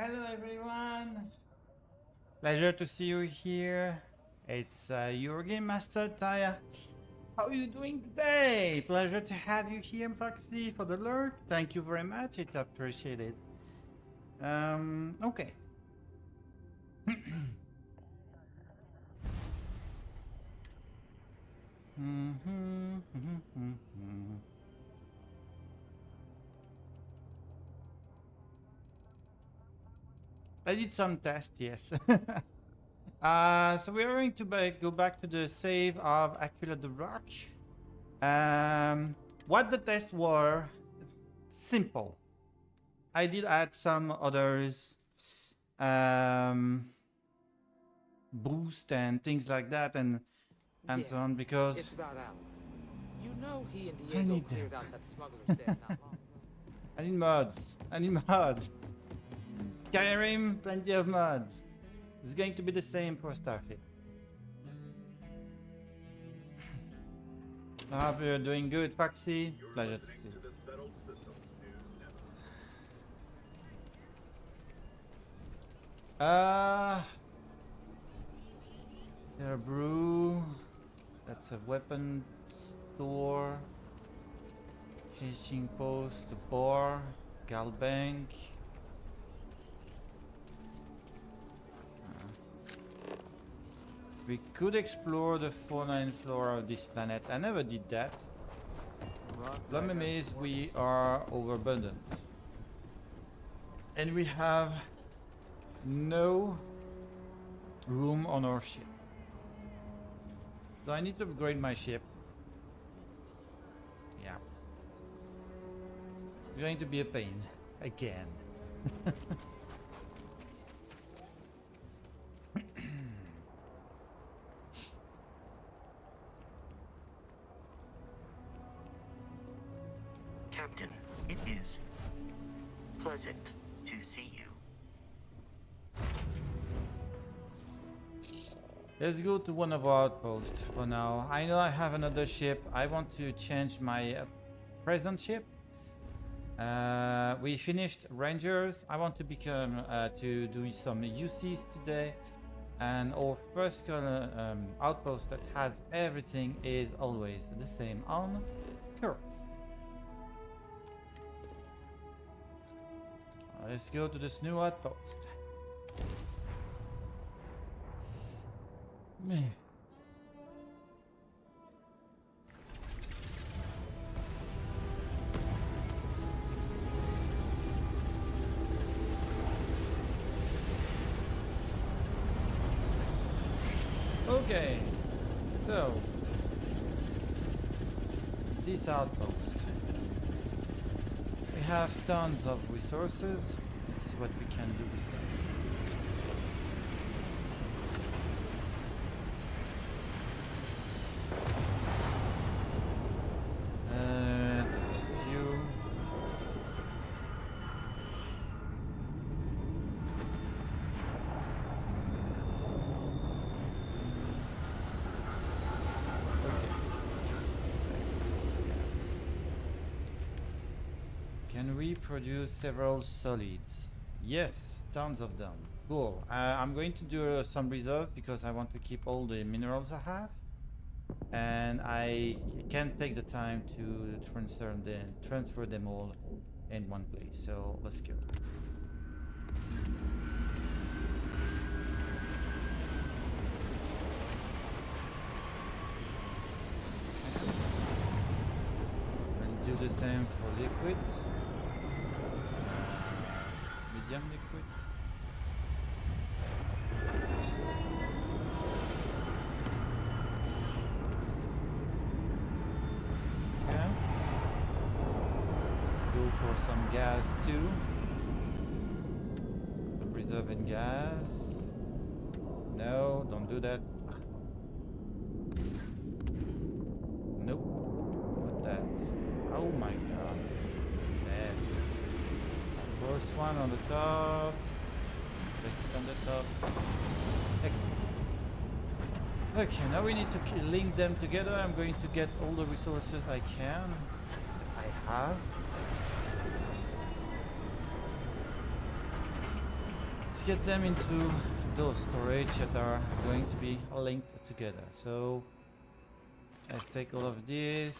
Hello everyone! Pleasure to see you here. It's your game master Taya. How are you doing today? Pleasure to have you here, Foxy, for the lurk. Thank you very much. It's appreciated. Okay. I did some tests, yes. So we are going to go back to the save of Aquila the Rock. What the tests were, simple. I did add some others, boost and things like that, and so on, because it's about Alex. You know he and I Diego need them. cleared out that smuggler's den not long ago. I need mods. I need mods. Skyrim, plenty of mods. It's going to be the same for Starfield. I hope you're doing good, Foxy. Pleasure to see you. There brew. That's a weapon store. Hashing post, a bar, Galbank. We could explore the fauna and flora of this planet. I never did that. Problem is we are overburdened. And we have no room on our ship. So I need to upgrade my ship. Yeah. It's going to be a pain. Again. Captain, it is pleasant to see you. Let's go to one of our outposts for now. I know I have another ship. I want to change my present ship. We finished Rangers. I want to become to do some UCs today. And our first outpost that has everything is always the same on Kursk. Let's go to this new outpost. Okay, so this outpost. We have tons of resources. Let's see what we can do with them. View. Can we produce several solids? Yes, tons of them. Cool. I'm going to do some reserve because I want to keep all the minerals I have. And I can't take the time to transfer them all in one place. So let's go. And do the same for liquids. Medium liquids. Okay. Go for some gas too. Some reserving gas. No, don't do that. Nope. Not that. Oh my god. There. First one on the top. Place it on the top. Excellent. Okay, now we need to link them together. I'm going to get all the resources I can. I have. let's get them into those storage that are going to be linked together. So let's take all of this,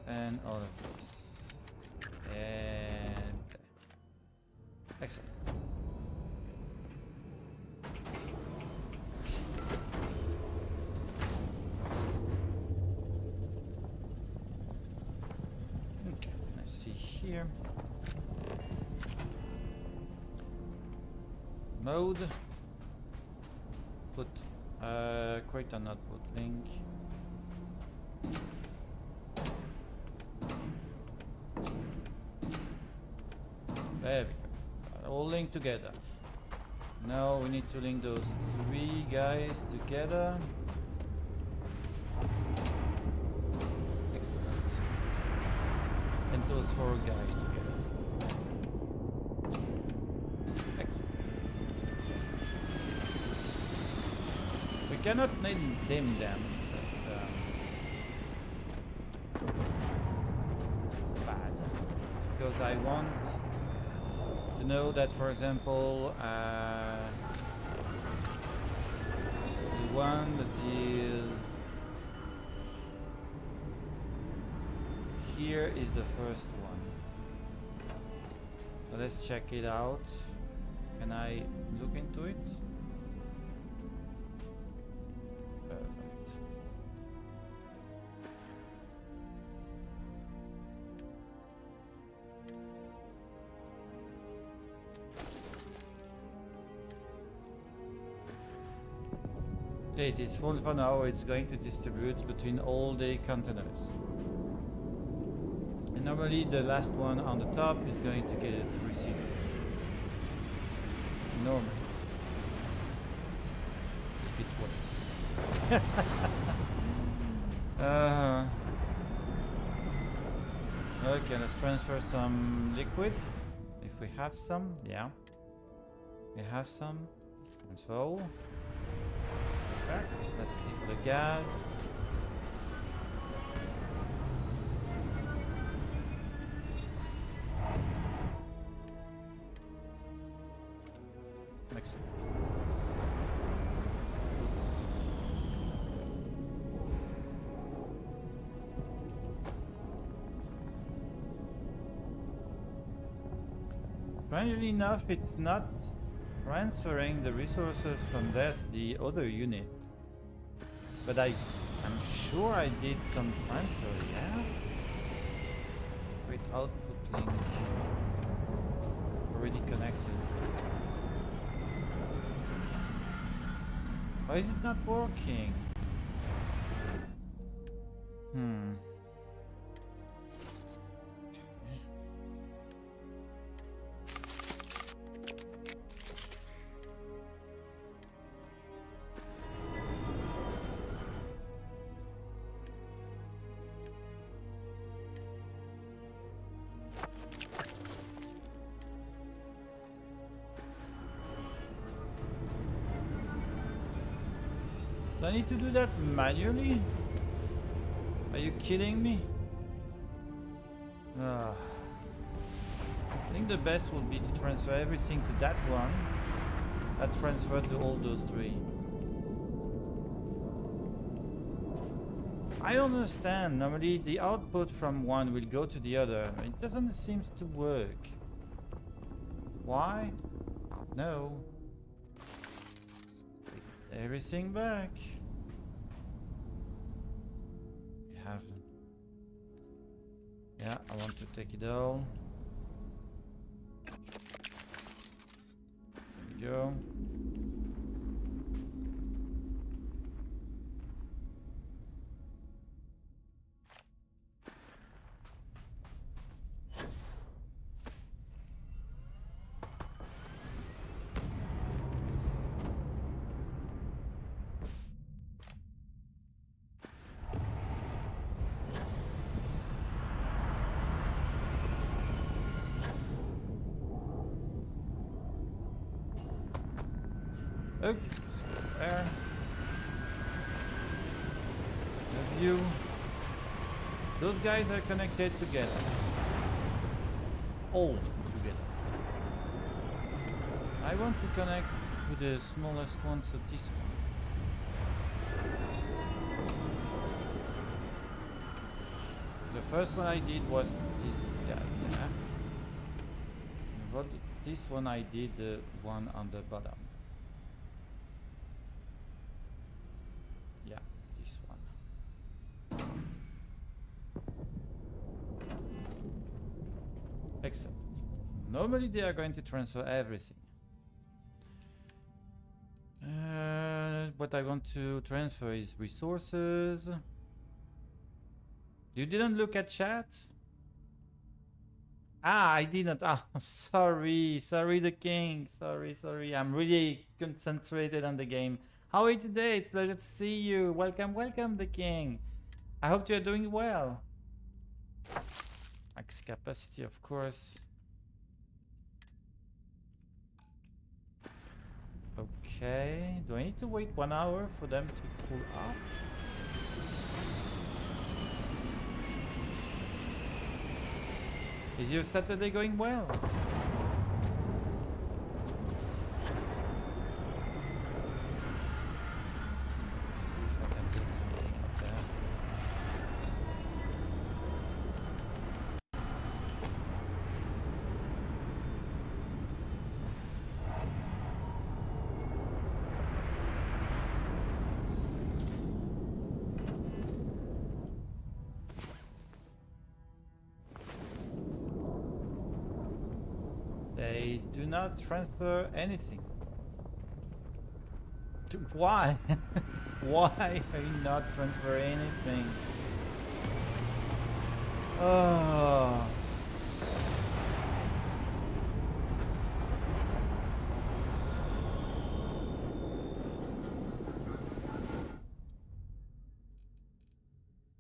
and all of this. And excellent. Okay, let's see here. Mode. Put create an output link. There we go. All linked together. Now we need to link those three guys together. Excellent. And those four guys together. Excellent. We cannot name them, but, bad, because I want to know that, for example, the one that is here is the first one. So let's check it out. Can I look into it? Perfect. It is full for now. It's going to distribute between all the containers. And normally the last one on the top is going to get it received. Normally. If it works. Okay, let's transfer some liquid. If we have some, yeah. We have some. Transfer. Perfect. Let's see for the gas. Excellent. Strangely enough, it's not transferring the resources from that to the other unit. But I'm sure I did some transfer, yeah? Wait, output link. Already connected. Why is it not working? Do I need to do that manually? Are you kidding me? I think the best would be to transfer everything to that one. That transfer to all those three. I don't understand. Normally the output from one will go to the other. It doesn't seem to work. Why? No. Take everything back. We have. Yeah, I want to take it all. There we go. Okay, let's go there. The view. Those guys are connected together. All together. I want to connect with the smallest one, so this one. The first one I did was this guy. Yeah. What this one I did the one on the bottom. Yeah, this one. Excellent. Normally they are going to transfer everything. What I want to transfer is resources. You didn't look at chat? Ah, I didn't. Ah, sorry. Sorry, the king. Sorry. I'm really concentrated on the game. How are you today? It's a pleasure to see you. Welcome, the king. I hope you're doing well. Max capacity, of course. Okay. Do I need to wait 1 hour for them to full up? Is your Saturday going well? Let's see if I can do something up there. They do not transfer anything. Why? Why are you not transfer anything? Oh.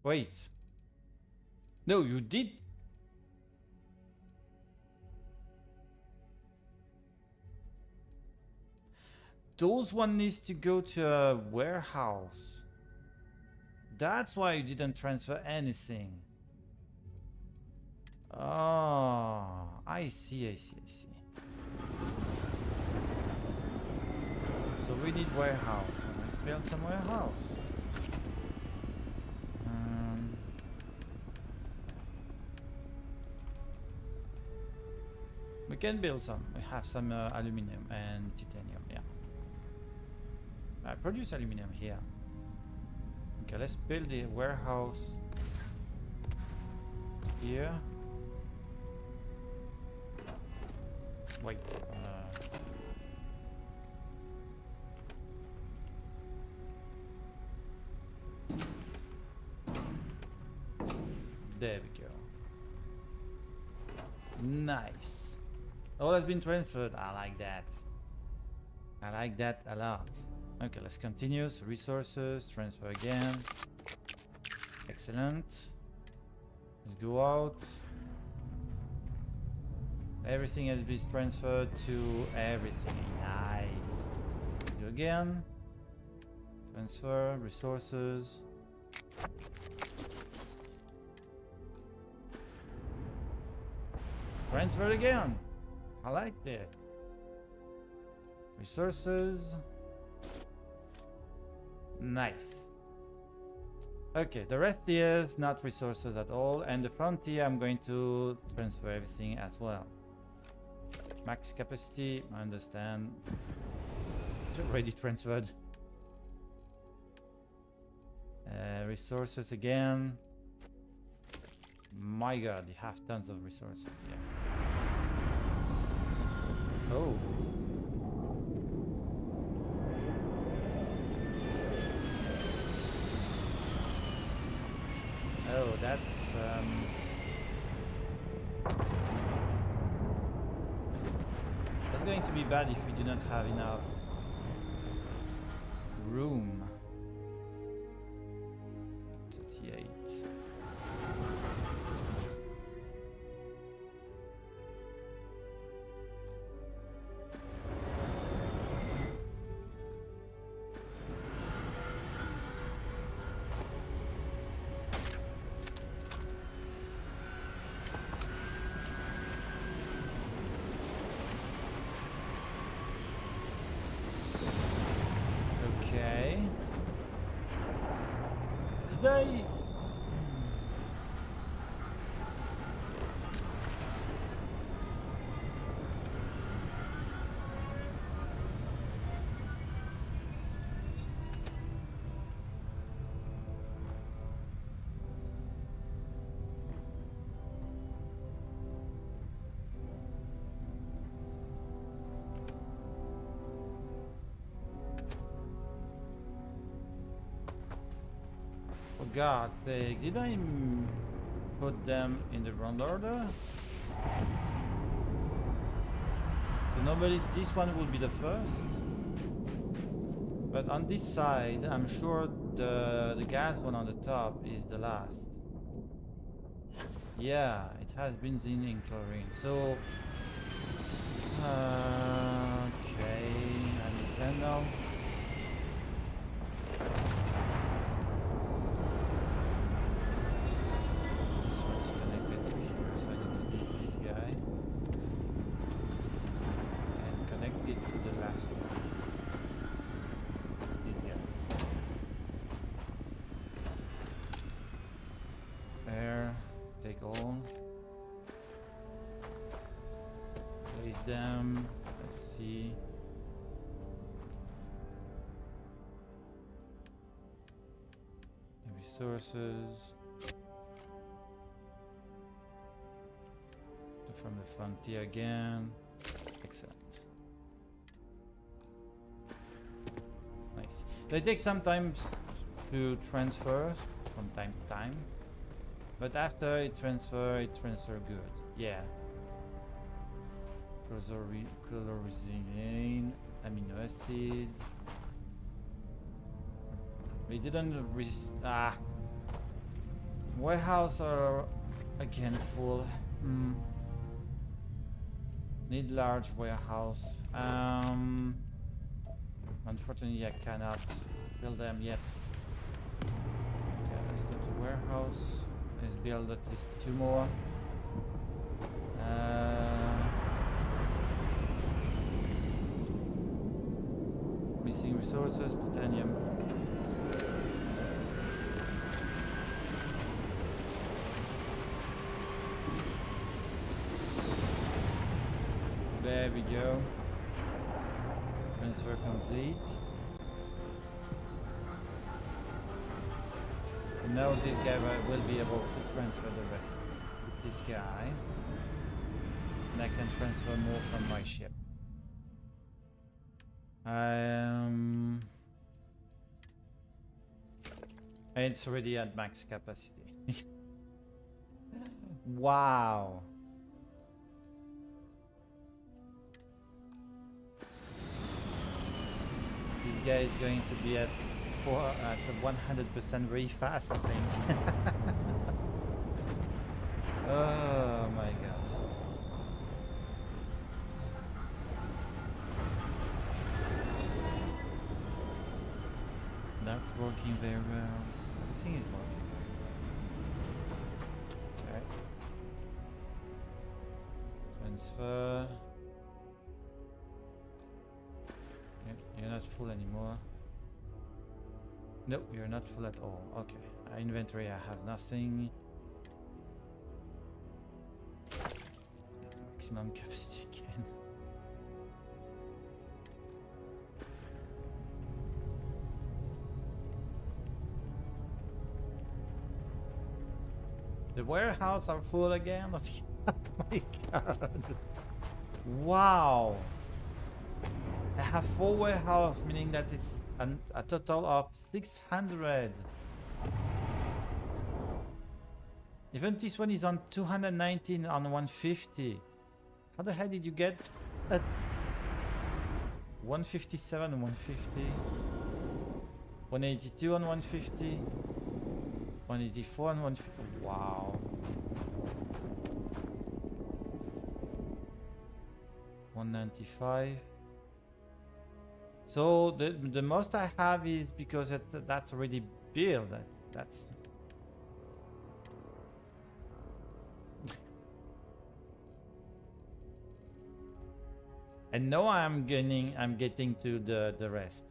Wait. No, you did. Those one needs to go to a warehouse. That's why you didn't transfer anything. Oh, I see. So we need warehouse. Let's build some warehouse. We can build some. We have some aluminum and titanium. Yeah. I produce aluminum here. Okay, let's build the warehouse here. Wait. There we go. Nice. All has been transferred. I like that. I like that a lot. Okay, let's continue. So resources, transfer again. Excellent. Let's go out. Everything has been transferred to everything. Nice. Do again. Transfer, resources. Transfer again. I like that. Resources. Nice. Okay, the rest is not resources at all, and the frontier I'm going to transfer everything as well. Max capacity, I understand. It's already transferred. Resources again. My god, you have tons of resources. Yeah. Oh. Oh, that's going to be bad if we do not have enough room. 38. Okay. Did I? For God's sake, did I put them in the wrong order? So normally this one will be the first. But on this side, I'm sure the gas one on the top is the last. Yeah, it has benzene in chlorine. So, okay, I understand now. This one is connected to here, so I need to delete this guy and connect it to the last one. This guy. There, take all. Place them. Let's see. Resources. From the frontier again. Excellent. Nice. They take some time to transfer from time to time. But after it transfer good. Yeah. Chlorine, amino acid. We didn't warehouse are again full. Need large warehouse. Unfortunately I cannot build them yet. Okay, let's go to warehouse. Let's build at least 2 more. Missing resources, titanium. There we go. Transfer complete. And now this guy will be able to transfer the rest. This guy. And I can transfer more from my ship. And it's already at max capacity. Wow. This guy is going to be at 100% very fast, I think. Oh my god. That's working very well. Everything is working. Okay. Transfer. Yep, you're not full anymore. No, you're not full at all. Okay. Inventory, I have nothing. Maximum capacity again. The warehouse are full again? Oh my god. Wow. I have 4 warehouse, meaning that it's a total of 600. Even this one is on 219 on 150. How the hell did you get at 157 and 150? 182 on 150? 184 and 150. Wow. 195. So the most I have is because that's already built. That's and now I'm getting to the rest.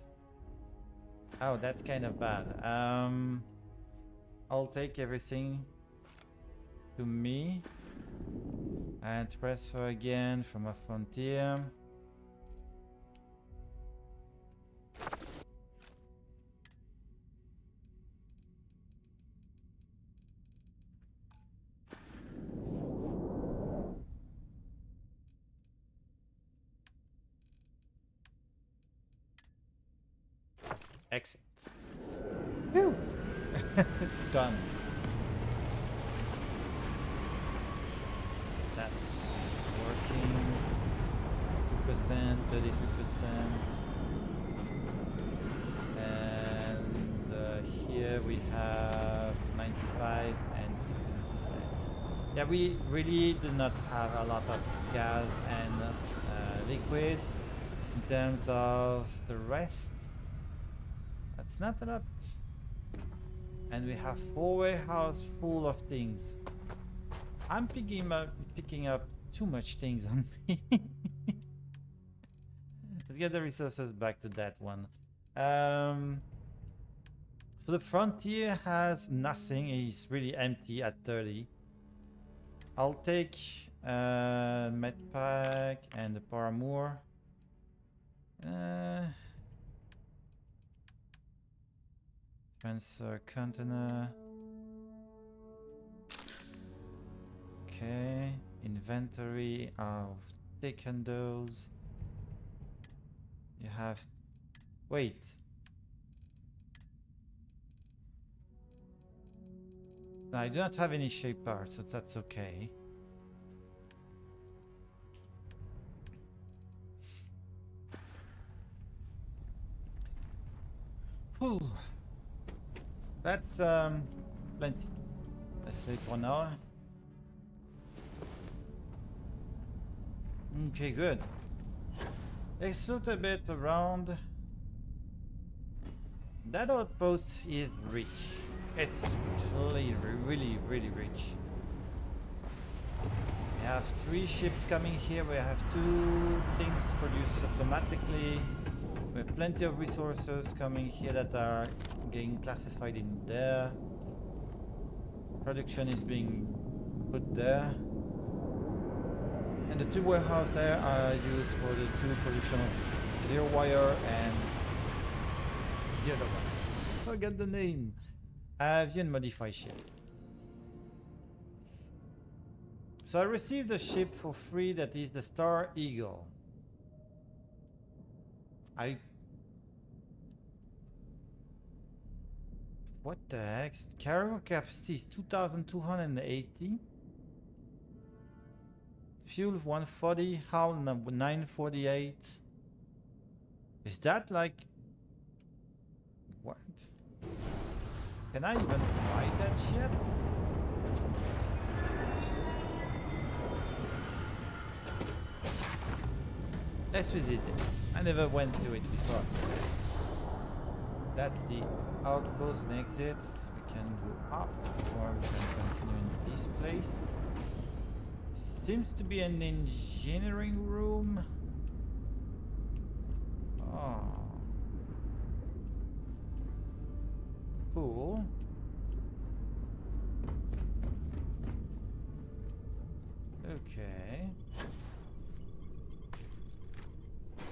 Oh, that's kind of bad. I'll take everything to me and transfer again from a frontier. Exit. Whew. Done. That's working. 2%, 33%. And here we have 95 and 16%. Yeah, we really do not have a lot of gas and liquid in terms of the rest. That's not a lot. And we have 4 warehouses full of things. I'm picking up too much things on me. Let's get the resources back to that one. So the frontier has nothing. It's really empty at 30. I'll take medpack and the paramour. Transfer container. Okay, inventory. I've taken those. You have. Wait. No, I do not have any shape parts, so that's okay. Whew. That's plenty. Let's sleep 1 hour. Okay, good. Let's look a bit around. That outpost is rich. It's clearly really rich. We have 3 ships coming here. We have 2 things produced automatically. We have plenty of resources coming here that are getting classified in there. Production is being put there. And the 2 warehouses there are used for the 2 production of 0 wire and the other one. I forget the name. Avian modify ship. So I received a ship for free that is the Star Eagle. What the heck? Cargo capacity is 2,280. Fuel 140, hull 948. Is that like... What? Can I even ride that ship? Let's visit it. I never went to it before. That's the outpost and exits. We can go up or we can continue in this place. Seems to be an engineering room. Oh. Cool. Okay.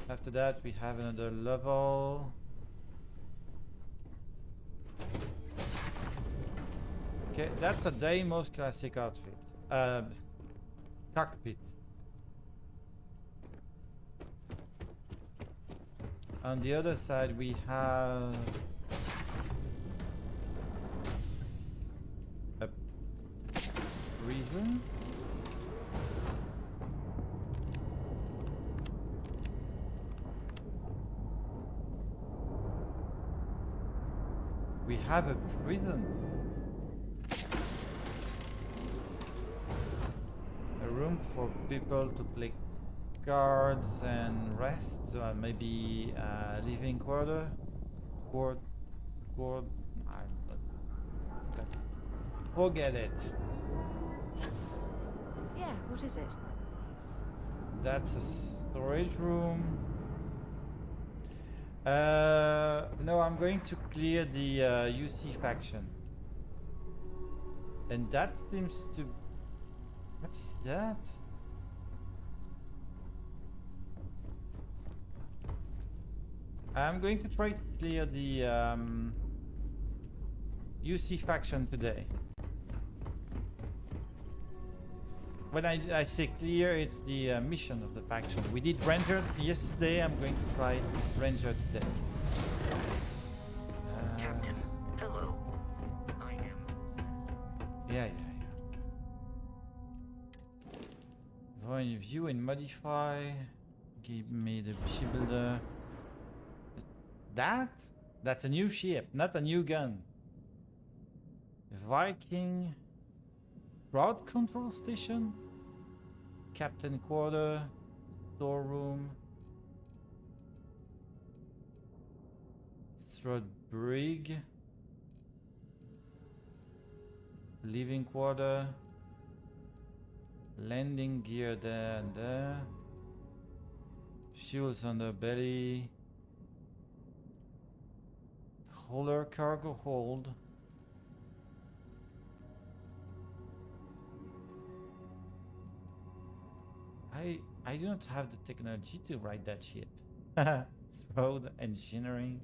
After that we have another level. Okay, that's a Deimos classic outfit. Cockpit. On the other side we have a prison. We have a prison. A room for people to play cards and rest. Maybe living quarter. Forget it. Yeah, what is it? That's a storage room. No, I'm going to clear the UC faction. And that seems to... What's that? I'm going to try to clear the UC faction today. When I say clear, it's the mission of the faction. We did Ranger yesterday. I'm going to try Ranger today. Captain, hello. I am. Yeah. Void view and modify. Give me the ship builder. That's a new ship, not a new gun. Viking. Crowd control station. Captain quarter. Storeroom. Throat brig. Living quarter. Landing gear there and there. Fuels on the belly. Hauler cargo hold. I do not have the technology to ride that ship. Road engineering.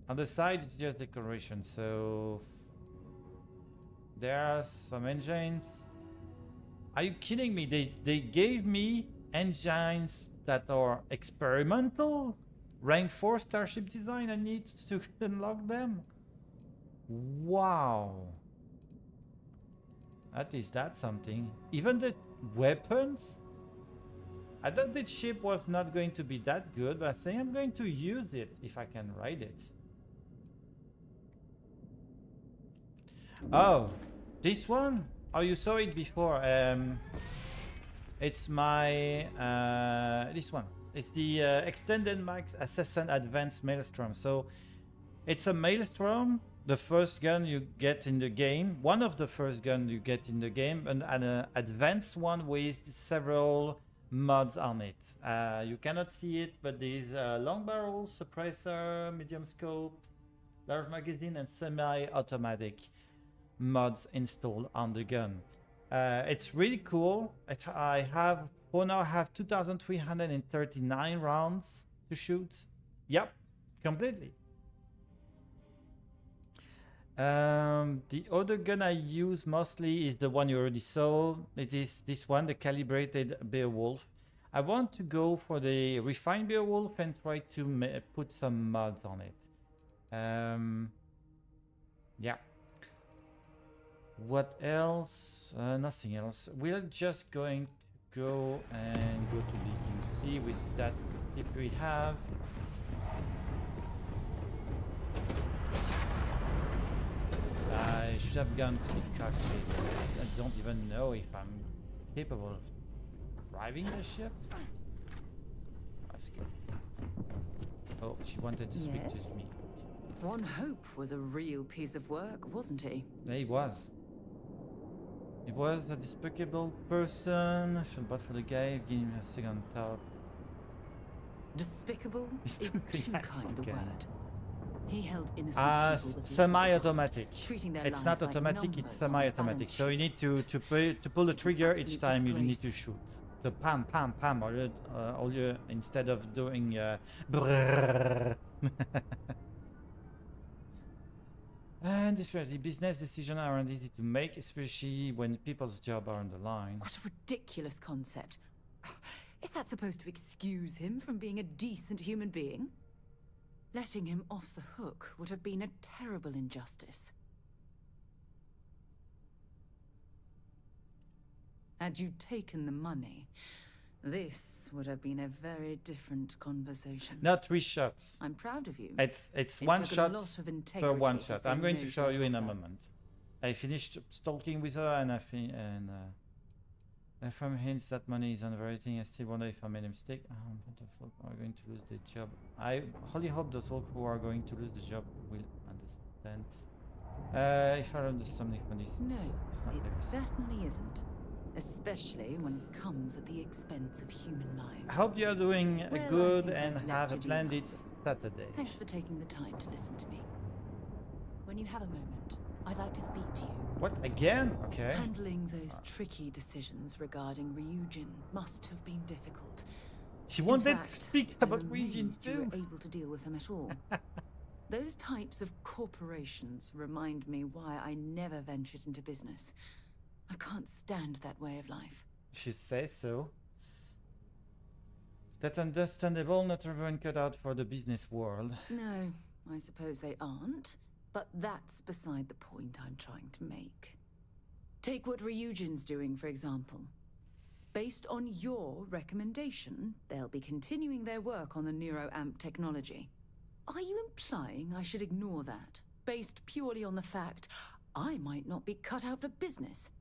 On the side it's just decoration, so there are some engines. Are you kidding me? They gave me engines that are experimental? Rank 4 starship design, I need to unlock them? Wow. That's something. Even the weapons? I thought this ship was not going to be that good, but I think I'm going to use it if I can ride it. Oh, this one? Oh, you saw it before. It's my this one. It's the Extended Max Assassin Advanced Maelstrom. So it's a Maelstrom, the first gun you get in the game, one of the first guns you get in the game, and an advanced one with several mods on it. You cannot see it, but there's a long barrel, suppressor, medium scope, large magazine, and semi-automatic mods installed on the gun. It's really cool. For now I have 2,339 rounds to shoot. Yep, completely. The other gun I use mostly is the one you already saw. It is this one, the calibrated Beowulf. I want to go for the refined Beowulf and try to put some mods on it. Yeah. What else? Nothing else. We're just going to go and go to the UC with that tip we have. I should have gone to the cockpit. I don't even know if I'm capable of driving the ship. That's good. Oh, she wanted to speak to me. Ron Hope was a real piece of work, wasn't he? He was. He was a despicable person, but for the guy, give him a second thought. Despicable It's is too too nice kind a again. word. He held innocent people with little Semi-automatic. regard, treating their It's lives not like automatic, numbers it's on a semi-automatic. balance So you sheet. need to pull the It's an trigger each absolute time you need to disgrace. shoot. So pam, pam, pam, all you instead of doing brrrr. And this really business decisions aren't easy to make, especially when people's jobs are on the line. What a ridiculous concept. Is that supposed to excuse him from being a decent human being? Letting him off the hook would have been a terrible injustice. Had you taken the money, this would have been a very different conversation. Not 3 shots. I'm proud of you. It's It one took a shot lot of per integrity one to shot. say I'm going no to show to you in a offer. moment. I finished stalking with her and and from hints that money is on everything. I still wonder if I made a mistake. What the fuck are going to lose the job? I only hope those folk who are going to lose the job will understand. If I learned something from this, No, it's not it like this. certainly isn't. especially when it comes at the expense of human lives. I hope you're doing Well, I good think and I've have a lectured you splendid enough. Saturday. Thanks for taking the time to listen to me. When you have a moment, I'd like to speak to you. What, again? Okay. Handling those tricky decisions regarding Ryujin must have been difficult. She In wanted to fact, speak I'm about regions amazed you too. were able to deal with them at all. Those types of corporations remind me why I never ventured into business. I can't stand that way of life. She says so. That's understandable, not everyone cut out for the business world. No, I suppose they aren't, but that's beside the point I'm trying to make. Take what Ryujin's doing, for example. Based on your recommendation, they'll be continuing their work on the NeuroAmp technology. Are you implying I should ignore that, based purely on the fact I might not be cut out for business?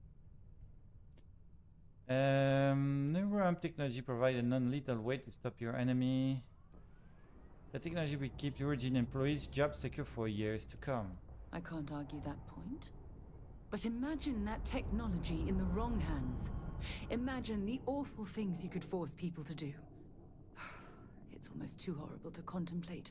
NeuroAmp technology provides a non-lethal way to stop your enemy. The technology will keep Origin employees' jobs secure for years to come. I can't argue that point. But imagine that technology in the wrong hands. Imagine the awful things you could force people to do. It's almost too horrible to contemplate.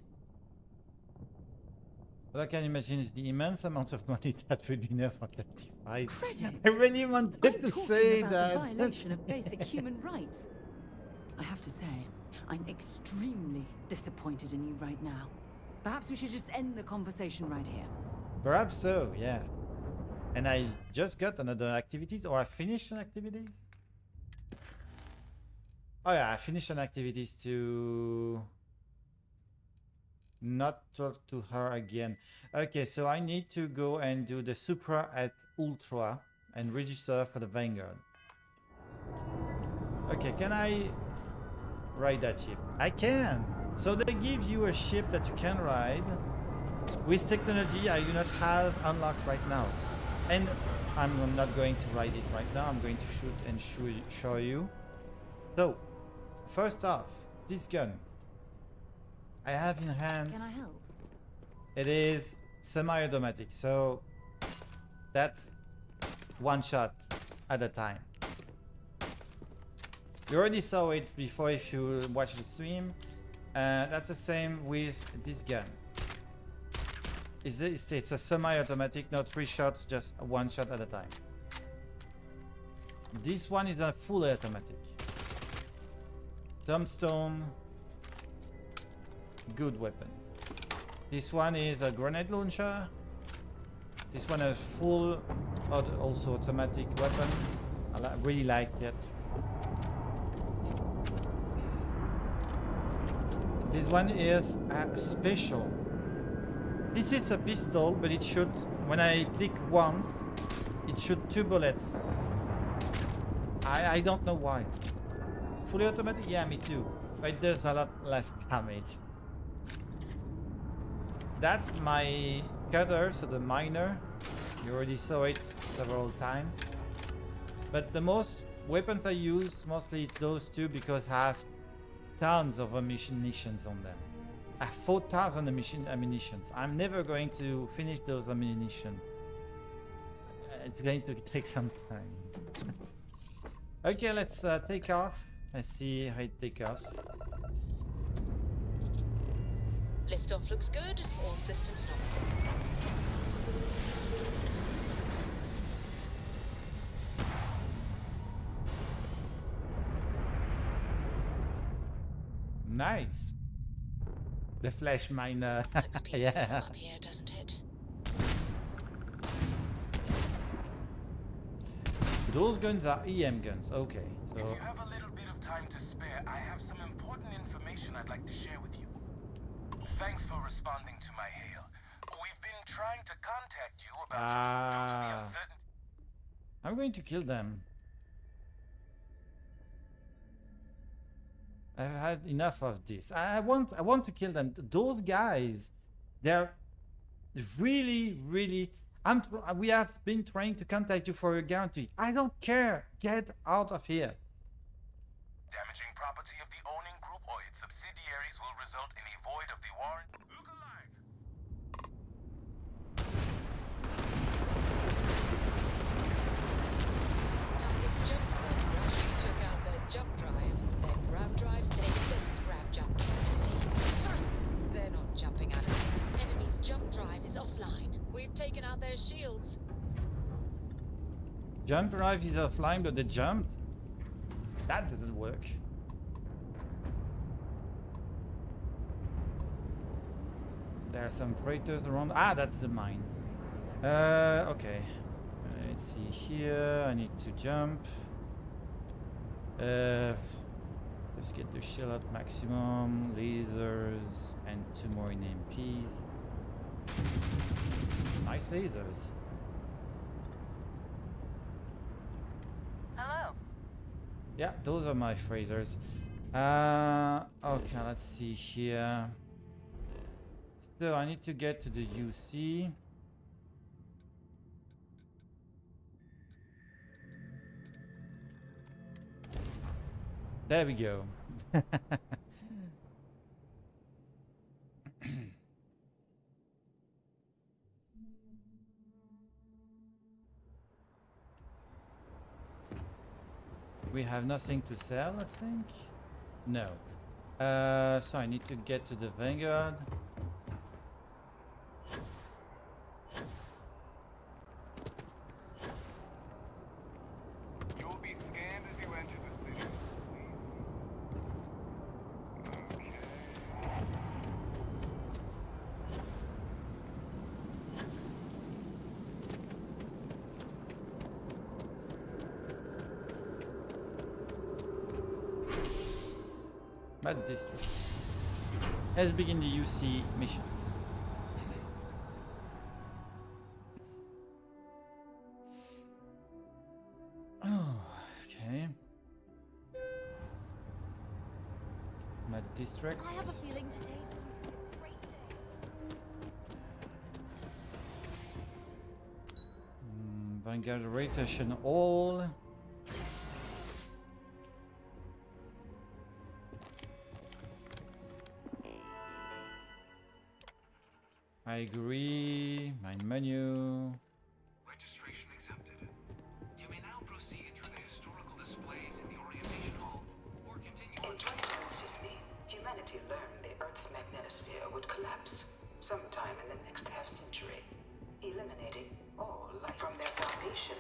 What I can imagine is the immense amount of money that would be enough for 35. Credits! I really wanted I'm to talking say about that. the violation of basic human rights. I have to say, I'm extremely disappointed in you right now. Perhaps we should just end the conversation right here. Perhaps so, yeah. And I just got another activities, or I finished an activities? Oh yeah, I finished an activities to not talk to her again. Okay, so I need to go and do the Supra at Ultra and register for the Vanguard. Okay, can I ride that ship? I can! So they give you a ship that you can ride with technology I do not have unlocked right now. And I'm not going to ride it right now, I'm going to shoot and show you. So, first off, this gun I have in hands. Can I help? It is semi-automatic, so that's one shot at a time. You already saw it before if you watched the stream. That's the same with this gun. It's a semi-automatic, not 3 shots, just one shot at a time. This one is a fully automatic. Tombstone, good weapon. This one is a grenade launcher. This one is full, also automatic weapon. I really like it. This one is special. This is a pistol, but it shoots, when I click once, it shoots 2 bullets. I don't know why. Fully automatic? Yeah, me too. But it does a lot less damage. That's my cutter, so the miner. You already saw it several times. But the most weapons I use, mostly it's those two because I have tons of ammunitions on them. I have 4,000 ammunitions. I'm never going to finish those ammunitions. It's going to take some time. Okay, let's take off. Let's see how it takes off. Liftoff looks good. All systems nominal. Nice. The flash miner. Looks peaceful Yeah. from up here, doesn't it? Those guns are EM guns. Okay, If so you have a little bit of time to spare, I have some important information I'd like to share with you. Thanks for responding to my hail. We've been trying to contact you about due to the uncertainty. I'm going to kill them. I've had enough of this. I want to kill them. Those guys, they're really. We have been trying to contact you for a guarantee. I don't care. Get out of here. Damaging property of the owning group or its subsidiaries will result in a void of the warrant. Look alive! Target's jump Jump drive is offline, but they jumped. That doesn't work. There are some freighters around. Ah, that's the mine. Okay. Let's see here. I need to jump. Let's get the shell at maximum. Lasers and 2 more in MPs. Nice lasers. Hello. Yeah, those are my freighters. Okay, let's see here. So I need to get to the UC. There we go. We have nothing to sell, I think. No. So I need to get to the Vanguard. You will be scanned as you enter the city. Bad district. Let's begin the UC missions. Oh, okay. Mad district. I have a feeling today's going to be a great day. Vanguard rotation all. I agree. Mine menu. Registration accepted. You may now proceed through the historical displays in the orientation hall, or continue In 2150, humanity learned the Earth's magnetosphere would collapse sometime in the next half-century, eliminating all life. From their foundation,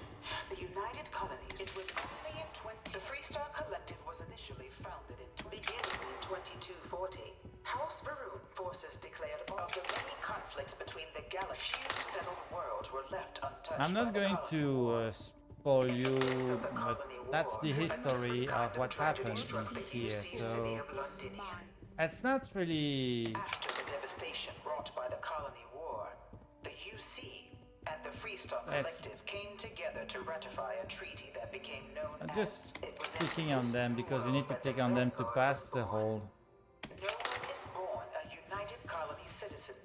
the United Colonies, it was only in The Freestar Collective was initially founded beginning in 2240. House Varun forces declared all of the many conflicts between the galaxy. Few settled worlds were left untouched. I'm not by the going colony. to spoil you, but that's the history of what happened here. So it's not really. After the devastation wrought by the colony war, the UC and the Freestar That's- Collective came together to ratify a treaty that became known I'm as... just It was clicking into on this them new because we world need to that click the on them to Vanguard pass was the born. whole. No one is born a United Colony citizen.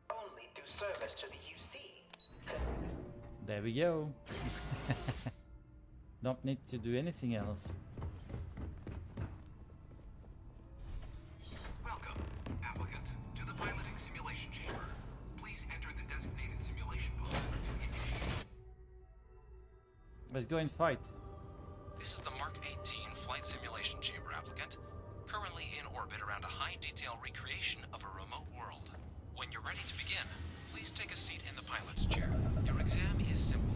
Only through service to the UC. There we go. Don't need to do anything else. Welcome, applicant, to the piloting simulation chamber. Please enter the designated simulation pod to initiate. Let's go and fight. This is the Mark 18 Flight Simulation Chamber applicant, currently in orbit around a high-detail recreation of a remote world. When you're ready to begin, please take a seat in the pilot's chair. Your exam is simple.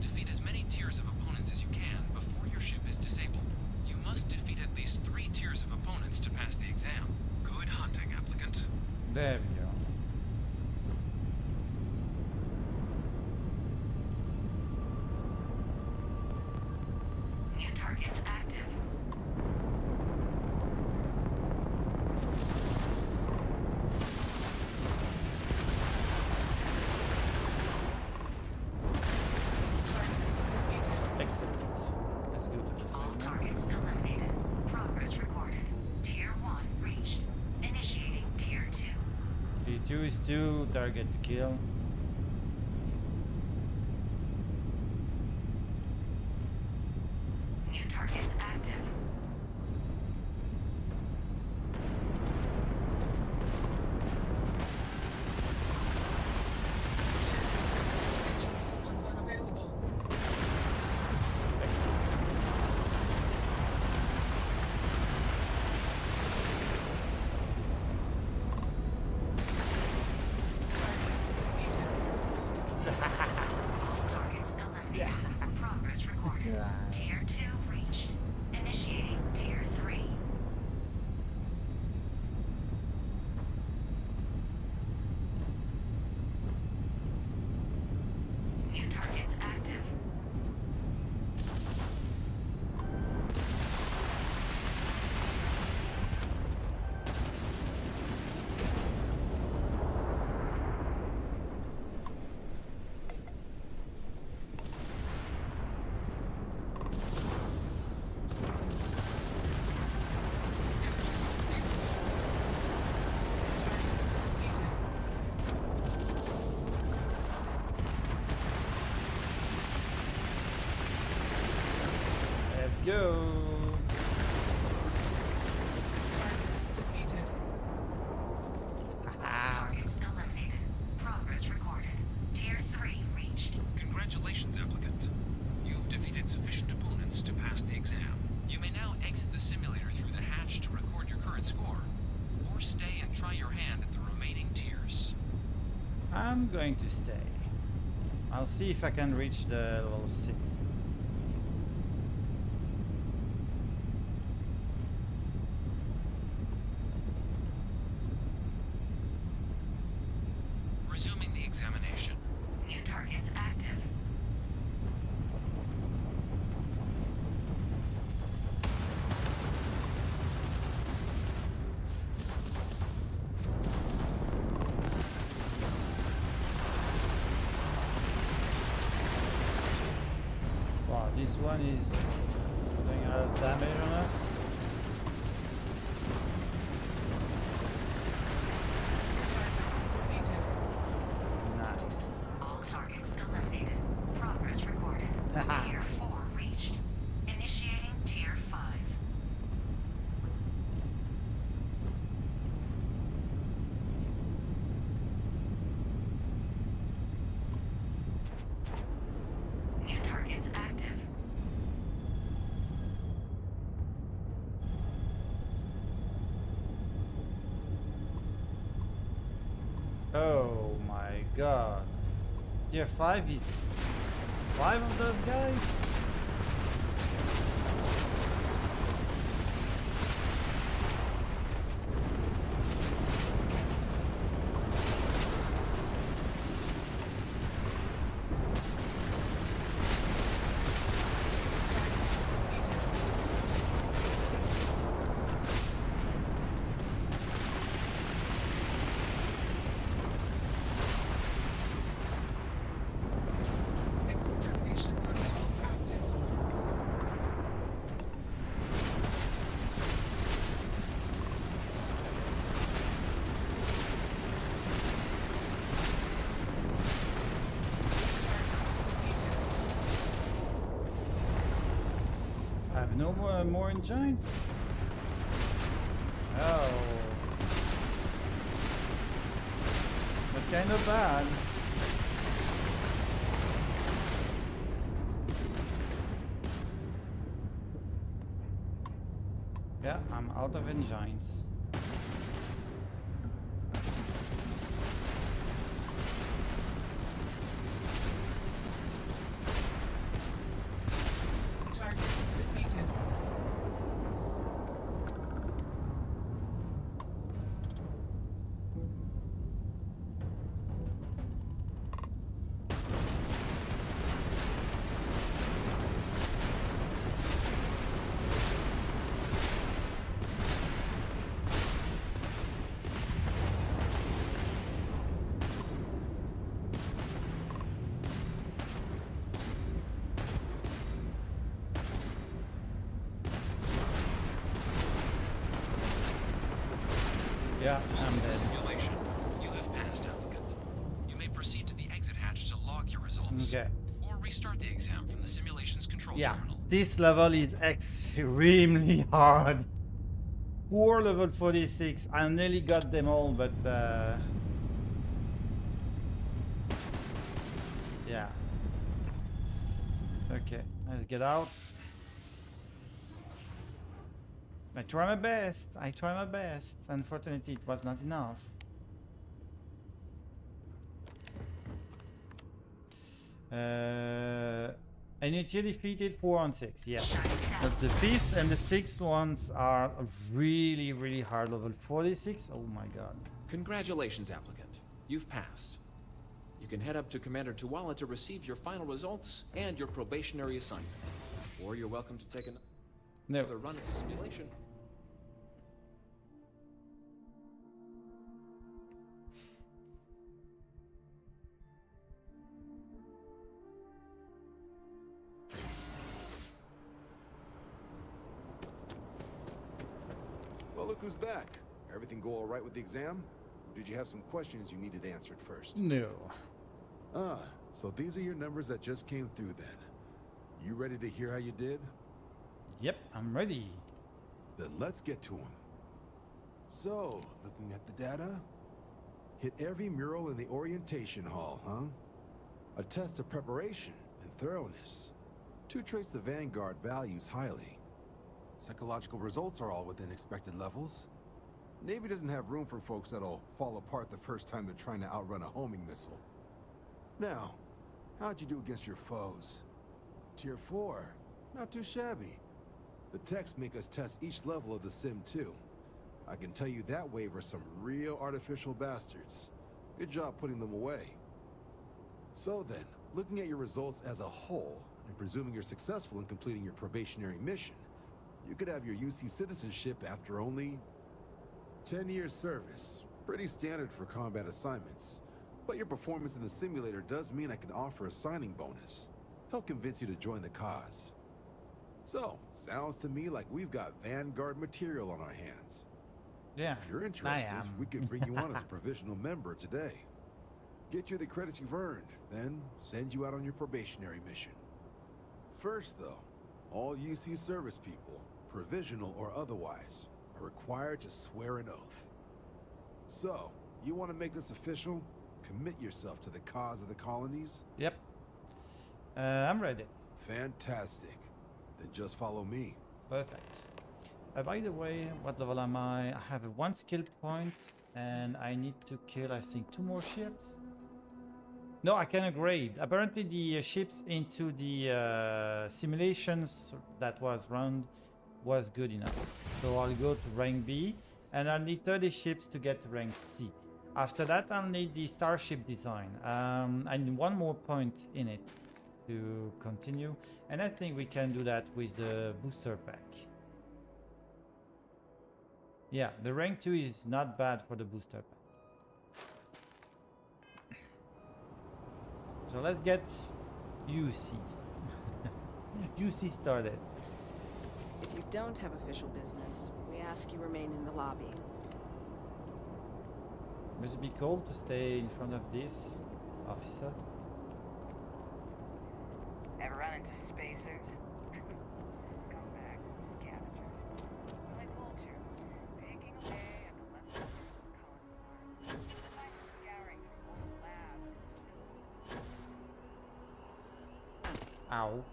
Defeat as many tiers of opponents as you can before your ship is disabled. You must defeat at least 3 tiers of opponents to pass the exam. Good hunting, applicant. There we go. New targets active. Excellent. Let's go to the All segment. targets eliminated. Progress recorded. Tier 1 reached. Initiating Tier 2. T2 is 2, target to kill. New targets active. Systems unavailable. Defeated. Tier 2 reached. Initiating Tier 3. New targets active. Let's go. Defeated. Targets eliminated. Progress recorded. Tier 3 reached. Congratulations, applicant. You've defeated sufficient opponents to pass the exam. You may now exit the simulator through the hatch to record your current score, or stay and try your hand at the remaining tiers. I'm going to stay. I'll see if I can reach the level 6. Resuming the examination. New targets active. Wow, this one is doing a lot of damage on us. Defeated. Nice. All targets eliminated. Progress recorded. Tier 4 reached. Initiating Tier 5. New targets active. Oh my god. Tier 5 is 5 of those guys? Extermination protocols active. I have no more engines? Oh. That's kind of bad. Yeah, I'm out of engines. Target defeated. Yeah, I'm The dead. simulation. You have passed, applicant. You may proceed to the exit hatch to log your results. Okay. Or restart the exam from the simulation's control Yeah, terminal. this level is extremely hard. Poor level 46. I nearly got them all, but yeah. Okay, let's get out. I try my best. I try my best. Unfortunately, it was not enough. And you defeated 4 on 6, yes. But the 5th and the 6th ones are really, really hard. Level 46, oh my god. Congratulations, applicant. You've passed. You can head up to Commander Tuwala to receive your final results and your probationary assignment. Or you're welcome to take another run at the simulation. Well, look who's back. Everything go all right with the exam? Or did you have some questions you needed answered first? No. Ah, so these are your numbers that just came through then. You ready to hear how you did? Yep, I'm ready. Then let's get to them. So, looking at the data, hit every mural in the orientation hall, huh? A test of preparation and thoroughness. 2 traits the Vanguard values highly. Psychological results are all within expected levels. Navy doesn't have room for folks that'll fall apart the first time they're trying to outrun a homing missile. Now, how'd you do against your foes? Tier 4, not too shabby. The techs make us test each level of the sim too. I can tell you that waiver's some real artificial bastards. Good job putting them away. So then, looking at your results as a whole, and presuming you're successful in completing your probationary mission, you could have your UC citizenship after only 10 years service. Pretty standard for combat assignments. But your performance in the simulator does mean I can offer a signing bonus. Help convince you to join the cause. So, sounds to me like we've got Vanguard material on our hands. Yeah, If you're I interested, am. we could bring you on as a provisional member today. Get you the credits you've earned, then send you out on your probationary mission. First though, all UC service people, provisional or otherwise, are required to swear an oath. So, you want to make this official? Commit yourself to the cause of the colonies? Yep. I'm ready. Fantastic. Then just follow me. Perfect. By the way, what level am I? I have a 1 skill point and I need to kill, I think, 2 more ships. No, I can upgrade. Apparently the ships into the simulations that was run was good enough. So I'll go to rank B and I'll need 30 ships to get to rank C. After that I'll need the starship design. I need 1 more point in it to continue. And I think we can do that with the booster pack. Yeah, the rank 2 is not bad for the booster pack. So let's get UC. UC started. If you don't have official business, we ask you remain in the lobby. Must it be cold to stay in front of this, officer? Ever run into spacers? Scumbags and scavengers. Like vultures, picking away at the leftovers of the colony farm. Like scouring through old labs and facilities. Ow.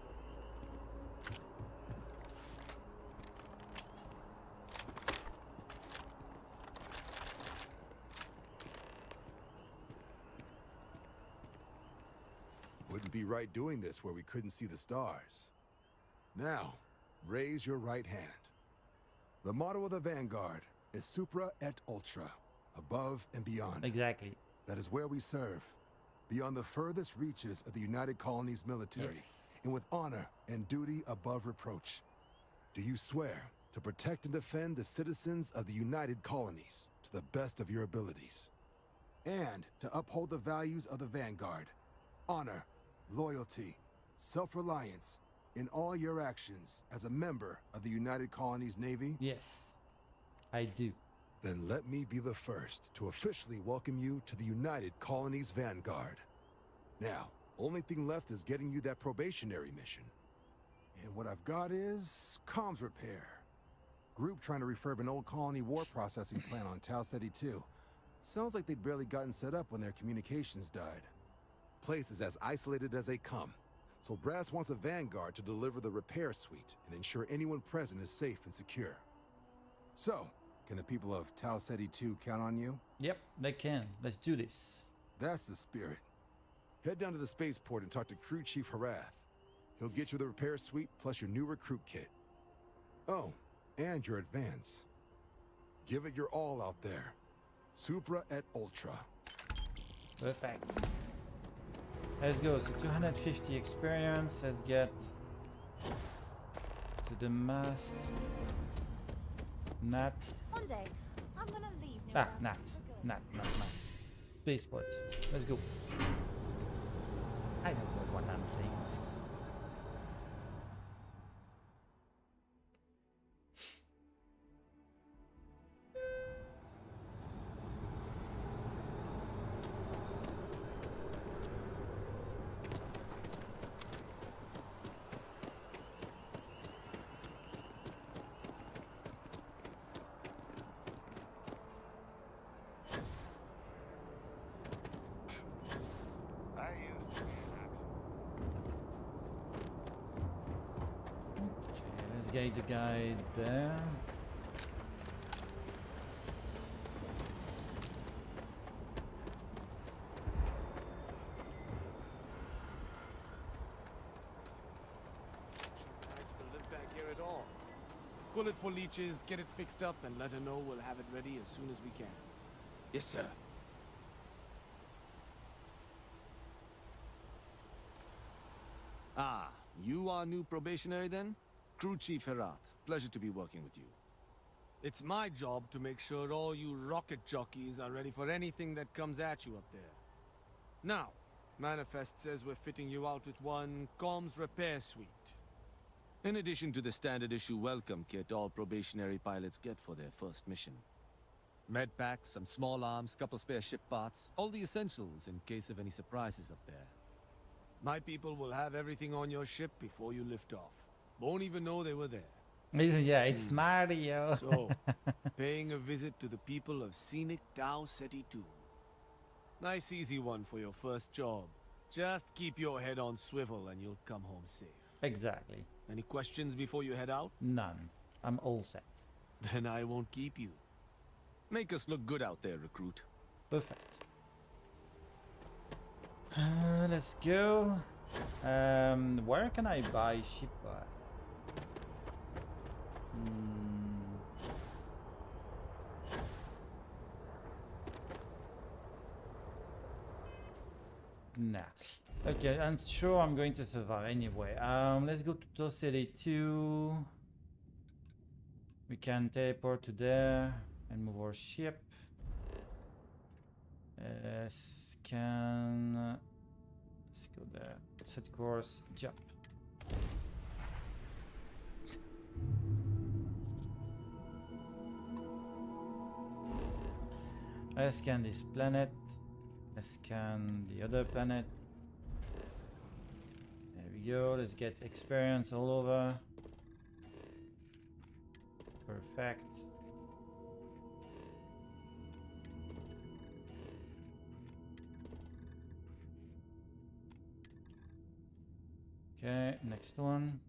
Wouldn't be right doing this where we couldn't see the stars. Now, raise your right hand. The motto of the Vanguard is Supra et Ultra, above and beyond. Exactly. That is where we serve, beyond the furthest reaches of the United Colonies military, Yes. and with honor and duty above reproach. Do you swear to protect and defend the citizens of the United Colonies to the best of your abilities, and to uphold the values of the Vanguard, honor, loyalty, self-reliance in all your actions as a member of the United Colonies Navy? Yes, I do. Then let me be the first to officially welcome you to the United Colonies Vanguard. Now, only thing left is getting you that probationary mission. And what I've got is comms repair. Group trying to refurb an old colony war processing plant on Tau Ceti 2. Sounds like they'd barely gotten set up when their communications died. Place is as isolated as they come, so Brass wants a Vanguard to deliver the repair suite and ensure anyone present is safe and secure. So, can the people of Tau Ceti 2 count on you? Yep, they can. Let's do this. That's the spirit. Head down to the spaceport and talk to Crew Chief Harath. He'll get you the repair suite plus your new recruit kit. Oh, and your advance. Give it your all out there. Supra et Ultra. Perfect. Let's go. So 250 experience. Let's get to the mast. Nat. One day, I'm gonna leave New Ah, Orleans Nat. for good. Not mast. Spaceport. Let's go. I don't know what I'm saying. I used to be an Okay, let's get the guy there. Nice to live back here at all. Pull it for leeches, get it fixed up, and let her know we'll have it ready as soon as we can. Yes, sir. Ah, you are new probationary then? Crew Chief Herat. Pleasure to be working with you. It's my job to make sure all you rocket jockeys are ready for anything that comes at you up there. Now, Manifest says we're fitting you out with one comms repair suite. In addition to the standard issue welcome kit all probationary pilots get for their first mission. Med packs, some small arms, couple spare ship parts, all the essentials in case of any surprises up there. My people will have everything on your ship before you lift off. Won't even know they were there. Yeah, it's Mario. So, paying a visit to the people of scenic Tau Ceti 2. Nice easy one for your first job. Just keep your head on swivel and you'll come home safe. Exactly. Any questions before you head out? None. I'm all set. Then I won't keep you. Make us look good out there, recruit. Perfect. Let's go. Where can I buy ship? Nah. Okay, I'm sure I'm going to survive anyway. Let's go to Tosede 2. We can teleport to there and move our ship. Scan. Let's go there. Set course. Jump. Let's scan this planet. Let's scan the other planet. There we go. Let's get experience all over. Perfect. Okay, next one.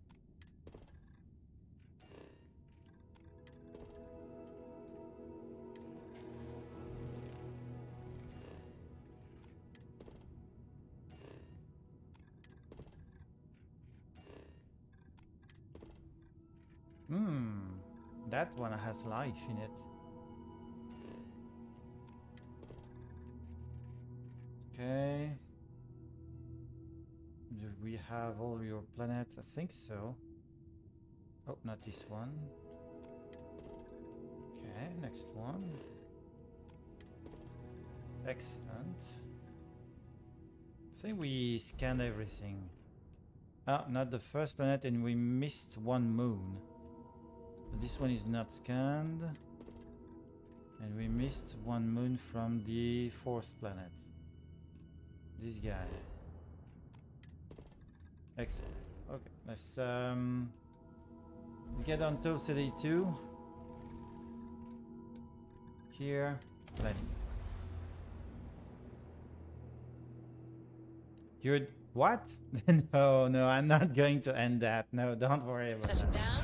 That one has life in it. Okay. Do we have all your planets? I think so. Oh, not this one. Okay, next one. Excellent. I think we scanned everything. Ah, not the first planet, and we missed one moon. So this one is not scanned. And we missed one moon from the fourth planet. This guy. Excellent. Okay, let's get on to City 2. Here, landing. You're what? No, no, I'm not going to end that. No, don't worry about Setting that. down.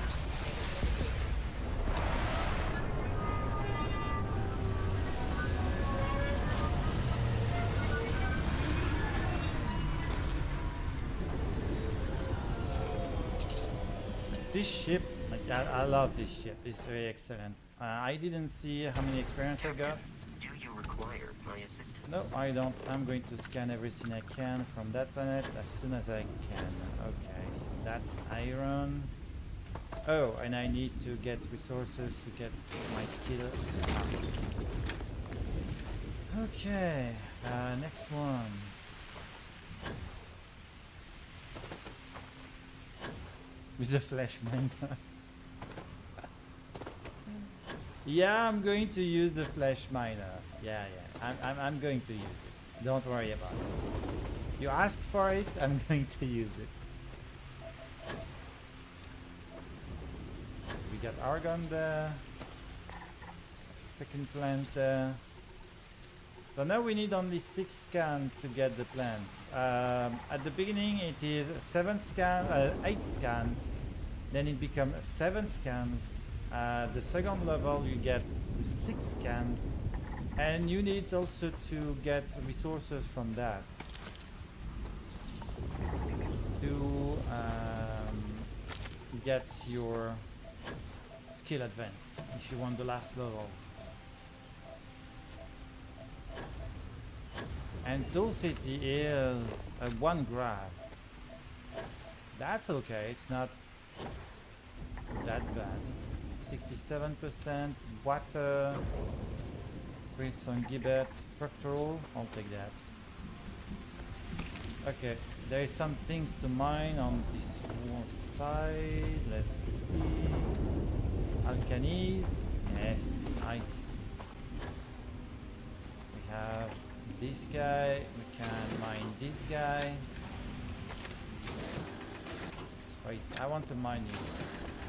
This ship, like, I love this ship. It's very excellent. I didn't see how many experience I got. Do you require my assistance? No, I don't. I'm going to scan everything I can from that planet as soon as I can. Okay, so that's iron. Oh, and I need to get resources to get my skill up. Okay, next one. With the flesh miner. Yeah, I'm going to use the flesh miner. Yeah, I'm going to use it. Don't worry about it. You asked for it, I'm going to use it. We got argon there. Freaking plant there. So now we need only 6 scans to get the plants. At the beginning it is 8 scans. Then it becomes 7 scans. The second level you get 6 scans. And you need also to get resources from that. To get your skill advanced if you want the last level. And density is 1 grab. That's okay, it's not that bad. 67% water, Crimson Gibbet, structural, I'll take that. Okay, there is some things to mine on this one side. Let's see. Alkanes, yes, nice. We have this guy, we can mine this guy. Wait, I want to mine you.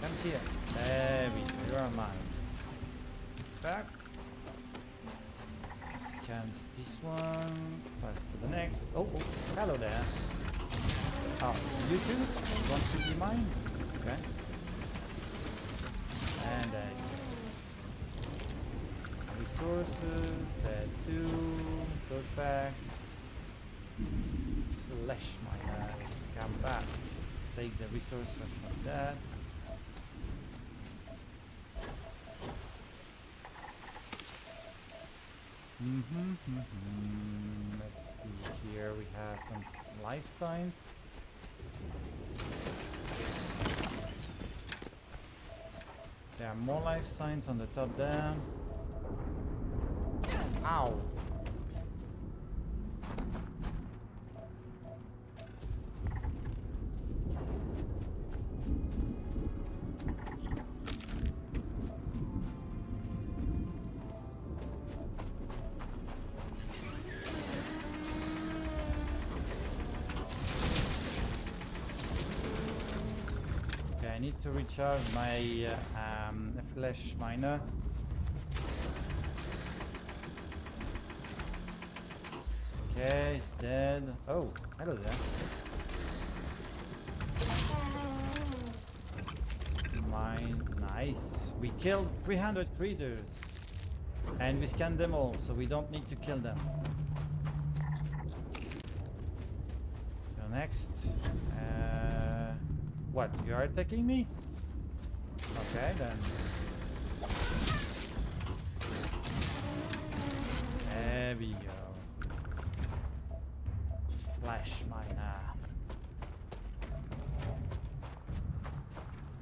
Come here. There we go, you are mine. Back. Scans this one, pass to the next. Oh, hello there. Oh, you too? Want to be mine? Okay. And there you go. Resources, that too. Perfect. Flesh miners, come back. Take the resources from that. Let's see here, we have some life signs. There are more life signs on the top there. Ow! I need to recharge my flesh miner. Okay, it's dead. Oh, hello there. Mine, nice. We killed 300 critters. And we scanned them all, so we don't need to kill them. So next. What, you are attacking me? Okay, then. There we go. Flash miner.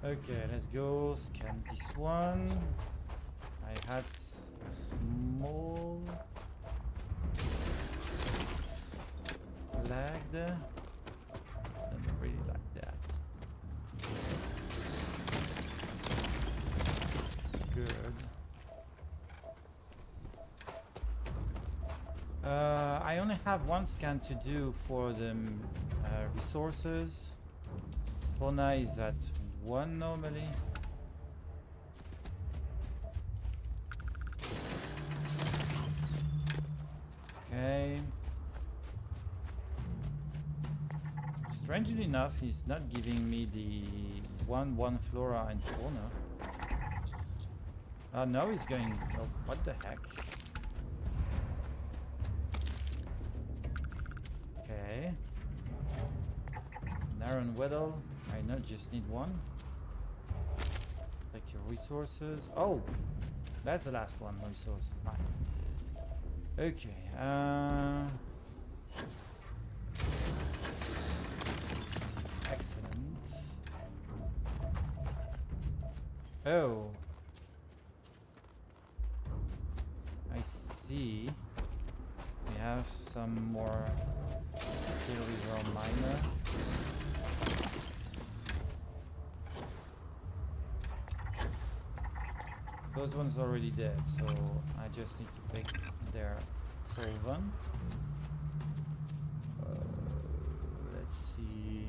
Okay, let's go scan this one. I had a small lag there. Don't really like that. Good. I only have 1 scan to do for the resources. Fauna is at 1 normally. Okay. Strangely enough, he's not giving me the 1 flora and fauna. Now he's going. Oh, what the heck? Okay. Narrow Weddle. I know, just need 1. Take your resources. Oh, that's the last one. Resources. Nice. Okay. Excellent. Oh. I see. We have some more artillery or miner. Those ones already dead, so I just need to pick their solvent. Let's see.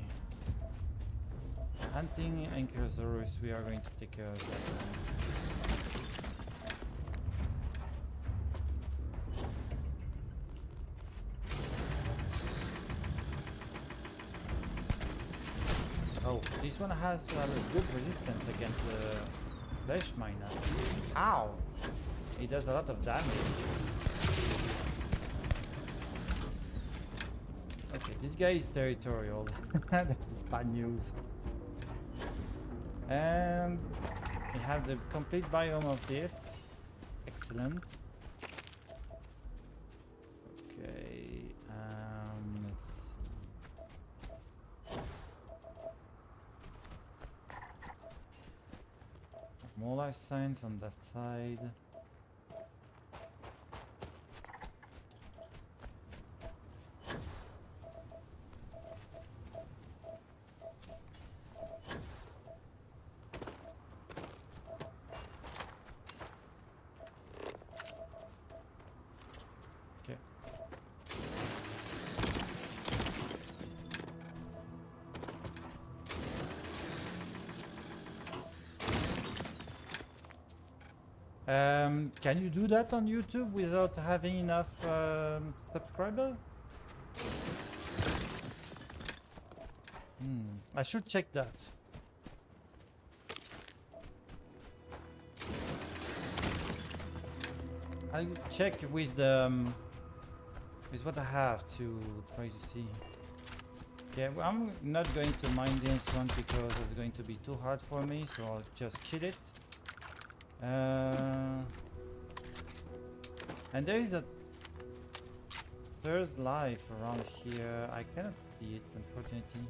Hunting Ankylosaurus, we are going to take care of that one. Oh, this one has a good resistance against the flesh miner. Ow! It does a lot of damage. Okay, this guy is territorial. That is bad news. And we have the complete biome of this. Excellent. Okay, let's see. More life signs on that side. Okay. Can you do that on YouTube without having enough subscribers? I should check that. I'll check with the with what I have to try to see. Yeah, well, I'm not going to mine this one because it's going to be too hard for me, so I'll just kill it. And there is a third life around here. I cannot see it, unfortunately.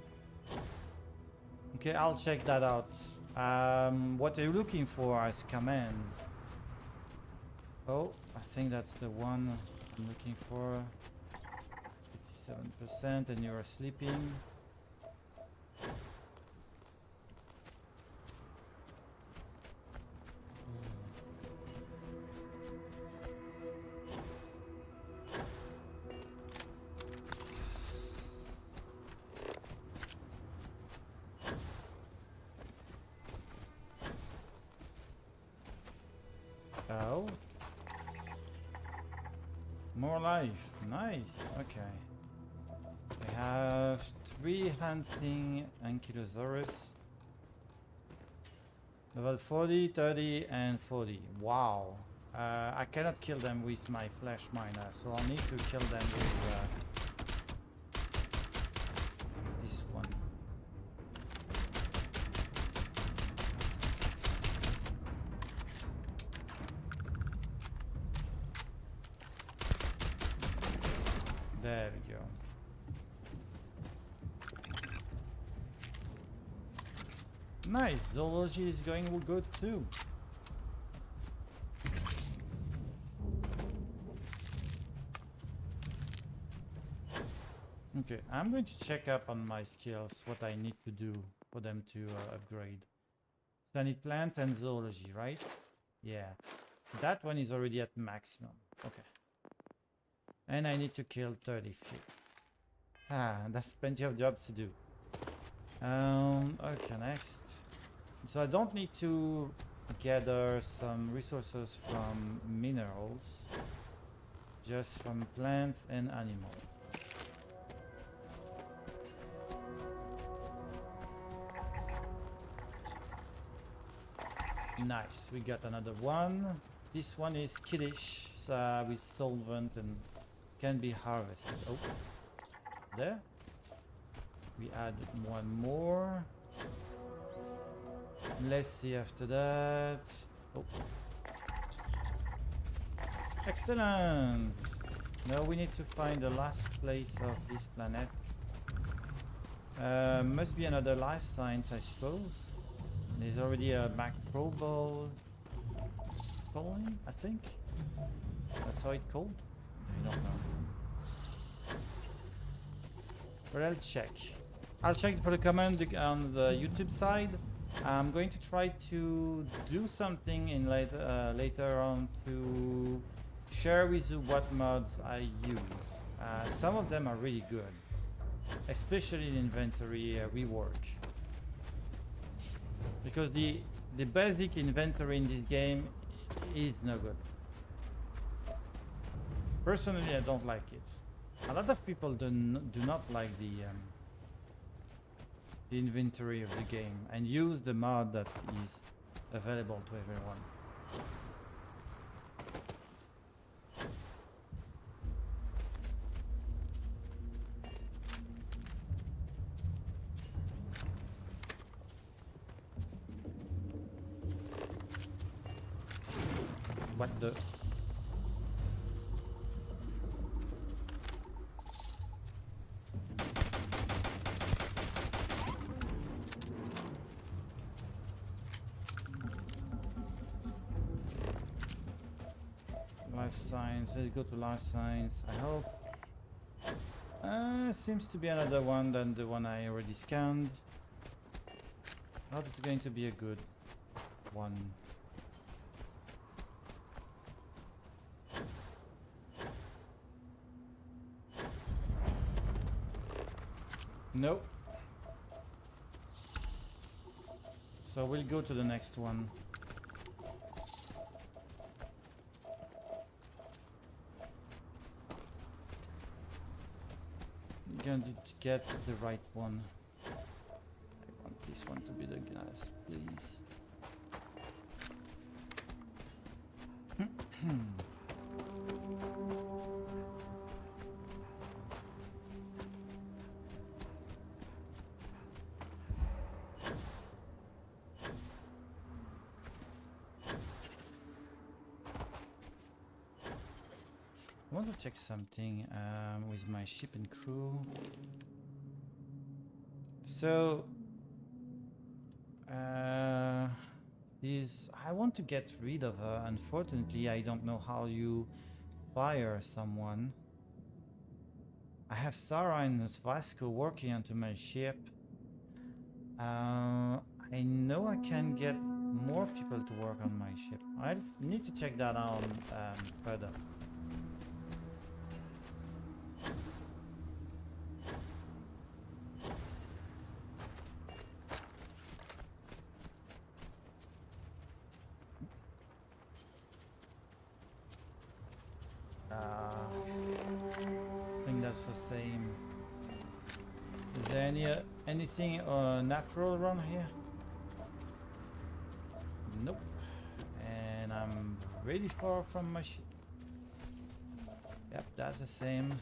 Okay, I'll check that out. What are you looking for as commands? Oh, I think that's the one I'm looking for. 57%, and you're sleeping. Oh, more life. Nice. Okay. We have 3 hunting Ankylosaurus. Level 40, 30, and 40. Wow. I cannot kill them with my flesh miner, so I'll need to kill them with this one. There we go. Nice, zoology is going good too. Okay, I'm going to check up on my skills, what I need to do for them to upgrade. So I need plants and zoology, right? Yeah, that one is already at maximum. Okay. And I need to kill 30 feet. Ah, that's plenty of jobs to do. Okay, next. So I don't need to gather some resources from minerals, just from plants and animals. Nice, we got another one. This one is kiddish, with solvent and can be harvested. Oh, there. We add one more. Let's see after that. Oh. Excellent! Now we need to find the last place of this planet. Must be another life science, I suppose. There's already a microbial colony, I think. That's how it's called. I don't know. But I'll check. I'll check for the comment on the YouTube side. I'm going to try to do something in later on to share with you what mods I use. Some of them are really good, especially in inventory rework. Because the basic inventory in this game is no good. Personally, I don't like it. A lot of people do not like the inventory of the game and use the mod that is available to everyone. What the? Life science, let's go to life science, I hope. Seems to be another one than the one I already scanned. I hope it's going to be a good one. Nope. So we'll go to the next one. Going to get the right one. I want this one to be the gas, please. I want to check something with my ship and crew. So I want to get rid of her. Unfortunately, I don't know how you fire someone. I have Sarah and Vasco working onto my ship. I know I can get more people to work on my ship. I need to check that out further. I think that's the same. Is there anything natural around here? Nope. And I'm really far from my ship. Yep, that's the same.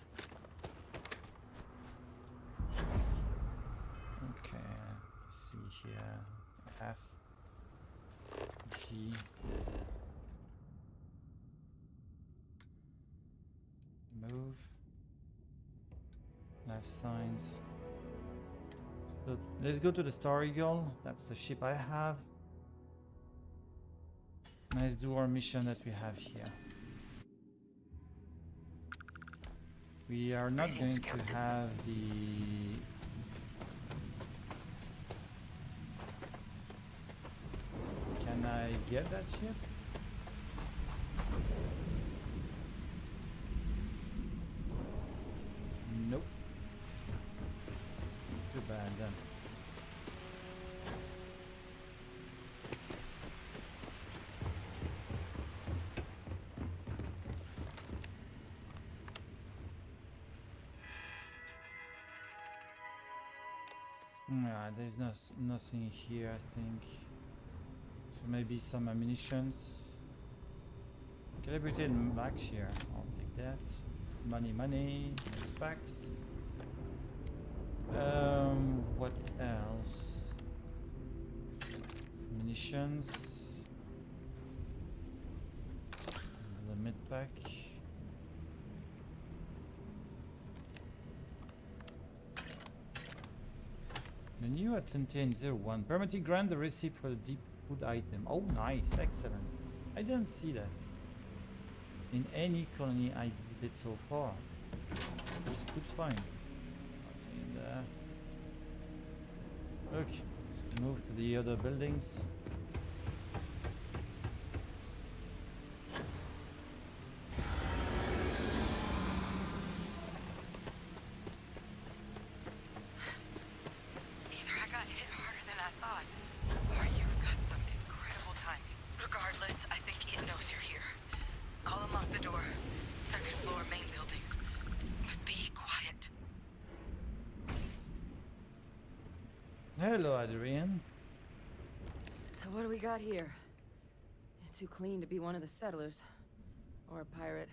Okay, let's see here. F, G. Move. Life signs. So let's go to the Star Eagle. That's the ship I have. Let's do our mission that we have here. We are not going to have the... Can I get that ship? Nope. Too bad then. Nah, there's nothing here, I think. So maybe some ammunitions. Calibrated max here. I'll take that. Money, facts. What else? munitions. Another med pack. The new Atlantean 01. Permanently grant the receipt for the deep food item. Oh, nice. Excellent. I didn't see that in any colony I visited so far. It was good find. Nothing in there. Okay, let's move to the other buildings. Either I got hit harder than I thought, or you've got some incredible timing. Regardless, I think it knows you're here. I'll unlock the door. Second floor, main building. Be quiet. Hello, Adrian. So what do we got here? It's too clean to be one of the settlers. Or a pirate.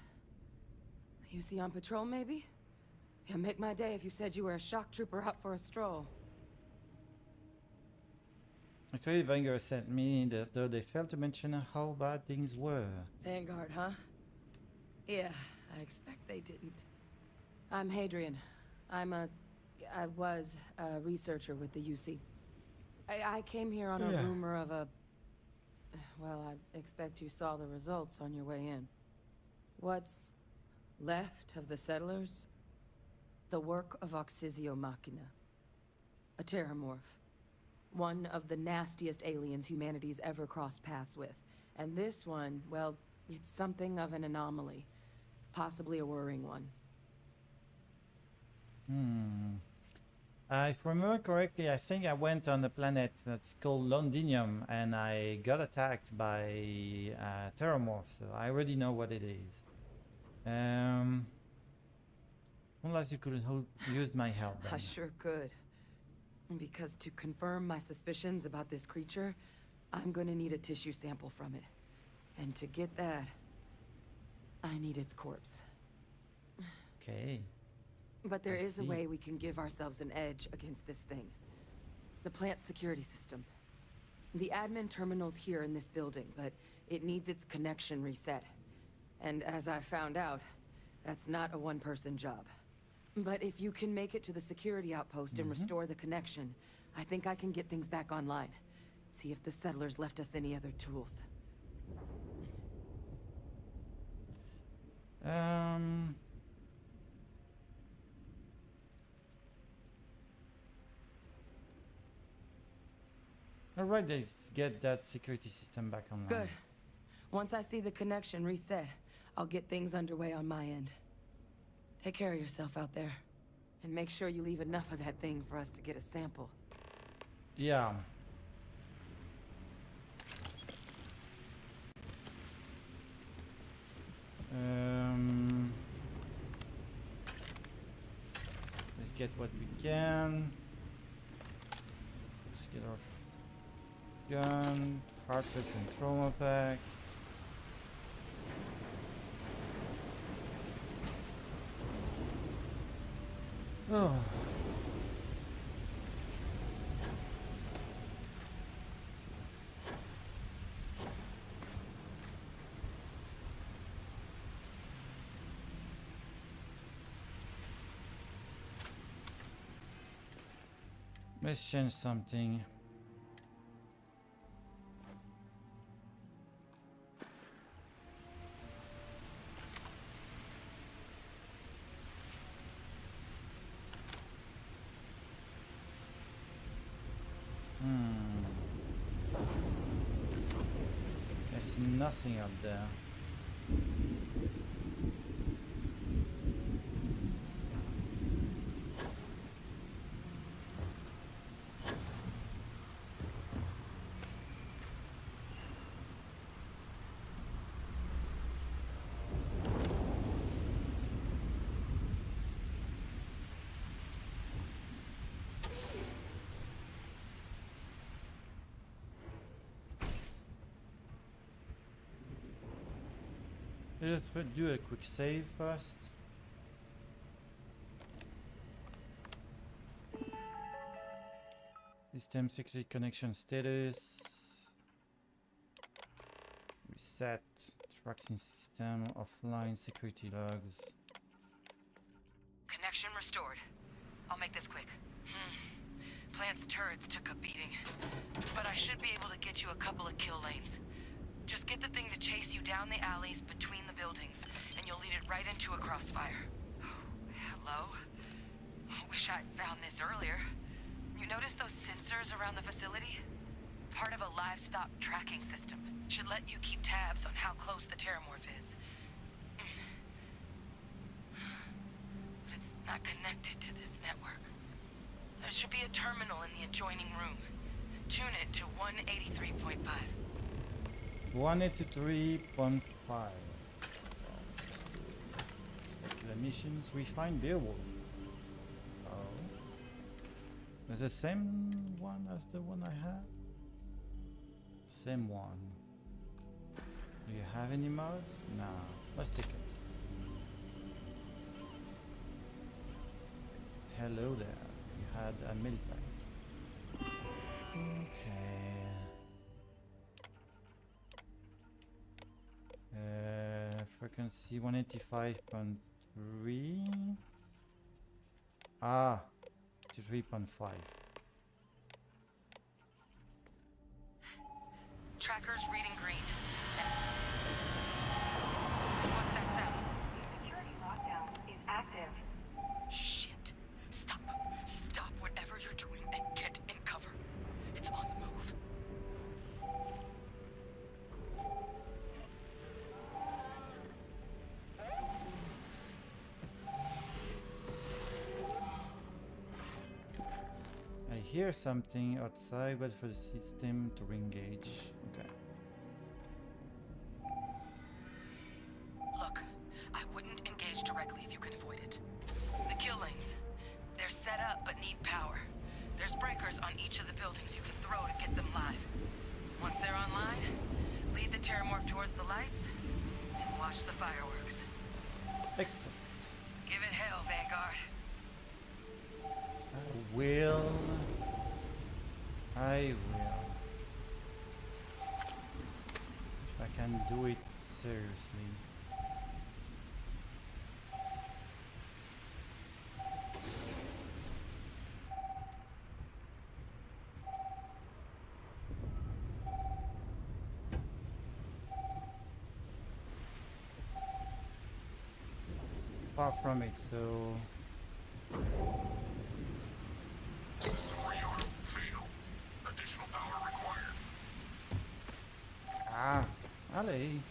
You see on patrol, maybe? Yeah, make my day if you said you were a shock trooper out for a stroll. Actually, Vanguard sent me that though they failed to mention how bad things were. Vanguard, huh? Yeah, I expect they didn't. I'm Hadrian. I was a researcher with the UC. I came here on a rumor of a... Well, I expect you saw the results on your way in. What's left of the settlers? The work of Oxysio Machina. A terramorph. One of the nastiest aliens humanity's ever crossed paths with. And this one, well, it's something of an anomaly. Possibly a worrying one. If I remember correctly, I think I went on a planet that's called Londinium and I got attacked by Terramorph, so I already know what it is. Unless you could use my help then. I sure could. Because to confirm my suspicions about this creature, I'm gonna need a tissue sample from it. And to get that, I need its corpse. Okay. But there is a way we can give ourselves an edge against this thing. The plant security system. The admin terminal's here in this building, but it needs its connection reset. And as I found out, that's not a one-person job. But if you can make it to the security outpost and restore the connection, I think I can get things back online. See if the settlers left us any other tools. Alright, they get that security system back online. Good. Once I see the connection reset, I'll get things underway on my end. Take care of yourself out there. And make sure you leave enough of that thing for us to get a sample. Yeah. Let's get what we can. Let's get our gun, cartridge and trauma pack. Oh. Let's change something. There's nothing up there. Let's do a quick save first. System security connection status. Reset. Tracking system. Offline security logs. Connection restored. I'll make this quick. Plant's turrets took a beating, but I should be able to get you a couple of kill lanes. Just get the thing to chase you down the alleys between the buildings, and you'll lead it right into a crossfire. Hello? Wish I'd found this earlier. You notice those sensors around the facility? Part of a livestock tracking system. Should let you keep tabs on how close the terramorph is. But it's not connected to this network. There should be a terminal in the adjoining room. Tune it to 183.5. 183.5. Spectacular missions. We find Beowulf. Oh. Is the same one as the one I had? Same one. Do you have any mods? Nah. Let's take it. Hello there. You had a military. Okay. Frequency 185.3. Ah, 3.5. Tracker's reading green. What's that sound? The security lockdown is active. Shit. Stop. Stop whatever you're doing and get in cover. It's on the move. I hear something outside, but for the system to re-engage. Okay. Look, I wouldn't engage directly if you can avoid it. The kill lanes. They're set up but need power. There's breakers on each of the buildings you can throw to get them live. Once they're online, lead the terramorph towards the lights and watch the fireworks. Excellent. Give it hell, Vanguard. I will. If I can do it seriously. Far from it, so. System rearm. Fail. Additional power required. Ah, allez.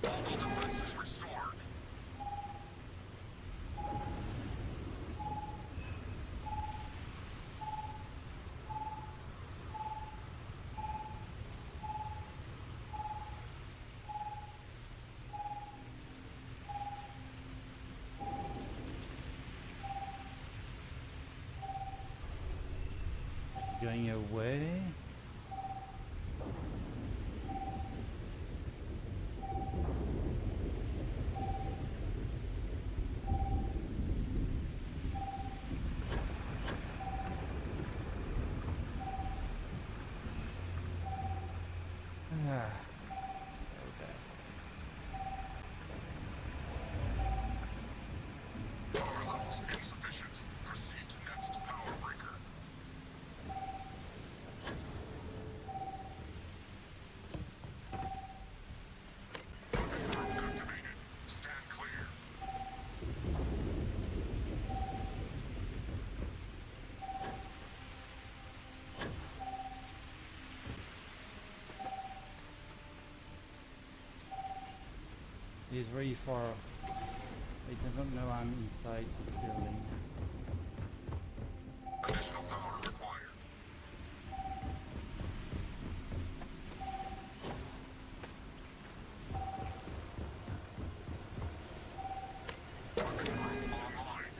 Local defenses restored. It's going away. Ah, okay. Power levels insufficient. Proceed to next power breaker. Weapon group activated. Stand clear. He's very far. He doesn't know I'm inside the building. Additional power required. Weapon group online.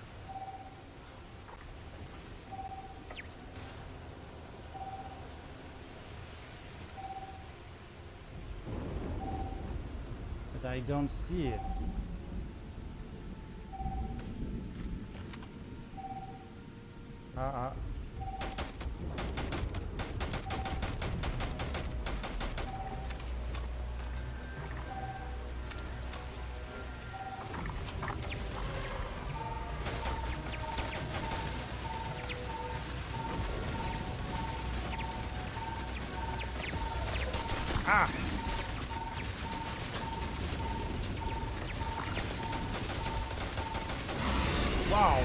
I don't see it. Ah! Wow!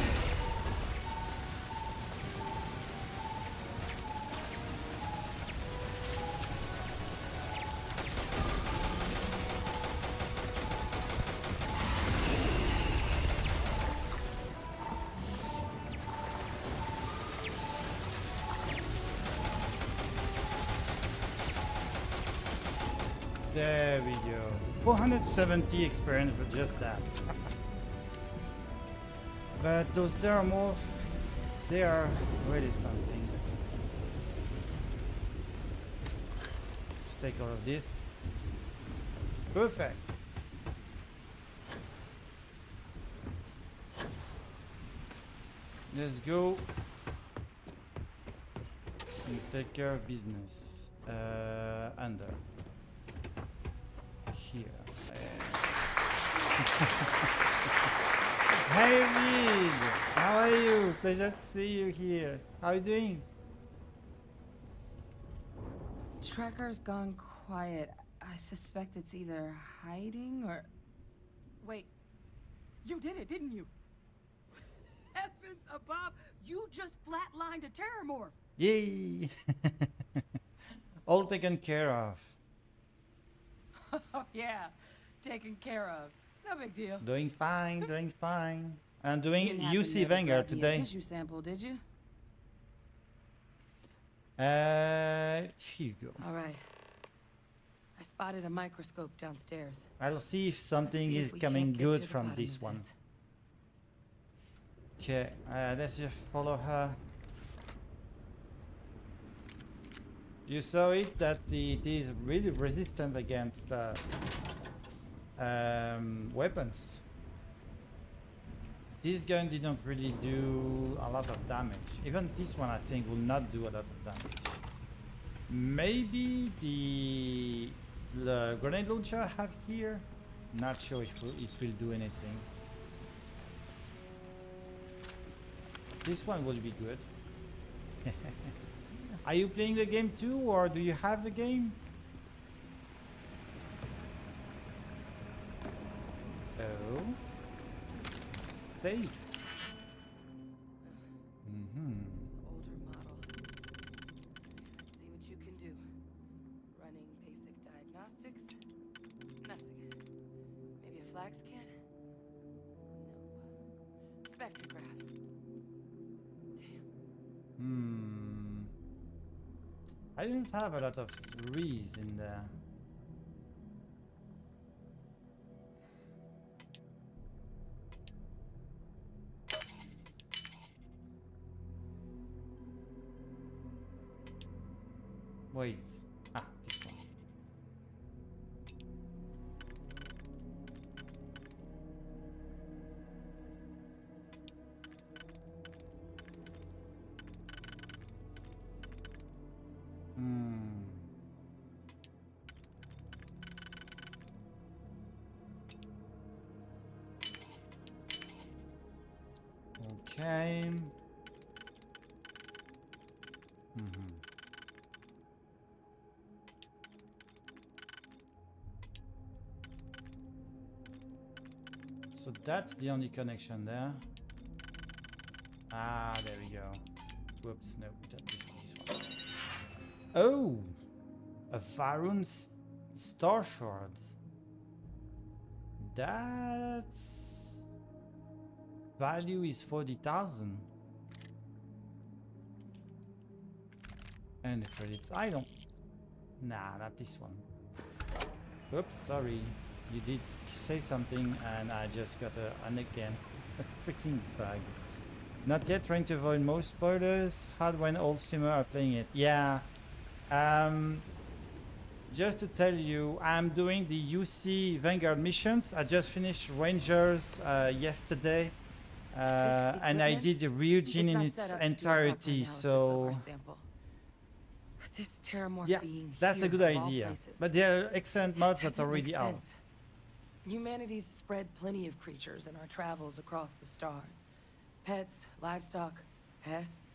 There we go. 470 experience for just that. But those thermals, they are really something. Let's take all of this. Perfect. Let's go and take care of business. Under. Here. Hey Reed! How are you? Pleasure to see you here. How are you doing? Trekker's gone quiet. I suspect it's either hiding or... Wait. You did it, didn't you? Heavens above! You just flatlined a terramorph! Yay! All taken care of. Oh yeah, taken care of. No big deal. Doing fine, doing fine. I'm You doing didn't happen UC to ever Wenger grab me a today. tissue sample, did you? Here you go. All right. I spotted a microscope downstairs. I'll see if something see if is we coming can't get good to the from bottom this of one. this. Okay, let's just follow her. You saw it that it is really resistant against weapons. This gun didn't really do a lot of damage. Even this one I think will not do a lot of damage. Maybe the grenade launcher I have here, not sure if it will do anything. This one will be good. Are you playing the game too, or do you have the game? Oh. Save. Older model. Let's see what you can do. Running basic diagnostics. Nothing. Maybe a flag scan? No. Spectrograph. I didn't have a lot of threes in there. Wait. Ah, this one. Okay. So that's the only connection there. Ah, there we go. Whoops, no, this one. Oh! A Varun Star Shard. That's... value is 40,000. And the credits, I don't... Nah, not this one. Oops, sorry. You did say something and I just got an again. A freaking bug. Not yet, trying to avoid most spoilers. Hard when old streamers are playing it. Yeah. just to tell you, I'm doing the UC Vanguard missions. I just finished Rangers yesterday, and I did the Ryujin in its entirety. So This terramorph yeah, being that's a here good of all idea. places. But there are excellent mods that are Doesn't make already out. sense. Humanity's spread plenty of creatures in our travels across the stars. Pets, livestock, pests.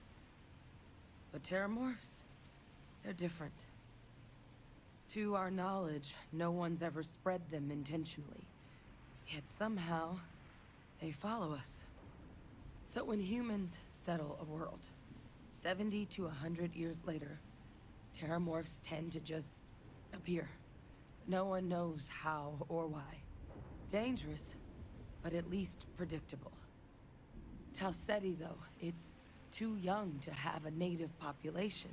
But terramorphs, they're different. To our knowledge, no one's ever spread them intentionally. Yet somehow, they follow us. So when humans settle a world, 70 to 100 years later, terramorphs tend to just appear. No one knows how or why. Dangerous, but at least predictable. Tau Ceti, though, it's too young to have a native population.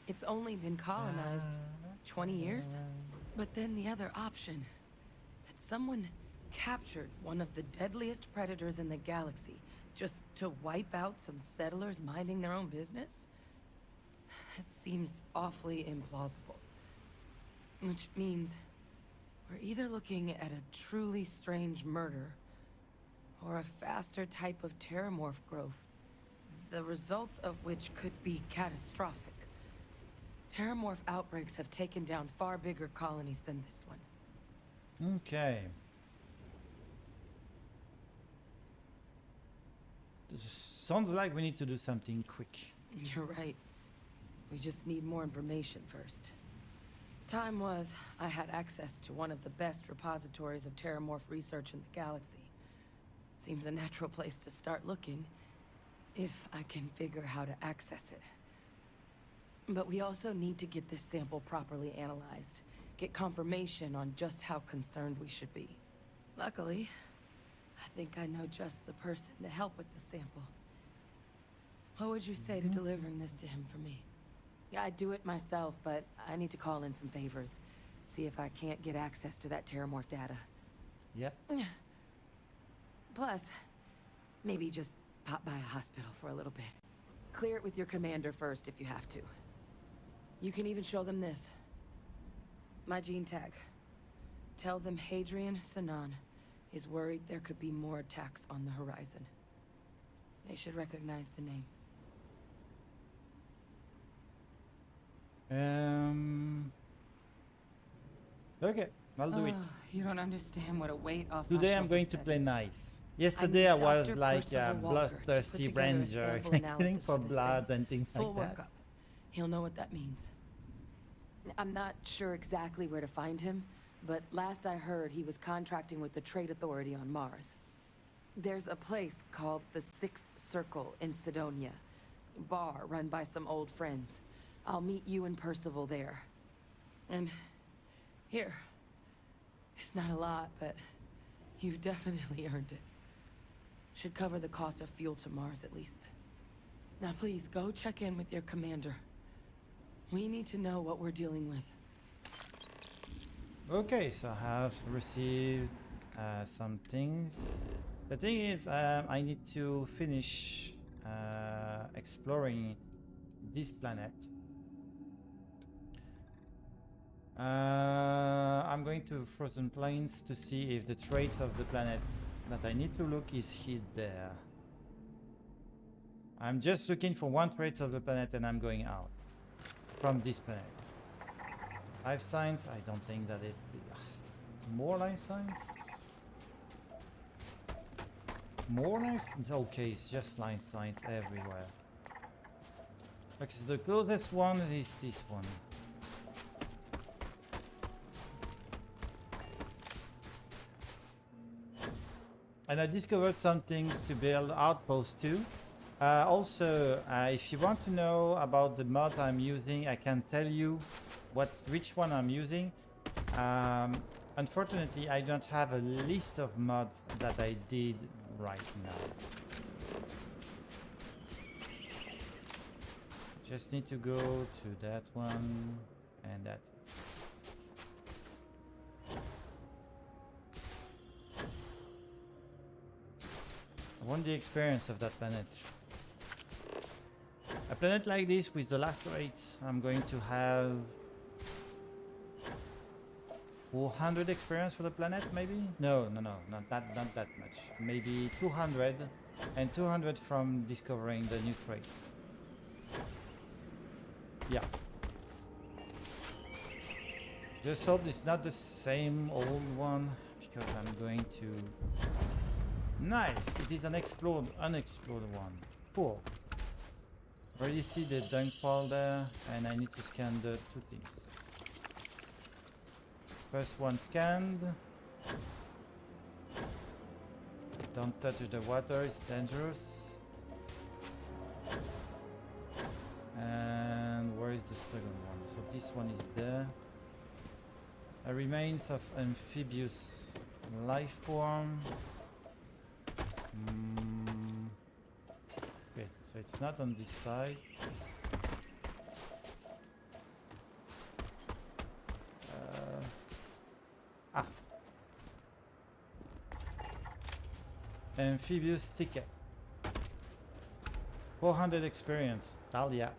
It's only been colonized 20 years. But then the other option, that someone captured one of the deadliest predators in the galaxy just to wipe out some settlers minding their own business? That seems awfully implausible. Which means we're either looking at a truly strange murder or a faster type of terramorph growth, the results of which could be catastrophic. Terramorph outbreaks have taken down far bigger colonies than this one. Okay. This sounds like we need to do something quick. You're right. We just need more information first. Time was, I had access to one of the best repositories of terramorph research in the galaxy. Seems a natural place to start looking, if I can figure how to access it. But we also need to get this sample properly analyzed, get confirmation on just how concerned we should be. Luckily, I think I know just the person to help with the sample. What would you say to delivering this to him for me? Yeah, I'd do it myself, but I need to call in some favors. See if I can't get access to that terramorph data. Yep. Plus, maybe just pop by a hospital for a little bit. Clear it with your commander first if you have to. You can even show them this. My gene tag. Tell them Hadrian Sinan is worried there could be more attacks on the horizon. They should recognize the name. Okay, I'll do it. You don't understand what a weight off Today my I'm going to shoulders play that is. nice. Yesterday I was Dr. like a Percival Walker to put bloodthirsty together a ranger, sample killing analysis for this blood thing. and things Full like that. workup. He'll know what that means. I'm not sure exactly where to find him, but last I heard he was contracting with the Trade Authority on Mars. There's a place called the Sixth Circle in Sidonia. A bar run by some old friends. I'll meet you and Percival there. And here. It's not a lot, but you've definitely earned it. Should cover the cost of fuel to Mars at least. Now please, go check in with your commander. We need to know what we're dealing with. Okay, so I have received some things. The thing is, I need to finish exploring this planet. I'm going to Frozen Plains to see if the traits of the planet that I need to look is hid there. I'm just looking for one trait of the planet and I'm going out from this planet. Life science, I don't think that it... More life science? More life science? Okay, it's just life science everywhere. Okay, so the closest one is this one. And I discovered some things to build outposts too. Also, if you want to know about the mod I'm using, I can tell you which one I'm using. Unfortunately, I don't have a list of mods that I did right now. Just need to go to that one and that. I want the experience of that planet. A planet like this with the last rate, I'm going to have 400 experience for the planet, maybe? No, not that much. Maybe 200, and 200 from discovering the new trait. Yeah. Just hope it's not the same old one, because I'm going to... Nice! It is an unexplored one. Cool. Already see the dunk pile there, and I need to scan the two things. First one scanned. Don't touch the water, it's dangerous. And where is the second one? So this one is there. A remains of amphibious life form. Okay, so it's not on this side. Amphibious ticket. 400 experience. Oh yeah.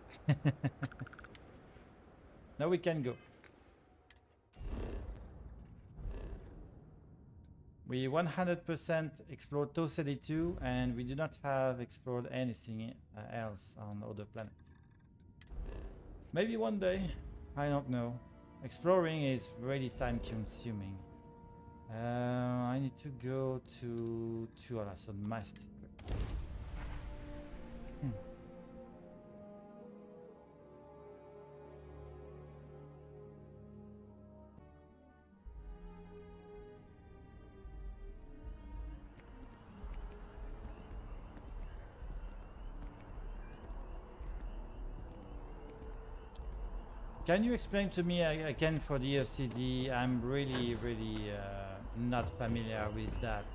Now we can go. We 100% explored Tosedi 2, and we do not have explored anything else on other planets. Maybe one day, I don't know. Exploring is really time consuming. I need to go to so Mastic. Can you explain to me again for the LCD? I'm really not familiar with that,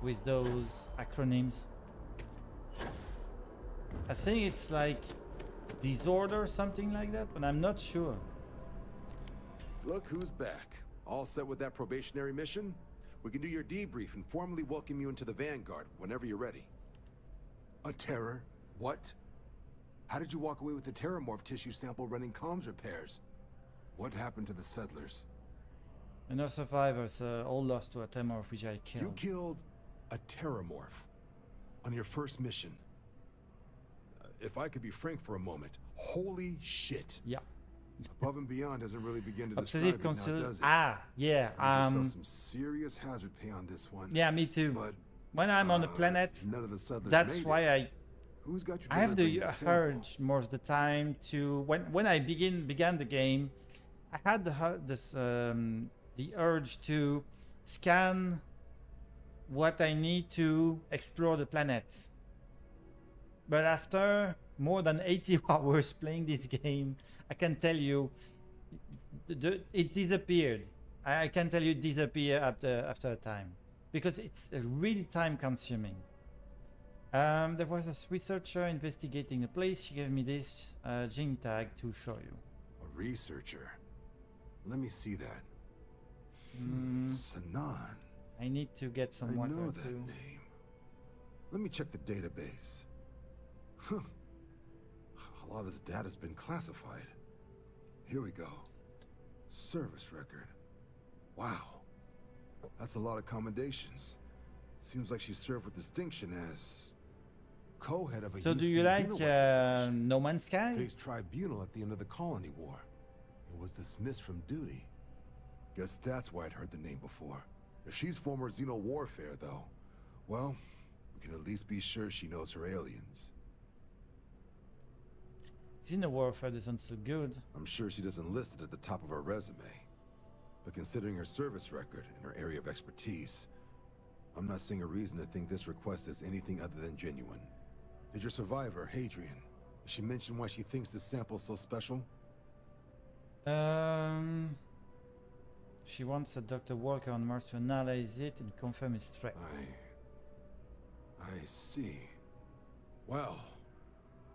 with those acronyms. I think it's like disorder, something like that, but I'm not sure. Look who's back. All set with that probationary mission? We can do your debrief and formally welcome you into the Vanguard whenever you're ready. A terror? What? How did you walk away with the terramorph tissue sample running comms repairs? What happened to the settlers? No survivors, all lost to a terramorph which I killed. You killed a terramorph on your first mission. If I could be frank for a moment, holy shit. Yeah. Above and Beyond doesn't really begin to Obsessive describe it now, does it? Yeah. Yourself some serious hazard pay on this one. Yeah, me too. But when I'm on the planet, none of the settlers that's made why it. Who's got you I have the delivering sample? urge most of the time to when I began the game, I had the urge to scan what I need to explore the planet. But after more than 80 hours playing this game, I can tell you it disappeared. I can tell you it disappeared after a time, because it's really time consuming. There was a researcher investigating the place. She gave me this gym tag to show you. A researcher? Let me see that. Sanan. I need to get some water I know that too. name. Let me check the database. Huh. A lot of this data's been classified. Here we go. Service record. Wow. That's a lot of commendations. Seems like she served with distinction as co-head of a So UC do you like Xenoweb No Man's Sky? faced tribunal at the end of the Colony War. It was dismissed from duty. Guess that's why I'd heard the name before. If she's former Xeno warfare, though, well, we can at least be sure she knows her aliens. Xeno Warfare doesn't so good. I'm sure she doesn't list it at the top of her resume. But considering her service record and her area of expertise, I'm not seeing a reason to think this request is anything other than genuine. Did your survivor, Hadrian, did she mention why she thinks this sample's so special? She wants a Dr. Walker on Mars to analyze it and confirm its threat. I see. Well,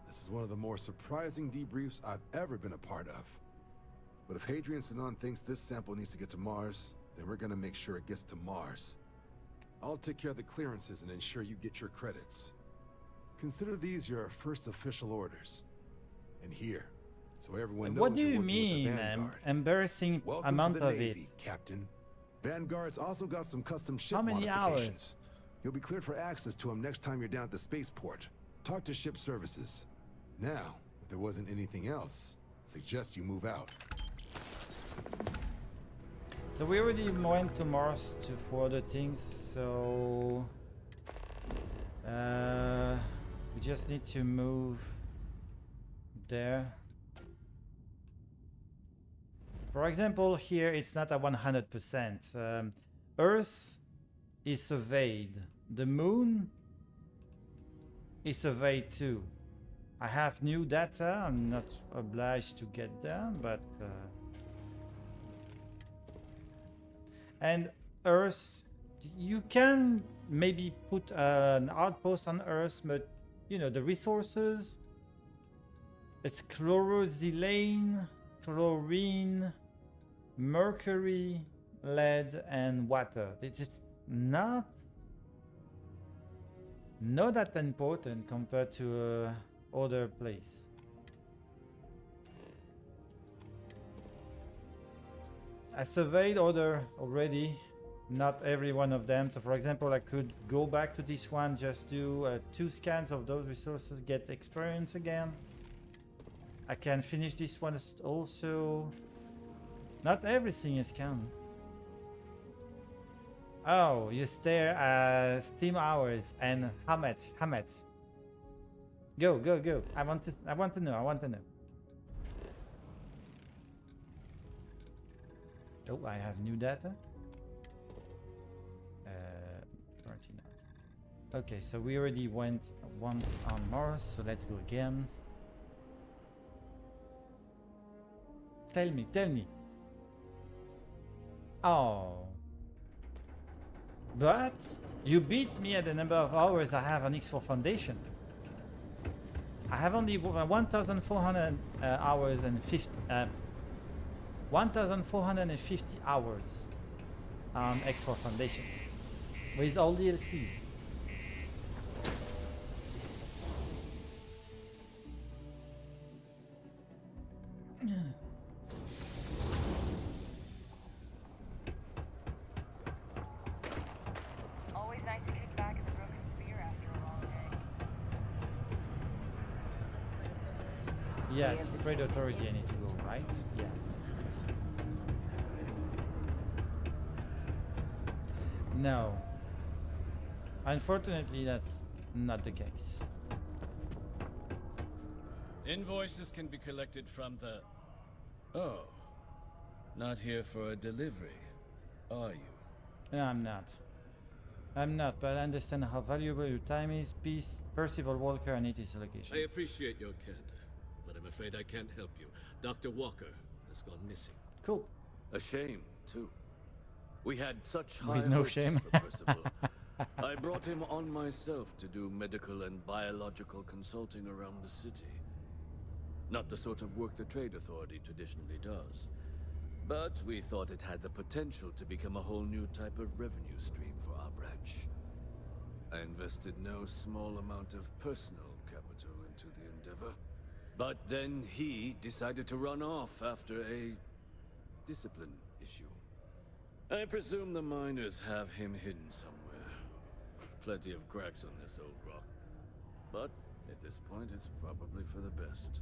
this is one of the more surprising debriefs I've ever been a part of. But if Hadrian Sanan thinks this sample needs to get to Mars, then we're gonna make sure it gets to Mars. I'll take care of the clearances and ensure you get your credits. Consider these your first official orders. And here, so everyone knows What do you're you working with the mean? Vanguard. Embarrassing Welcome amount to the of Navy, it. Captain. Vanguard's also got some custom ship How many modifications. hours? You'll be cleared for access to them next time you're down at the spaceport. Talk to ship services. Now, if there wasn't anything else, I suggest you move out. So we already went to Mars for other things, so we just need to move there. For example, here it's not a 100%. Earth is surveyed. The moon is surveyed too. I have new data. I'm not obliged to get them, but and Earth, you can maybe put an outpost on Earth, but you know the resources. It's chlorosilane, chlorine, mercury, lead, and water. It's not that important compared to other place. I surveyed other already, not every one of them. So for example, I could go back to this one, just do 2 scans of those resources, get experience again. I can finish this one also. Not everything is scanned. Oh, you stare at Steam hours and how much? How much? Go. I want to know. Oh, I have new data. 49. Okay, so we already went once on Mars, so let's go again. Tell me. Oh. But you beat me at the number of hours I have on X4 Foundation. I have only 1,400 hours and 1,450 hours on X4 Foundation with all DLCs. Always nice to kick back at the broken spear after a long day. Yeah, it's Trade Authority I need to go, right? Yeah. No. Unfortunately, that's not the case. Invoices can be collected from the... Oh. Not here for a delivery, are you? No, I'm not, but I understand how valuable your time is. Peace, Percival Walker, and it is location. I appreciate your candor, but I'm afraid I can't help you. Dr. Walker has gone missing. Cool. A shame, too. We had such high With no hopes shame. for Percival. I brought him on myself to do medical and biological consulting around the city. Not the sort of work the Trade Authority traditionally does. But we thought it had the potential to become a whole new type of revenue stream for our branch. I invested no small amount of personal capital into the endeavor. But then he decided to run off after a discipline issue. I presume the miners have him hidden somewhere. Plenty of cracks on this old rock. But at this point, it's probably for the best.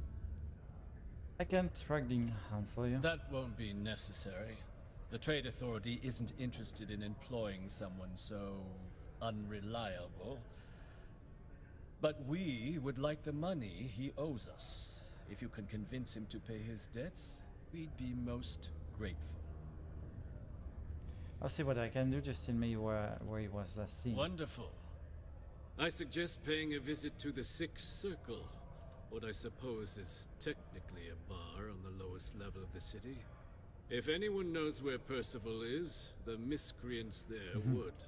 I can track him for you. That won't be necessary. The Trade Authority isn't interested in employing someone so unreliable. But we would like the money he owes us. If you can convince him to pay his debts, we'd be most grateful. I'll see what I can do. Just tell me where he was last seen. Wonderful. I suggest paying a visit to the Sixth Circle. What I suppose is technically a bar on the lowest level of the city. If anyone knows where Percival is, the miscreants there would.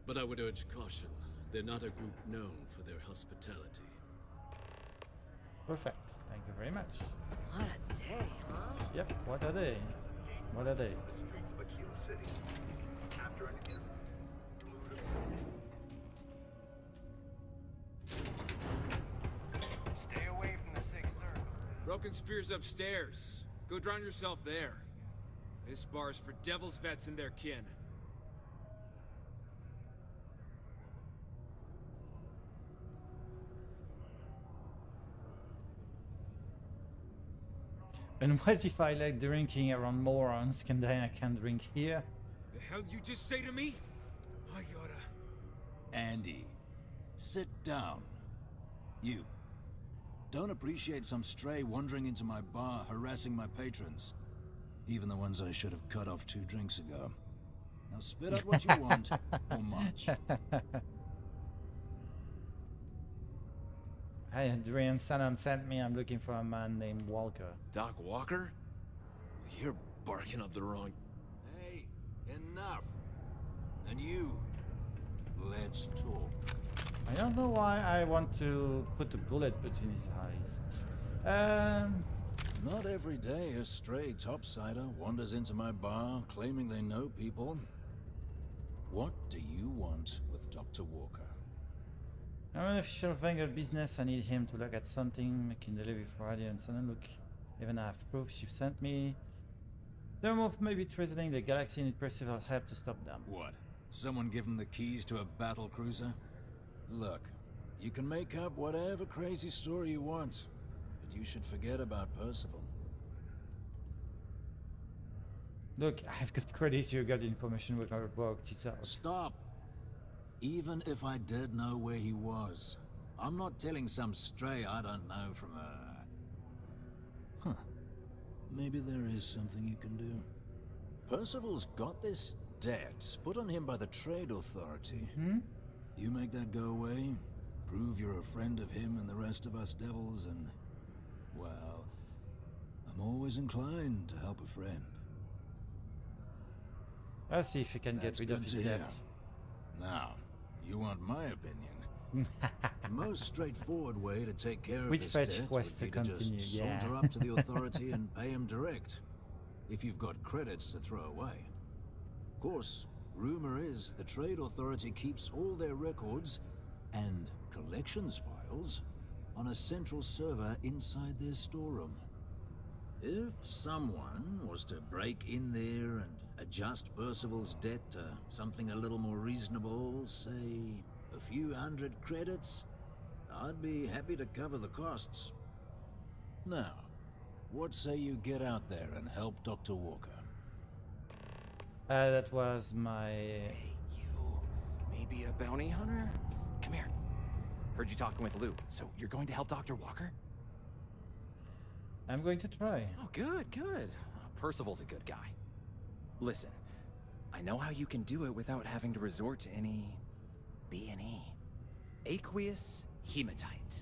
But I would urge caution. They're not a group known for their hospitality. Perfect. Thank you very much. What a day, huh? Yep. What a day. What a day. Falcon Spear's upstairs. Go drown yourself there. This bar's for Devil's vets and their kin. And what if I like drinking around morons? Can I can't drink here? The hell you just say to me? I gotta... Andy, sit down. You. Don't appreciate some stray wandering into my bar, harassing my patrons. Even the ones I should have cut off 2 drinks ago. Now spit out what you want, or march. Hi, Adrian. Sanan sent me. I'm looking for a man named Walker. Doc Walker? You're barking up the wrong... Hey, enough. And you, let's talk. I don't know why I want to put a bullet between his eyes. Not every day a stray topsider wanders into my bar claiming they know people. What do you want with Dr. Walker? I'm an official Vanguard business. I need him to look at something, making delivery for Radio and Sun. Look, even I have proof she sent me. Their move may be threatening the galaxy and need Percival help to stop them. What? Someone give him the keys to a battle cruiser? Look, you can make up whatever crazy story you want, but you should forget about Percival. Look, I've got credits. You got the information with our book. Stop! Even if I did know where he was, I'm not telling some stray I don't know from a... Huh. Maybe there is something you can do. Percival's got this debt put on him by the Trade Authority. You make that go away, prove you're a friend of him and the rest of us devils, and... well, I'm always inclined to help a friend. I'll see if you can get rid of his debt. Now, you want my opinion? The most straightforward way to take care of Which this fetch debt quest would to be to continue, just yeah. saunter up to the authority and pay him direct, if you've got credits to throw away. Of course, rumor is the Trade Authority keeps all their records and collections files on a central server inside their storeroom. If someone was to break in there and adjust Percival's debt to something a little more reasonable, say a few hundred credits, I'd be happy to cover the costs. Now, what say you get out there and help Dr. Walker? That was my... Hey, you. Maybe a bounty hunter? Come here. Heard you talking with Lou, so you're going to help Dr. Walker? I'm going to try. Oh, good, good. Percival's a good guy. Listen, I know how you can do it without having to resort to any... B&E. Aqueous hematite.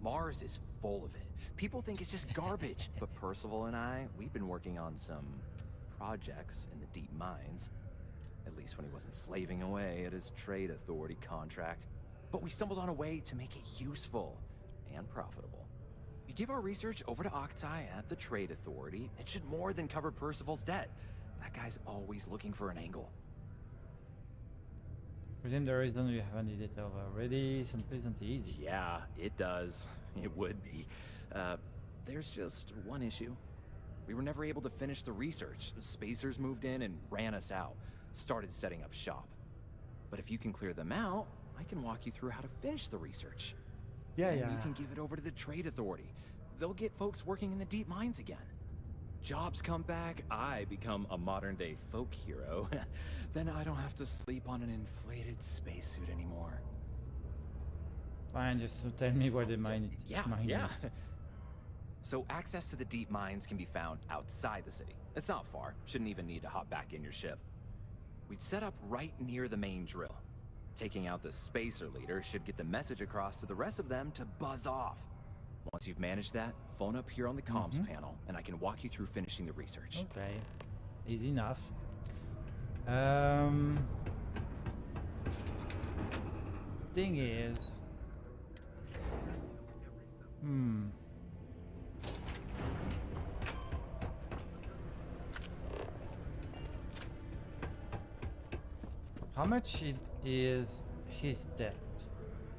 Mars is full of it. People think it's just garbage. But Percival and I, we've been working on some projects in the deep mines. At least when he wasn't slaving away at his Trade Authority contract. But we stumbled on a way to make it useful and profitable. You give our research over to Octai at the Trade Authority, it should more than cover Percival's debt. That guy's always looking for an angle. Presume the reason you haven't did it already isn't easy. Yeah, it does. It would be. There's just one issue. We were never able to finish the research. Spacers moved in and ran us out. Started setting up shop. But if you can clear them out, I can walk you through how to finish the research. Yeah, and yeah. you can give it over to the Trade Authority. They'll get folks working in the deep mines again. Jobs come back, I become a modern-day folk hero. Then I don't have to sleep on an inflated spacesuit anymore. Fine, just tell me where the mine is. Yeah. So access to the deep mines can be found outside the city. It's not far. Shouldn't even need to hop back in your ship. We'd set up right near the main drill. Taking out the spacer leader should get the message across to the rest of them to buzz off. Once you've managed that, phone up here on the comms panel, and I can walk you through finishing the research. Okay, easy enough. Thing is, how much is his debt?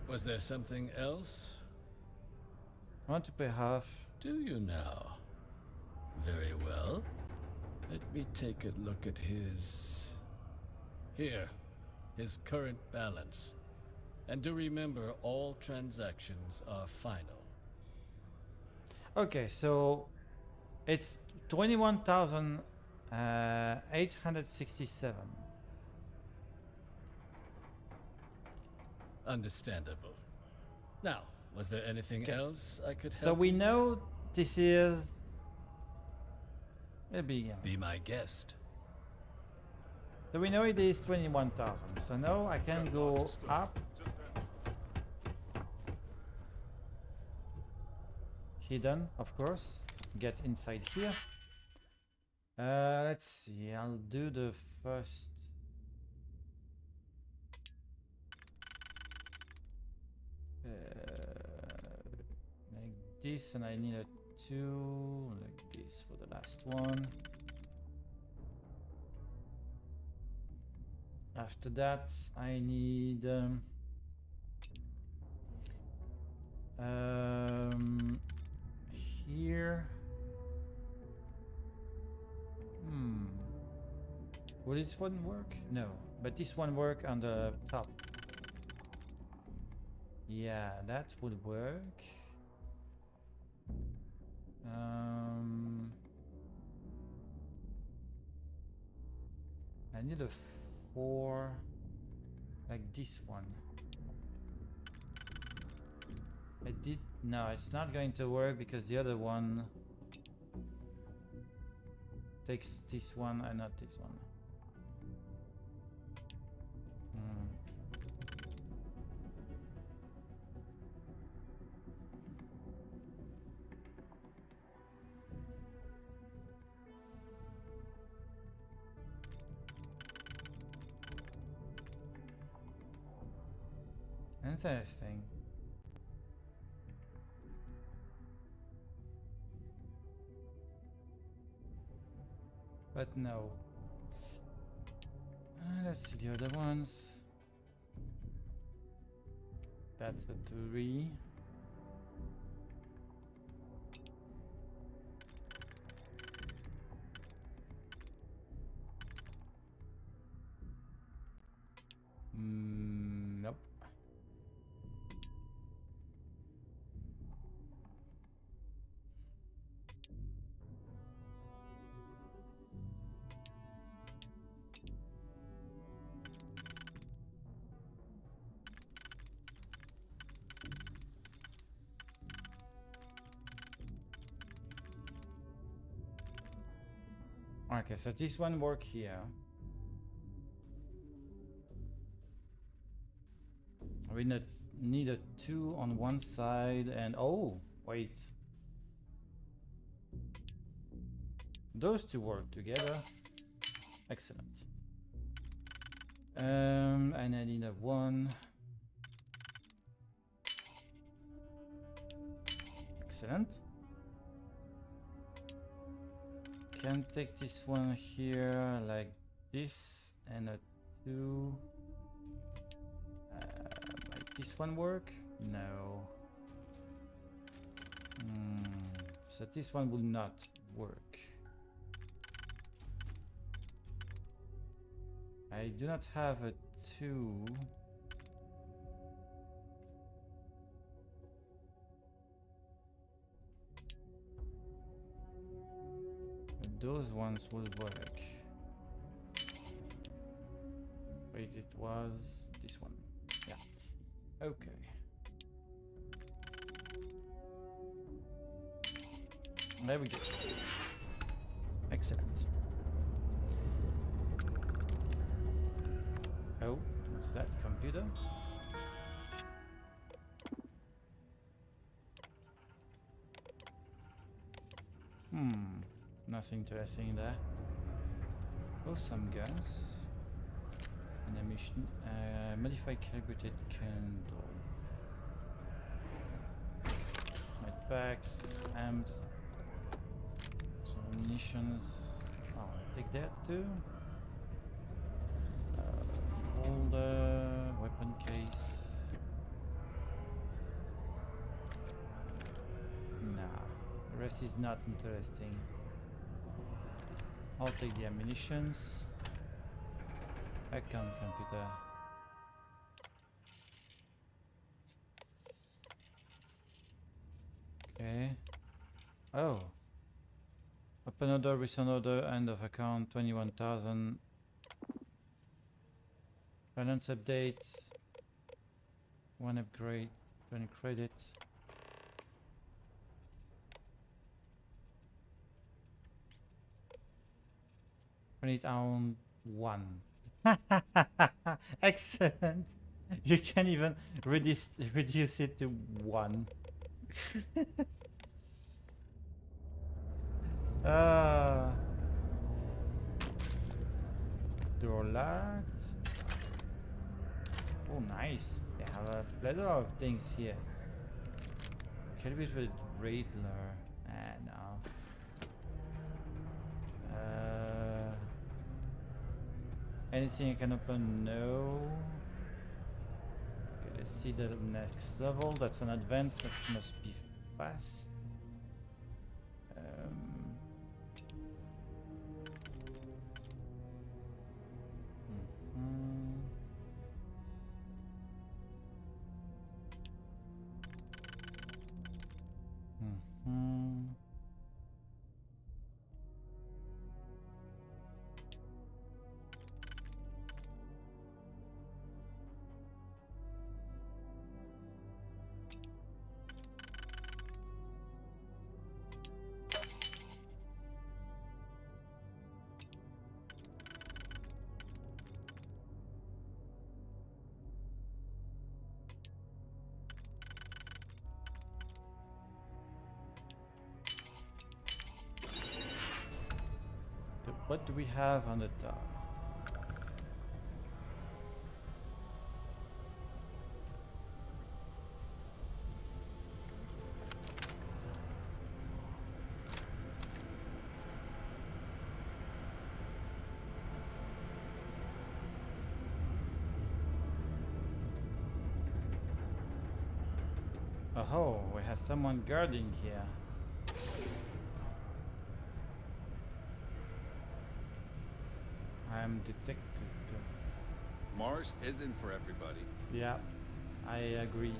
Was there something else? I want to pay half Do you now? Very well. Let me take a look at his... Here, his current balance. And do remember, all transactions are final. Okay, so it's 21,867. Understandable. Now, was there anything else I could help So we you with? know this is... Be my guest. So we know it is 21,000. So now I can go up. Hidden, of course. Get inside here. Let's see. I'll do the first. Like this, and I need a 2 like this for the last one. After that, I need here. Will this one work? No, but this one work on the top. Yeah, that would work. I need a 4 like this one. No, it's not going to work because the other one takes this one and not this one. Interesting. But no. Let's see the other ones. That's a 3. Nope. Okay, so this one work here. We need a 2 on one side and oh, wait. Those two work together. Excellent. And I need a 1. Excellent. Can take this one here like this and a 2. Might this one work? No. So this one will not work. I do not have a 2. Those ones will work. Wait, it was this one. Yeah. Okay. There we go. Excellent. Oh, what's that? Computer? Nothing interesting there. Oh, some guns. An ammunition. Modified calibrated candle. Med packs, amps, some ammunitions. Oh, I'll take that too. Folder, weapon case. Nah, This is not interesting. I'll take the ammunitions. Back on computer. Okay. Oh. Open order, recent order, end of account, 21,000. Balance update. 1 upgrade, 20 credits. On 1. Excellent. You can even reduce it to 1. Door locked. Oh, nice. They have a plethora of things here. Calibrate with Radler. No. Anything I can open? No. Okay, let's see the next level. That's an advanced. That must be fast. What do we have on the top? Oh, we have someone guarding here. I'm detected. Mars isn't for everybody. Yeah, I agree.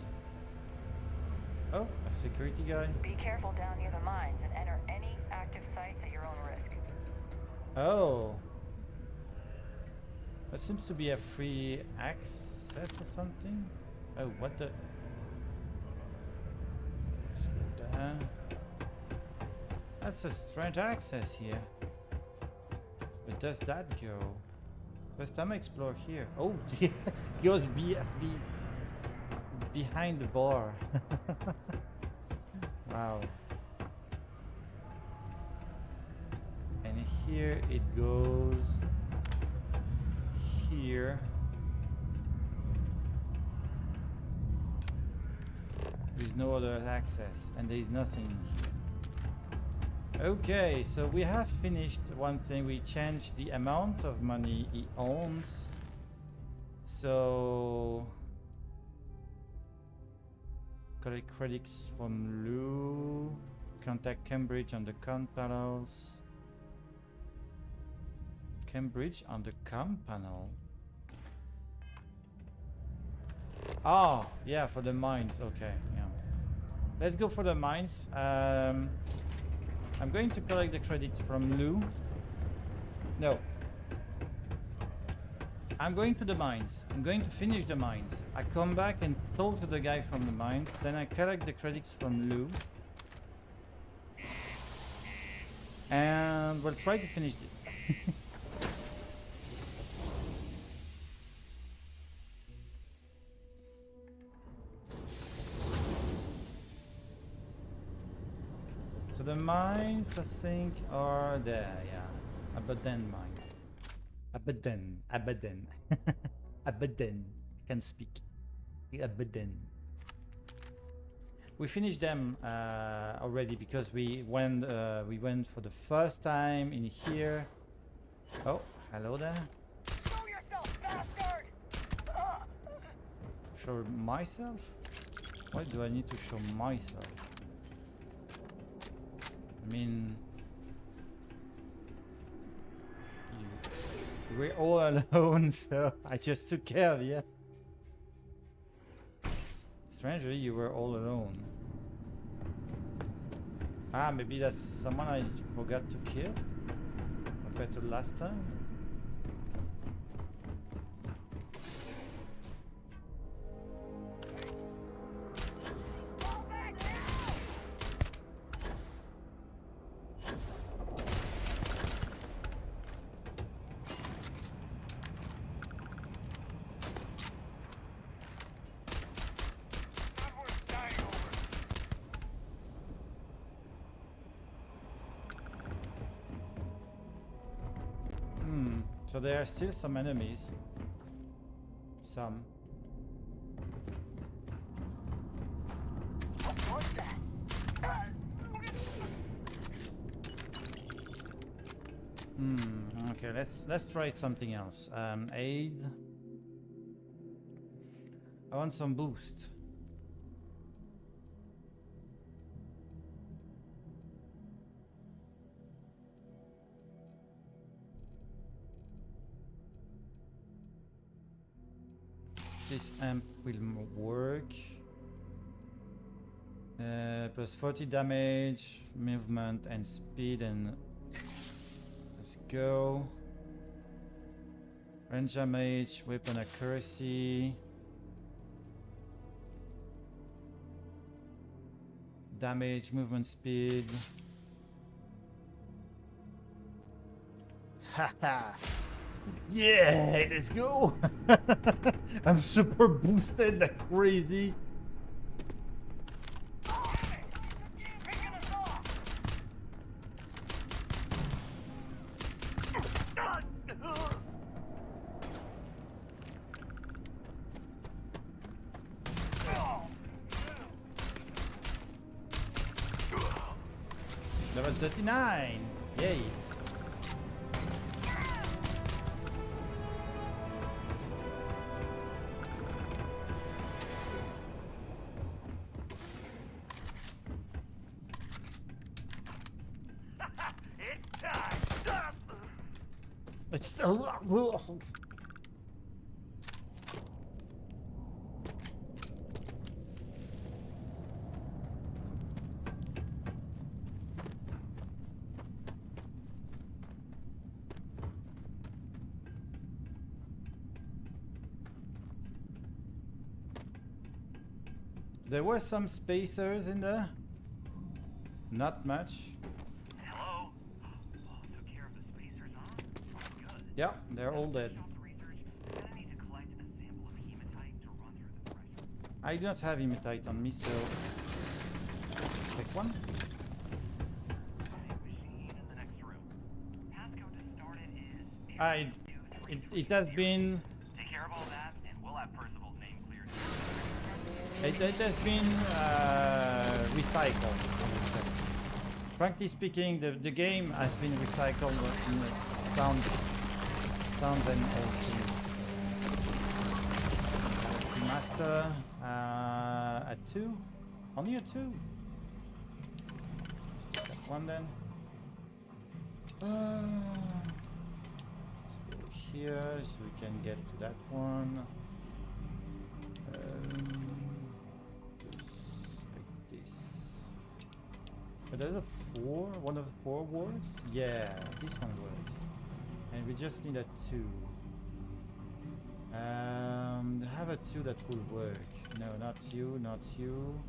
Oh, a security guy. Be careful down near the mines and enter any active sites at your own risk. Oh. That seems to be a free access or something. Oh, what the? Let's go down. That's a strange access here. Where does that go? First time I explore here. Oh, yes, it goes behind the bar. Wow. And here it goes here. There's no other access, and there is nothing here. Okay, so we have finished one thing. We changed the amount of money he owns. So collect credits from Lou. Contact Cambridge on the comm panels. Cambridge on the comm panel. Oh, yeah, for the mines. Okay, yeah. Let's go for the mines. I'm going to collect the credits from Lou. No. I'm going to the mines. I'm going to finish the mines. I come back and talk to the guy from the mines. Then I collect the credits from Lou. And we'll try to finish it. So the mines, I think, are there, yeah. Abaddon mines. Abaddon. Abaddon. Abaddon. I can speak. Abaddon. We finished them already because we went for the first time in here. Oh, hello there. Show yourself, bastard! Show myself? Why do I need to show myself? mean, you were all alone, so I just took care of you. Strangely, you were all alone. Ah, maybe that's someone I forgot to kill compared to last time. So there are still some enemies. Some. Okay, let's try something else. Aid. I want some boost. This amp will work. Plus 40 damage, movement and speed, and let's go. Range damage, weapon accuracy, damage, movement speed. Haha! Yeah, let's go! I'm super boosted like crazy. Level 39! Yay! It's There were some spacers in there. Not much. Hello? Took care of the spacers, huh? Good. Yeah, they're all dead. I do not have hematite on me, so take one. It has been. Take care of all that, and we'll have Percival's name cleared. It has been recycled. Frankly speaking, the game has been recycled in sounds and all things. Master a 2, only a 2. Let's take that one then. Let's go here so we can get to that one. But there's a 4, one of the 4 works? Yeah, this one works. And we just need a 2. Have a 2 that will work. No, not you, not you.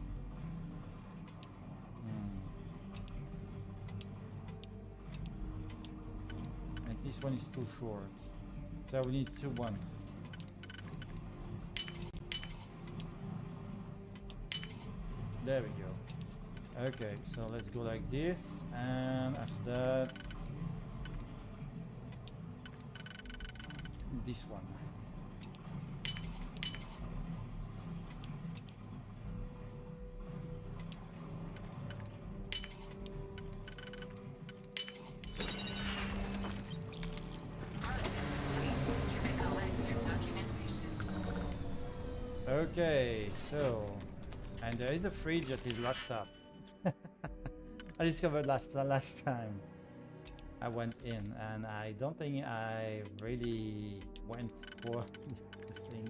And this one is too short. So we need 2 ones. There we go. Okay, so let's go like this, and after that, this one. Okay, so, and there is a fridge that is locked up. I discovered last time I went in, and I don't think I really went for the thing.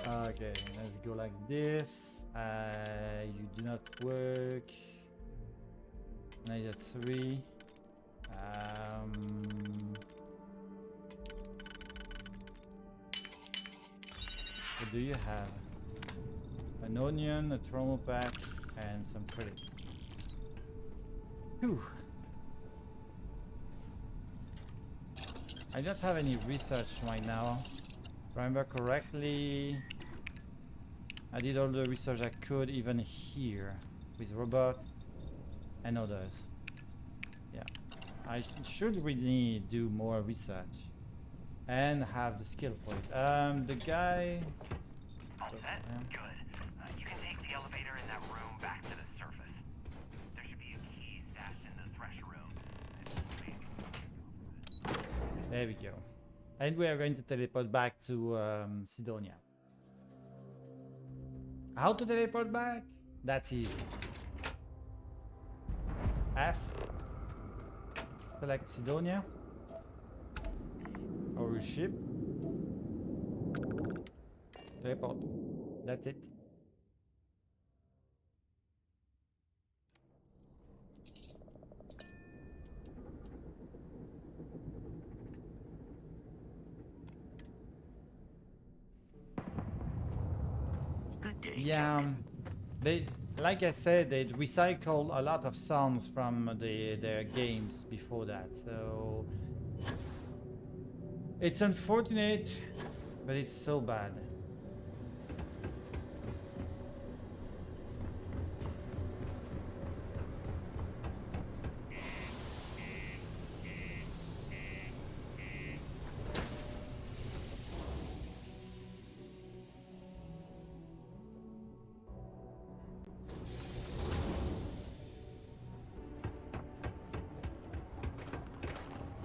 Okay, let's go like this. You do not work. Night at 3. What do you have? An onion, a trauma pack, and some credits. Whew. I don't have any research right now. If I remember correctly, I did all the research I could, even here, with robot and others. Yeah, I should really do more research and have the skill for it. The guy... All set? Good. You can take the elevator in that room back to the surface. There should be a key stashed in the thresh room. There we go. And we are going to teleport back to Sidonia. How to teleport back? That's easy. F. Select Sidonia. Or ship. Teleport. That's it. Yeah, they, like I said, they recycled a lot of sounds from their games before that, so it's unfortunate, but it's so bad.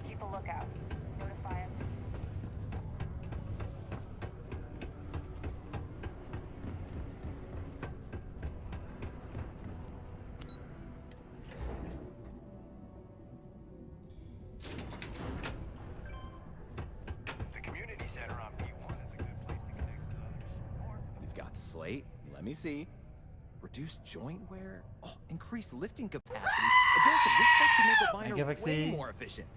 Keep a lookout. Notify us. The community center on P1 is a good place to connect with others. You've got the slate. Let me see. Reduce joint wear. Oh, increase lifting capacity. A dose of this stuff can make a binder way more efficient.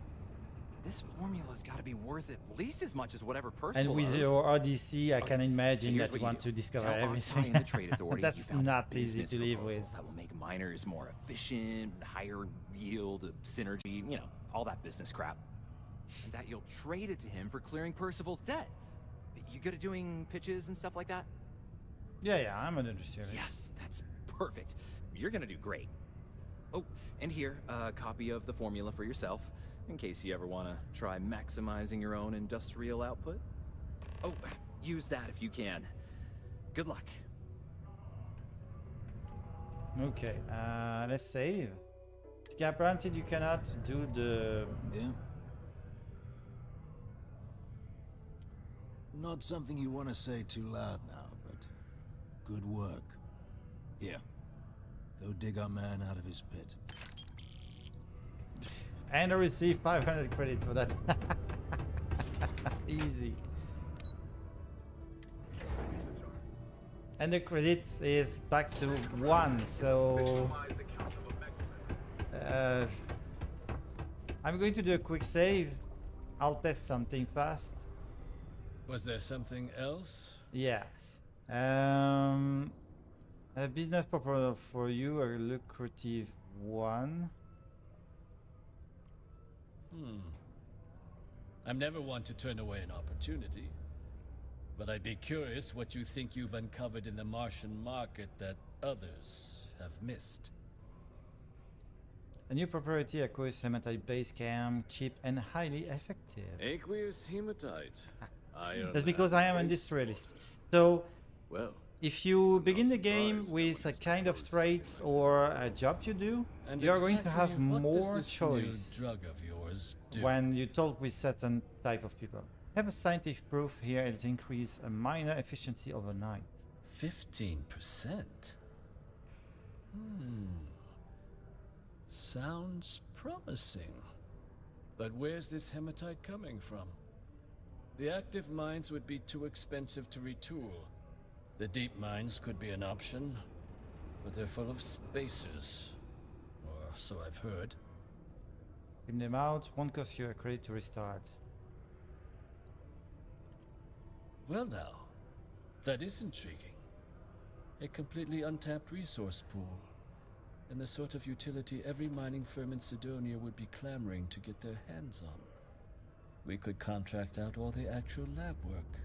This formula's got to be worth at least as much as whatever person. And with your Odyssey, I can imagine that you want to discover everything. The trade authority, That's not easy to live with. That will make miners more efficient, higher yield, synergy, you know, all that business crap. And that you'll trade it to him for clearing Percival's debt. You good at doing pitches and stuff like that? Yeah, I'm an industrialist. Yes, that's perfect. You're gonna do great. Oh, and here, a copy of the formula for yourself, in case you ever want to try maximizing your own industrial output. Oh, use that if you can. Good luck. Okay, let's save. Granted, you cannot do the... Yeah. Not something you want to say too loud now, but good work. Here, go dig our man out of his pit. And I received 500 credits for that. Easy. And the credits is back to 1, so... I'm going to do a quick save. I'll test something fast. Was there something else? Yeah. A business proposal for you, a lucrative one. I'm never one to turn away an opportunity, but I'd be curious what you think you've uncovered in the Martian market that others have missed. A new proprietary aqueous hematite base camp, cheap and highly effective. Aqueous hematite. That's because I am an industrialist. So, well, if you begin the game with a kind of traits or a job you do, you are going to have more choice Drug of yours do? when you talk with certain type of people. I have a scientific proof here it increases a minor efficiency overnight. 15%? Sounds promising. But where's this hematite coming from? The active mines would be too expensive to retool. The deep mines could be an option, but they're full of spacers. Or so I've heard. Clean them out, won't cost you a credit to restart. Well now, that is intriguing. A completely untapped resource pool, and the sort of utility every mining firm in Sidonia would be clamoring to get their hands on. We could contract out all the actual lab work,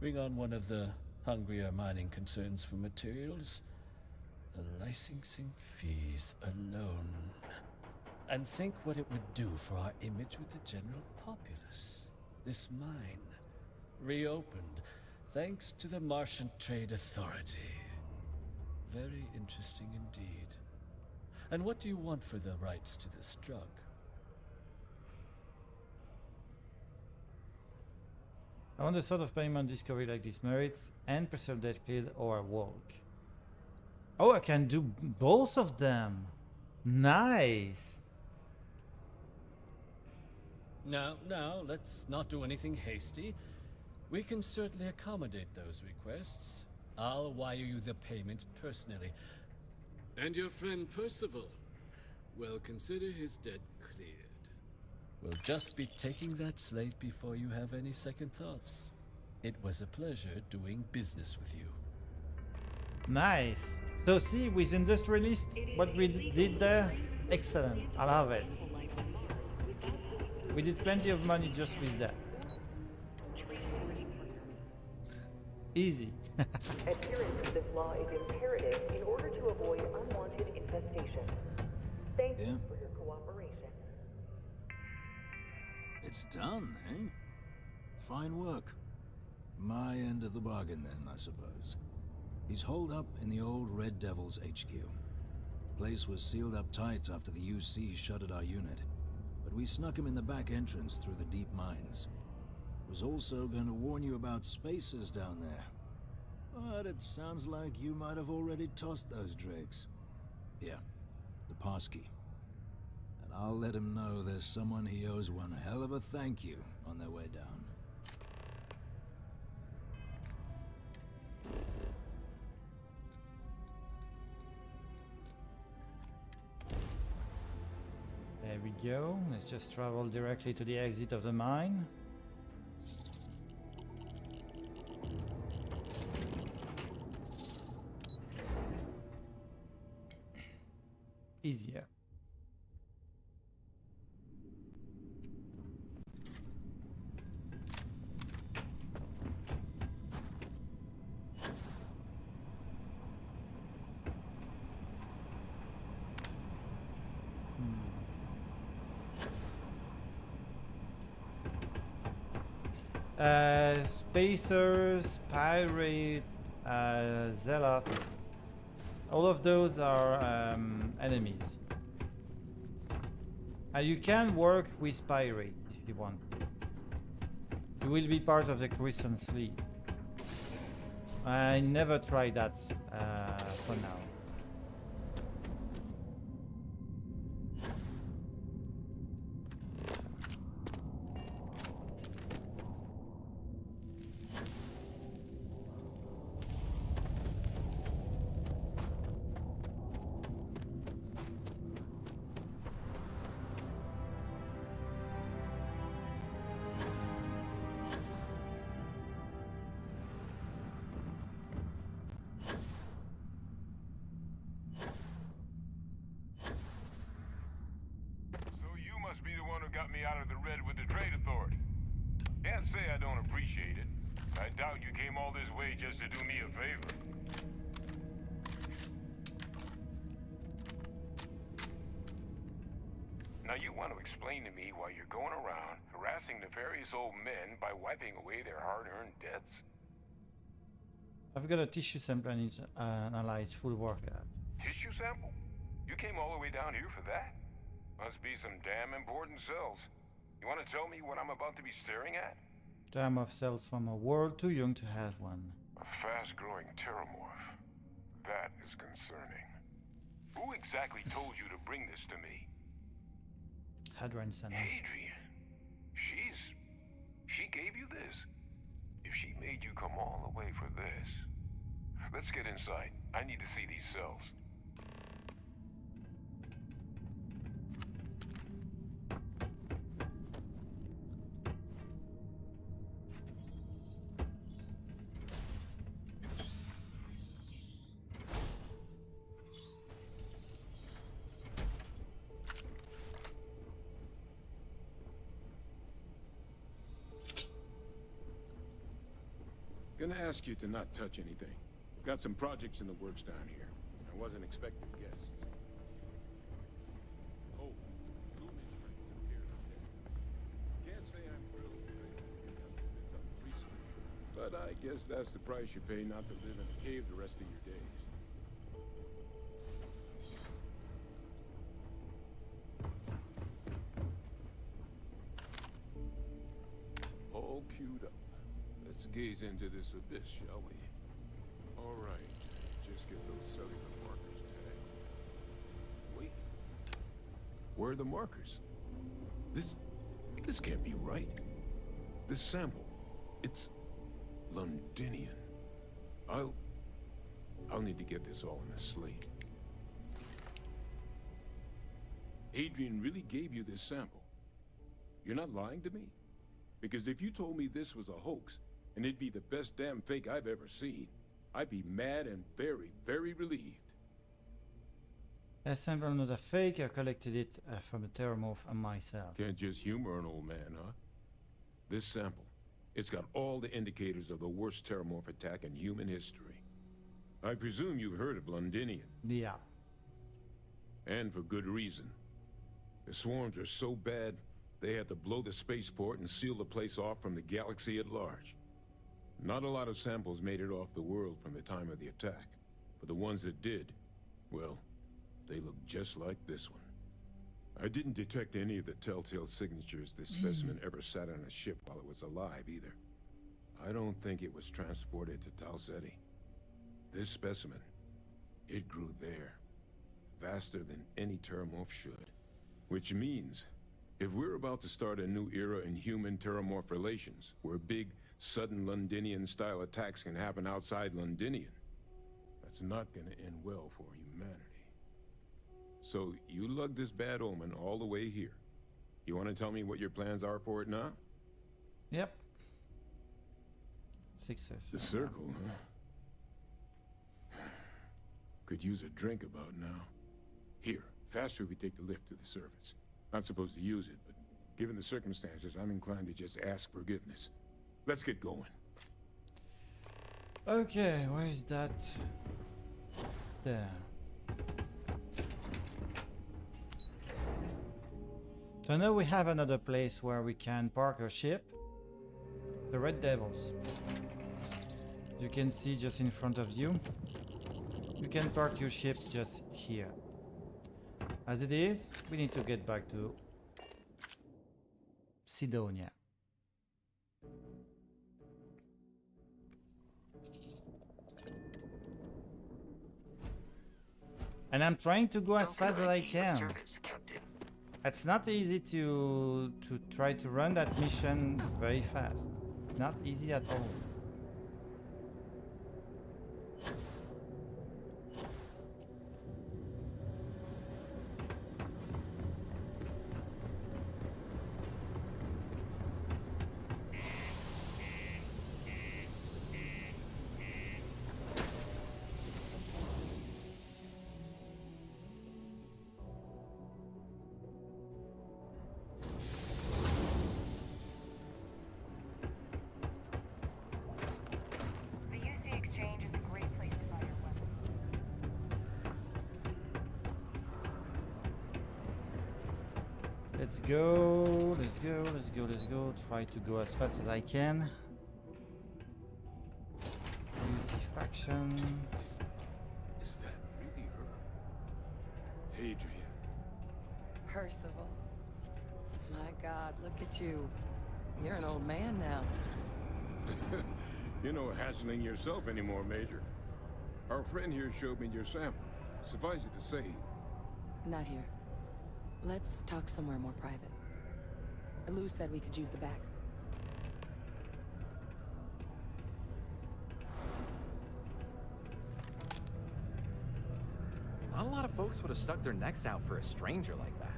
bring on one of the hungrier mining concerns for materials, the licensing fees alone. And think what it would do for our image with the general populace. This mine, reopened thanks to the Martian Trade Authority. Very interesting indeed. And what do you want for the rights to this drug? I want a sort of payment discovery like this merits and preserve dead cleared or walk. Oh, I can do both of them. Nice. Now, let's not do anything hasty. We can certainly accommodate those requests. I'll wire you the payment personally. And your friend Percival? Well, consider his debt cleared. We'll just be taking that slate before you have any second thoughts. It was a pleasure doing business with you. Nice. So see, with Industrialist, what we did there, excellent. I love it. We did plenty of money just with that. Easy. Adherence to this law is imperative in order to avoid unwanted infestation. Thank you for your cooperation. It's done, eh? Fine work. My end of the bargain then, I suppose. He's holed up in the old Red Devil's HQ. Place was sealed up tight after the UC shuttered our unit, but we snuck him in the back entrance through the deep mines. Was also going to warn you about spacers down there. But it sounds like you might have already tossed those dregs. Here, the passkey. And I'll let him know there's someone he owes one hell of a thank you on their way down. There we go. Let's just travel directly to the exit of the mine. Easier. Spacers, Pirate, Zealot, all of those are enemies. You can work with Pirate if you want. You will be part of the Crescent Fleet. I never tried that for now. Got me out of the red with the trade authority. Can't say I don't appreciate it. I doubt you came all this way just to do me a favor. Now you want to explain to me why you're going around harassing nefarious old men by wiping away their hard-earned debts? I've got a tissue sample and it's analyze full workup. Tissue sample? You came all the way down here for that? Must be some damn important cells. You want to tell me what I'm about to be staring at? Time of cells from a world too young to have one. A fast-growing terramorph. That is concerning. Who exactly told you to bring this to me? Hadron Center. Adrian. She gave you this? If she made you come all the way for this... Let's get inside. I need to see these cells. Gonna ask you to not touch anything. Got some projects in the works down here. I wasn't expecting guests. Oh, Lumen's friends appeared up there. Can't say I'm thrilled with it. It's under research. But I guess that's the price you pay not to live in a cave the rest of your days. All queued up. Let's gaze into this abyss, shall we? All right. Just get those cellular markers tagged. Wait. Where are the markers? This can't be right. This sample, it's Londinian. I'll need to get this all in a slate. Adrian really gave you this sample. You're not lying to me? Because if you told me this was a hoax, and it'd be the best damn fake I've ever seen, I'd be mad and very, very relieved. A sample not a fake. I collected it from a terramorph and myself. Can't just humor an old man, huh? This sample, it's got all the indicators of the worst terramorph attack in human history. I presume you've heard of Londinian. Yeah. And for good reason. The swarms are so bad, they had to blow the spaceport and seal the place off from the galaxy at large. Not a lot of samples made it off the world from the time of the attack, but the ones that did, well, they look just like this one. I didn't detect any of the telltale signatures this specimen ever sat on a ship while it was alive, either. I don't think it was transported to Tal Ceti. This specimen, it grew there, faster than any terramorph should. Which means, if we're about to start a new era in human-terramorph relations, where big, sudden Londinian-style attacks can happen outside Londinian, that's not gonna end well for humanity. So, you lugged this bad omen all the way here. You wanna tell me what your plans are for it now? Yep. Success. The circle, huh? Could use a drink about now. Here, faster we take the lift to the surface. Not supposed to use it, but given the circumstances, I'm inclined to just ask forgiveness. Let's get going. Okay, where is that? There. So now we have another place where we can park our ship. The Red Devils. You can see just in front of you. You can park your ship just here. As it is, we need to get back to Sidonia. And I'm trying to go as fast as I can. It's not easy to try to run that mission very fast. Not easy at all. Let's go, let's go, let's go, let's go. Try to go as fast as I can. Easy faction. Is that really her? Adrian. Percival. My God, look at you. You're an old man now. You're no hatchling yourself anymore, Major. Our friend here showed me your sample. Suffice it to say, Not here. Let's talk somewhere more private. Lou said we could use the back. Not a lot of folks would have stuck their necks out for a stranger like that.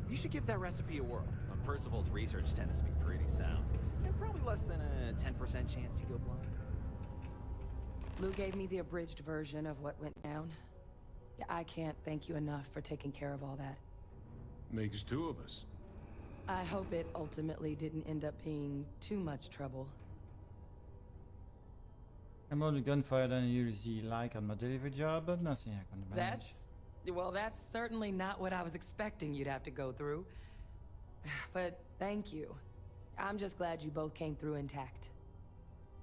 You should give that recipe a whirl. Percival's research tends to be pretty sound. And probably less than a 10% chance you go blind. Lou gave me the abridged version of what went down. Yeah, I can't thank you enough for taking care of all that. makes two of us. I hope it ultimately didn't end up being too much trouble. I'm more gunfire than I usually like on my delivery job, but nothing I can manage. That's certainly not what I was expecting you'd have to go through. But thank you. I'm just glad you both came through intact.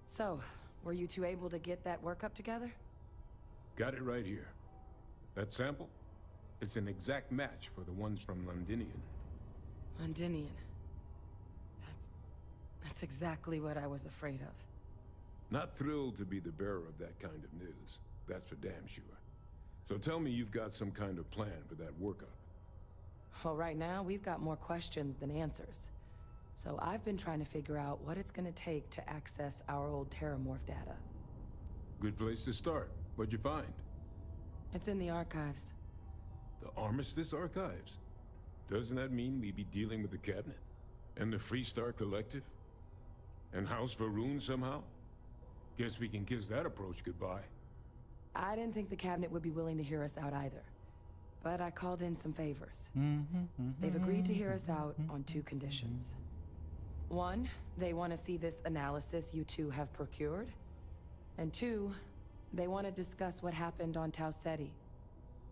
So, were you two able to get that workup together? Got it right here. That sample? It's an exact match for the ones from Londinian. Londinian. That's exactly what I was afraid of. Not thrilled to be the bearer of that kind of news. That's for damn sure. So tell me you've got some kind of plan for that workup. Well, right now, we've got more questions than answers. So I've been trying to figure out what it's gonna take to access our old Terramorph data. Good place to start. What'd you find? It's in the archives. The Armistice Archives? Doesn't that mean we'd be dealing with the Cabinet? And the Freestar Collective? And House Varun somehow? Guess we can kiss that approach goodbye. I didn't think the Cabinet would be willing to hear us out either. But I called in some favors. They've agreed to hear us out on two conditions. One, they want to see this analysis you two have procured. And two, they want to discuss what happened on Tau Ceti.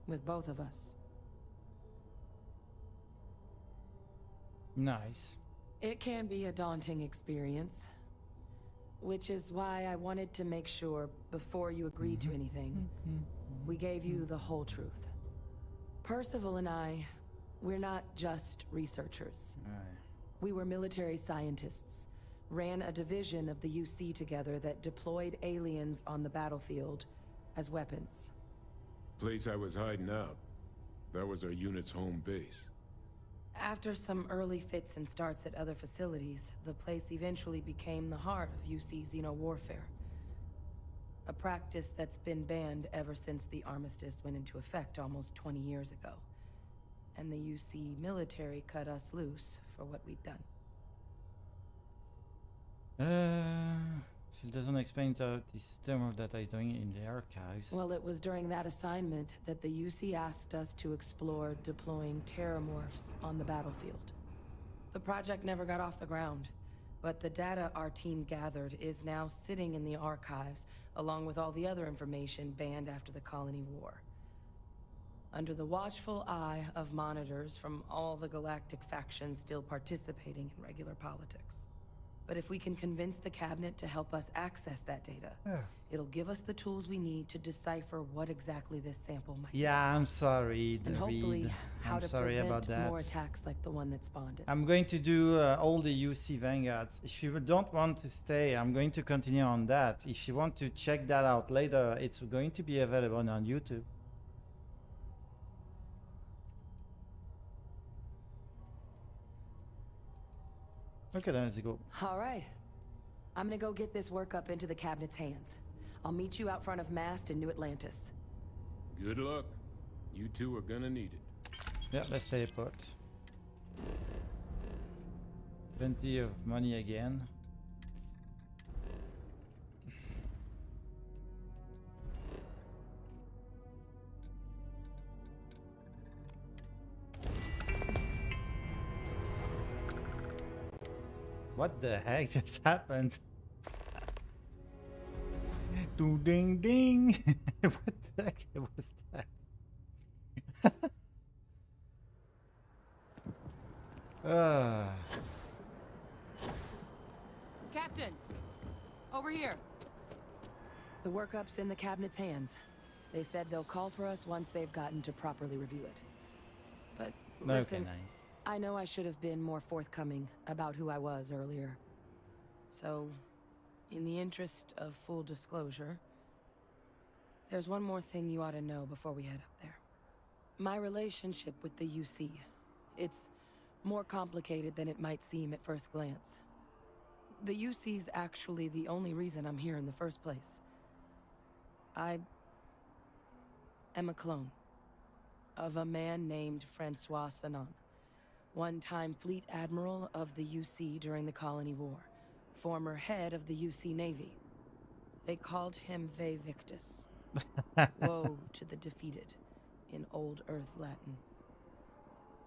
With both of us. Nice. It can be a daunting experience. Which is why I wanted to make sure, before you agreed to anything, we gave you the whole truth. Percival and I, we're not just researchers. We were military scientists, ran a division of the UC together that deployed aliens on the battlefield as weapons. Place I was hiding out. That was our unit's home base. After some early fits and starts at other facilities, the place eventually became the heart of UC xeno-warfare. A practice that's been banned ever since the armistice went into effect almost 20 years ago. And the UC military cut us loose for what we'd done. She doesn't explain the system of that I doing in the archives. Well, it was during that assignment that the UC asked us to explore deploying terramorphs on the battlefield. The project never got off the ground, but the data our team gathered is now sitting in the archives, along with all the other information banned after the Colony War. Under the watchful eye of monitors from all the galactic factions still participating in regular politics. But if we can convince the Cabinet to help us access that data, it'll give us the tools we need to decipher what exactly this sample might be. Yeah, I'm sorry, And hopefully, David. how I'm to sorry prevent about that. more attacks like the one that spawned it. I'm going to do all the UC Vanguards. If you don't want to stay, I'm going to continue on that. If you want to check that out later, it's going to be available on YouTube. Okay, then let's go. All right. I'm gonna go get this work up into the Cabinet's hands. I'll meet you out front of Mast in New Atlantis. Good luck. You two are gonna need it. Yeah, let's stay put. Plenty of money again. What the heck just happened? Doo ding ding! What the heck was that? Captain! Over here! The workup's in the Cabinet's hands. They said they'll call for us once they've gotten to properly review it. But listen, nice. I know I should have been more forthcoming about who I was earlier. So, in the interest of full disclosure, There's one more thing you ought to know before we head up there. My relationship with the UC. It's more complicated than it might seem at first glance. The UC's actually the only reason I'm here in the first place. I am a clone of a man named Francois Sanon, one-time fleet admiral of the UC during the Colony War, former head of the UC Navy. They called him Ve Victus. Woe to the defeated, in Old Earth Latin.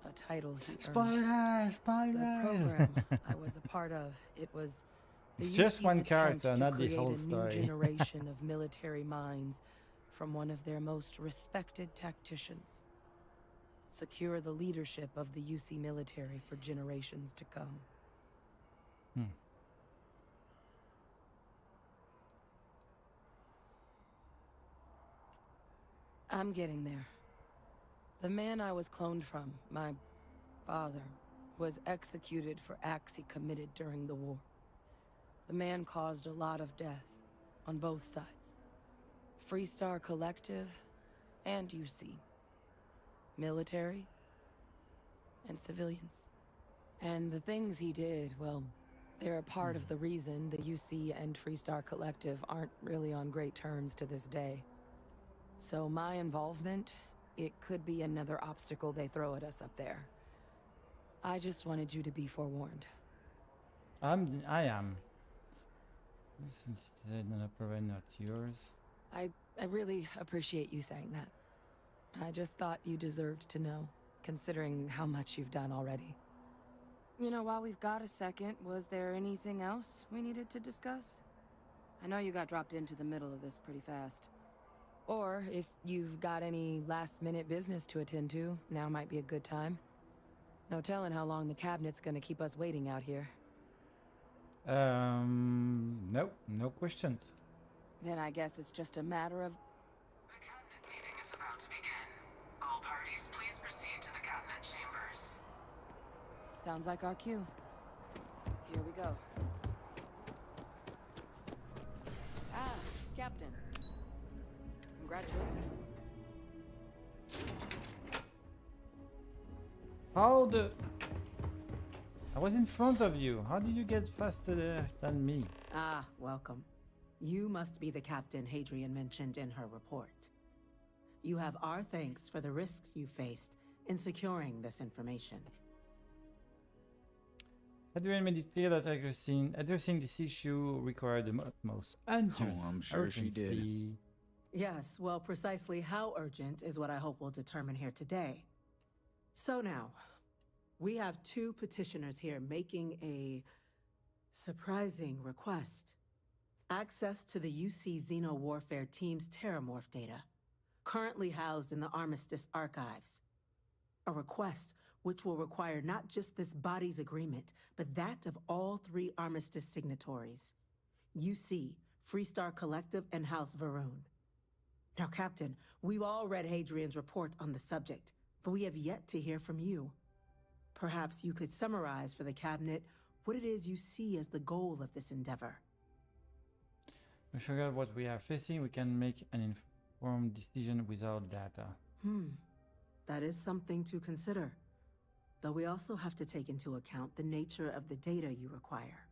A title he earned. The program I was a part of, it was the Just UC's one attempt character, to not the create whole a new story. generation of military minds from one of their most respected tacticians. Secure the leadership of the UC military for generations to come. I'm getting there. The man I was cloned from, my father, was executed for acts he committed during the war. The man caused a lot of death on both sides. Freestar Collective and UC. Military and civilians. And the things he did, well, they're a part of the reason the UC and Freestar Collective aren't really on great terms to this day. So my involvement, it could be another obstacle they throw at us up there. I just wanted you to be forewarned. I am. This is instead an opera, not yours. I really appreciate you saying that. I just thought you deserved to know, considering how much you've done already. You know, while we've got a second, was there anything else we needed to discuss? I know you got dropped into the middle of this pretty fast. Or if you've got any last-minute business to attend to, now might be a good time. No telling how long the cabinet's gonna keep us waiting out here. Nope, no questions. Then I guess it's just a matter of... The cabinet meeting is about to begin. All parties, please proceed to the cabinet chambers. Sounds like our cue. Here we go. Ah, Captain. Congratulations. How the... I was in front of you. How did you get faster there than me? Ah, welcome. You must be the captain Hadrian mentioned in her report. You have our thanks for the risks you faced in securing this information. Hadrian made it clear that addressing this issue required the utmost urgency. I'm sure she did. Yes, well, precisely how urgent is what I hope we'll determine here today. So now, we have two petitioners here making a surprising request. Access to the UC Xeno Warfare Team's Terramorph data, currently housed in the Armistice archives. A request which will require not just this body's agreement, but that of all three Armistice signatories. UC, Freestar Collective, and House Varun. Now, Captain, we've all read Hadrian's report on the subject, but we have yet to hear from you. Perhaps you could summarize for the Cabinet what it is you see as the goal of this endeavor. We figure out what we are facing, we can make an informed decision without data. That is something to consider. Though we also have to take into account the nature of the data you require.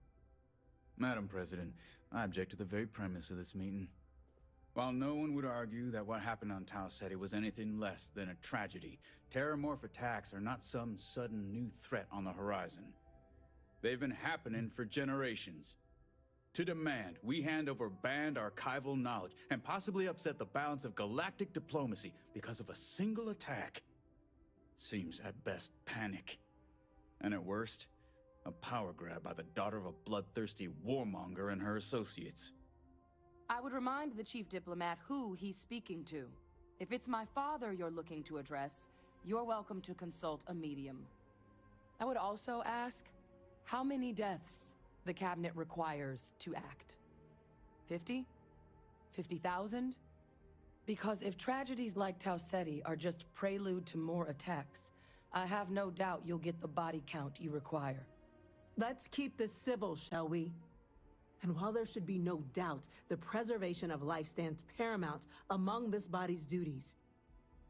Madam President, I object to the very premise of this meeting. While no one would argue that what happened on Tau Ceti was anything less than a tragedy, Terramorph attacks are not some sudden new threat on the horizon. They've been happening for generations. To demand we hand over banned archival knowledge and possibly upset the balance of galactic diplomacy because of a single attack seems at best panic. And at worst, a power grab by the daughter of a bloodthirsty warmonger and her associates. I would remind the chief diplomat who he's speaking to. If it's my father you're looking to address, you're welcome to consult a medium. I would also ask how many deaths the Cabinet requires to act. 50? 50,000? Because if tragedies like Tau Ceti are just prelude to more attacks, I have no doubt you'll get the body count you require. Let's keep this civil, shall we? And while there should be no doubt the preservation of life stands paramount among this body's duties,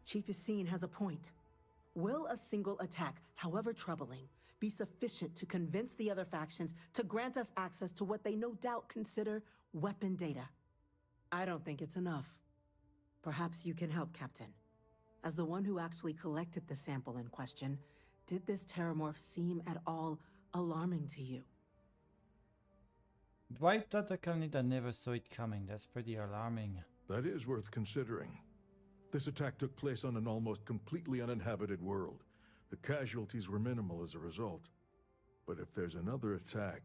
Chief Yassine has a point. Will a single attack, however troubling, be sufficient to convince the other factions to grant us access to what they no doubt consider weapon data? I don't think it's enough. Perhaps you can help, Captain. As the one who actually collected the sample in question, did this terramorph seem at all alarming to you? It wiped out a colony that never saw it coming. That's pretty alarming. That is worth considering. This attack took place on an almost completely uninhabited world. The casualties were minimal as a result. But if there's another attack,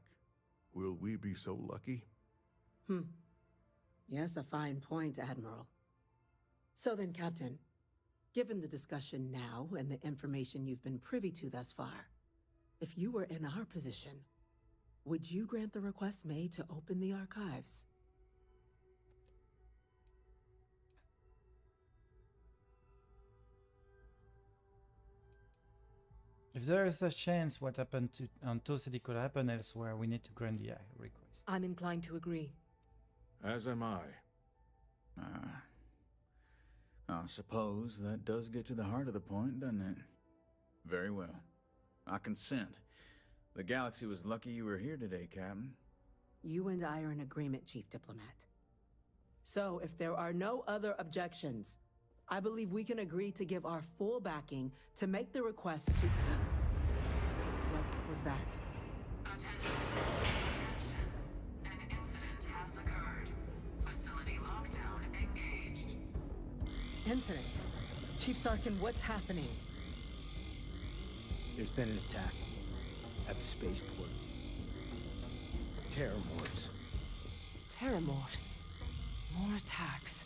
will we be so lucky? Yes, a fine point, Admiral. So then, Captain, given the discussion now and the information you've been privy to thus far, if you were in our position, would you grant the request made to open the archives? If there is a chance what happened to Anto City could happen elsewhere, we need to grant the request. I'm inclined to agree. As am I. I suppose that does get to the heart of the point, doesn't it? Very well. I consent. The galaxy was lucky you were here today, Captain. You and I are in agreement, Chief Diplomat. So, if there are no other objections, I believe we can agree to give our full backing to make the request to... What was that? Attention. An incident has occurred. Facility lockdown engaged. Incident? Chief Sarkin, what's happening? There's been an attack at the spaceport. Terramorphs. Terramorphs. More attacks.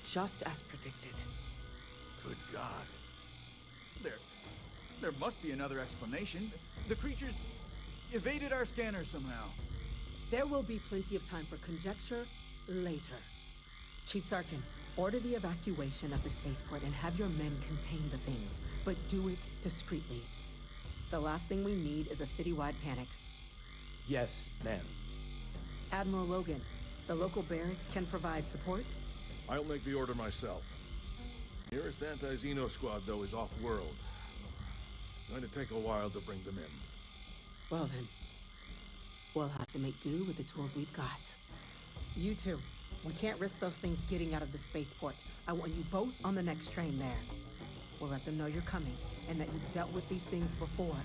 Just as predicted. Good God. There must be another explanation. The creatures evaded our scanner somehow. There will be plenty of time for conjecture later. Chief Sarkin, order the evacuation of the spaceport and have your men contain the things, but do it discreetly. The last thing we need is a citywide panic. Yes, ma'am. Admiral Logan, the local barracks can provide support? I'll make the order myself. Nearest anti-Xeno squad, though, is off-world. Going to take a while to bring them in. Well then, we'll have to make do with the tools we've got. You two, we can't risk those things getting out of the spaceport. I want you both on the next train there. We'll let them know you're coming, and that you've dealt with these things before.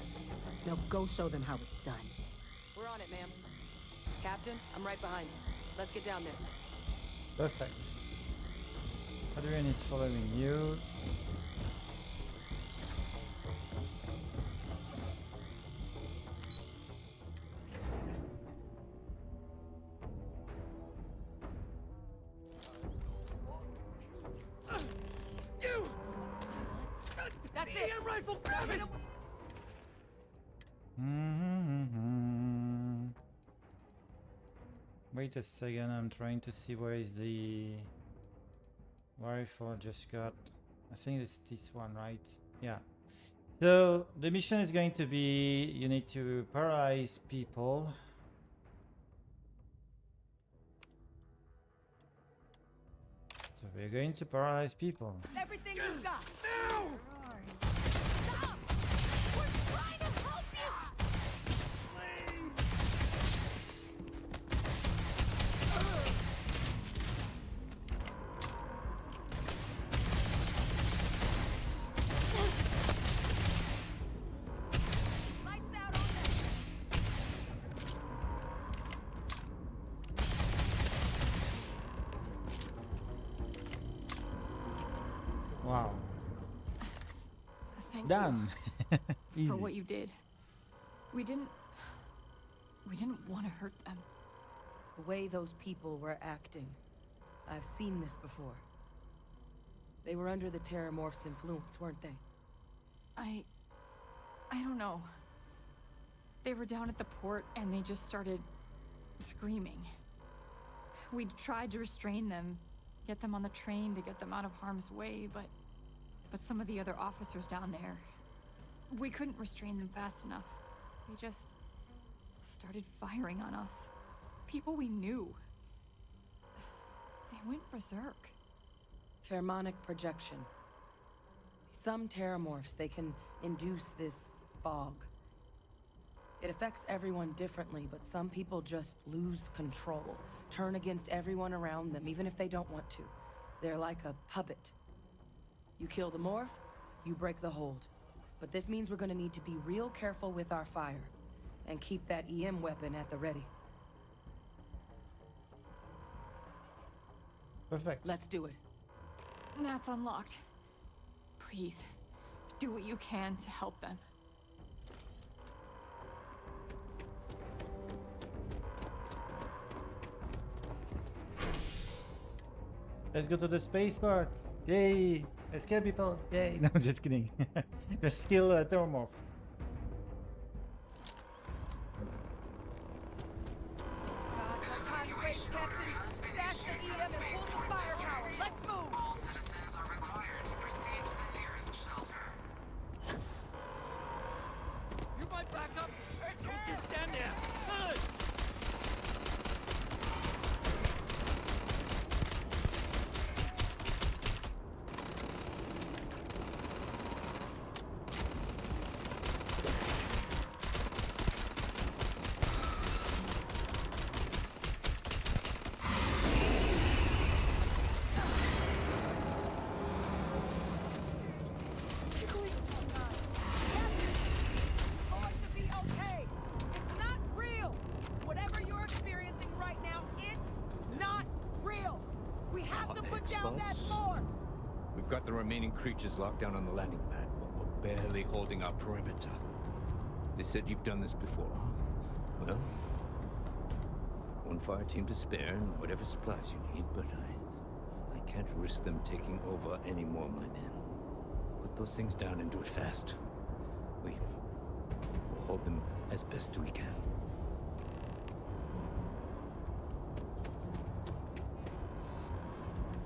Now go show them how it's done. We're on it, ma'am. Captain, I'm right behind you. Let's get down there. Perfect. Adrian is following you. That's it! Rifle, grab it! Wait a second, I'm trying to see where is the rifle I just got. I think it's this one, right? Yeah. So the mission is going to be you need to paralyze people. So we're going to paralyze people. Everything you've got! Now! Stop! We're trying to help you! Lights out on them! Wow. Thank Done. you Easy. for what you did. We didn't want to hurt them. The way those people were acting. I've seen this before. They were under the Terramorph's influence, weren't they? I don't know. They were down at the port and they just started screaming. We tried to restrain them, get them on the train to get them out of harm's way, but some of the other officers down there, we couldn't restrain them fast enough. They just started firing on us. People we knew. They went berserk. Pheromonic projection. Some terramorphs, they can induce this fog. It affects everyone differently, but some people just lose control, turn against everyone around them, even if they don't want to. They're like a puppet. You kill the morph, you break the hold. But this means we're gonna need to be real careful with our fire, and keep that EM weapon at the ready. Perfect. Let's do it. Nat's unlocked. Please, do what you can to help them. Let's go to the spaceport. Yay! Let's kill people. Yay! No, just kidding. Just kill Thermorph. You might back up. Don't just stand there. We've got the remaining creatures locked down on the landing pad, but we're barely holding our perimeter. They said you've done this before. Well, one fire team to spare and whatever supplies you need, but I can't risk them taking over any more of my men. Put those things down and do it fast. We'll hold them as best we can.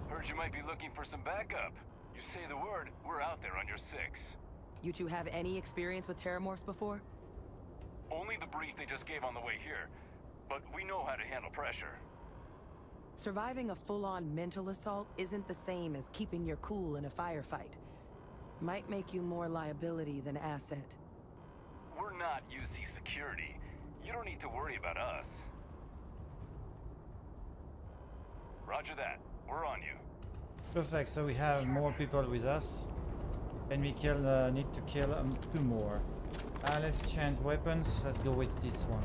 Heard you might be looking for some backup. You say the word, we're out there on your 6. You two have any experience with terramorphs before? Only the brief they just gave on the way here, but we know how to handle pressure. Surviving a full-on mental assault isn't the same as keeping your cool in a firefight. Might make you more liability than asset. We're not UC security. You don't need to worry about us. Roger that. We're on you. Perfect, so we have more people with us. And we need to kill 2 more. Let's change weapons. Let's go with this one.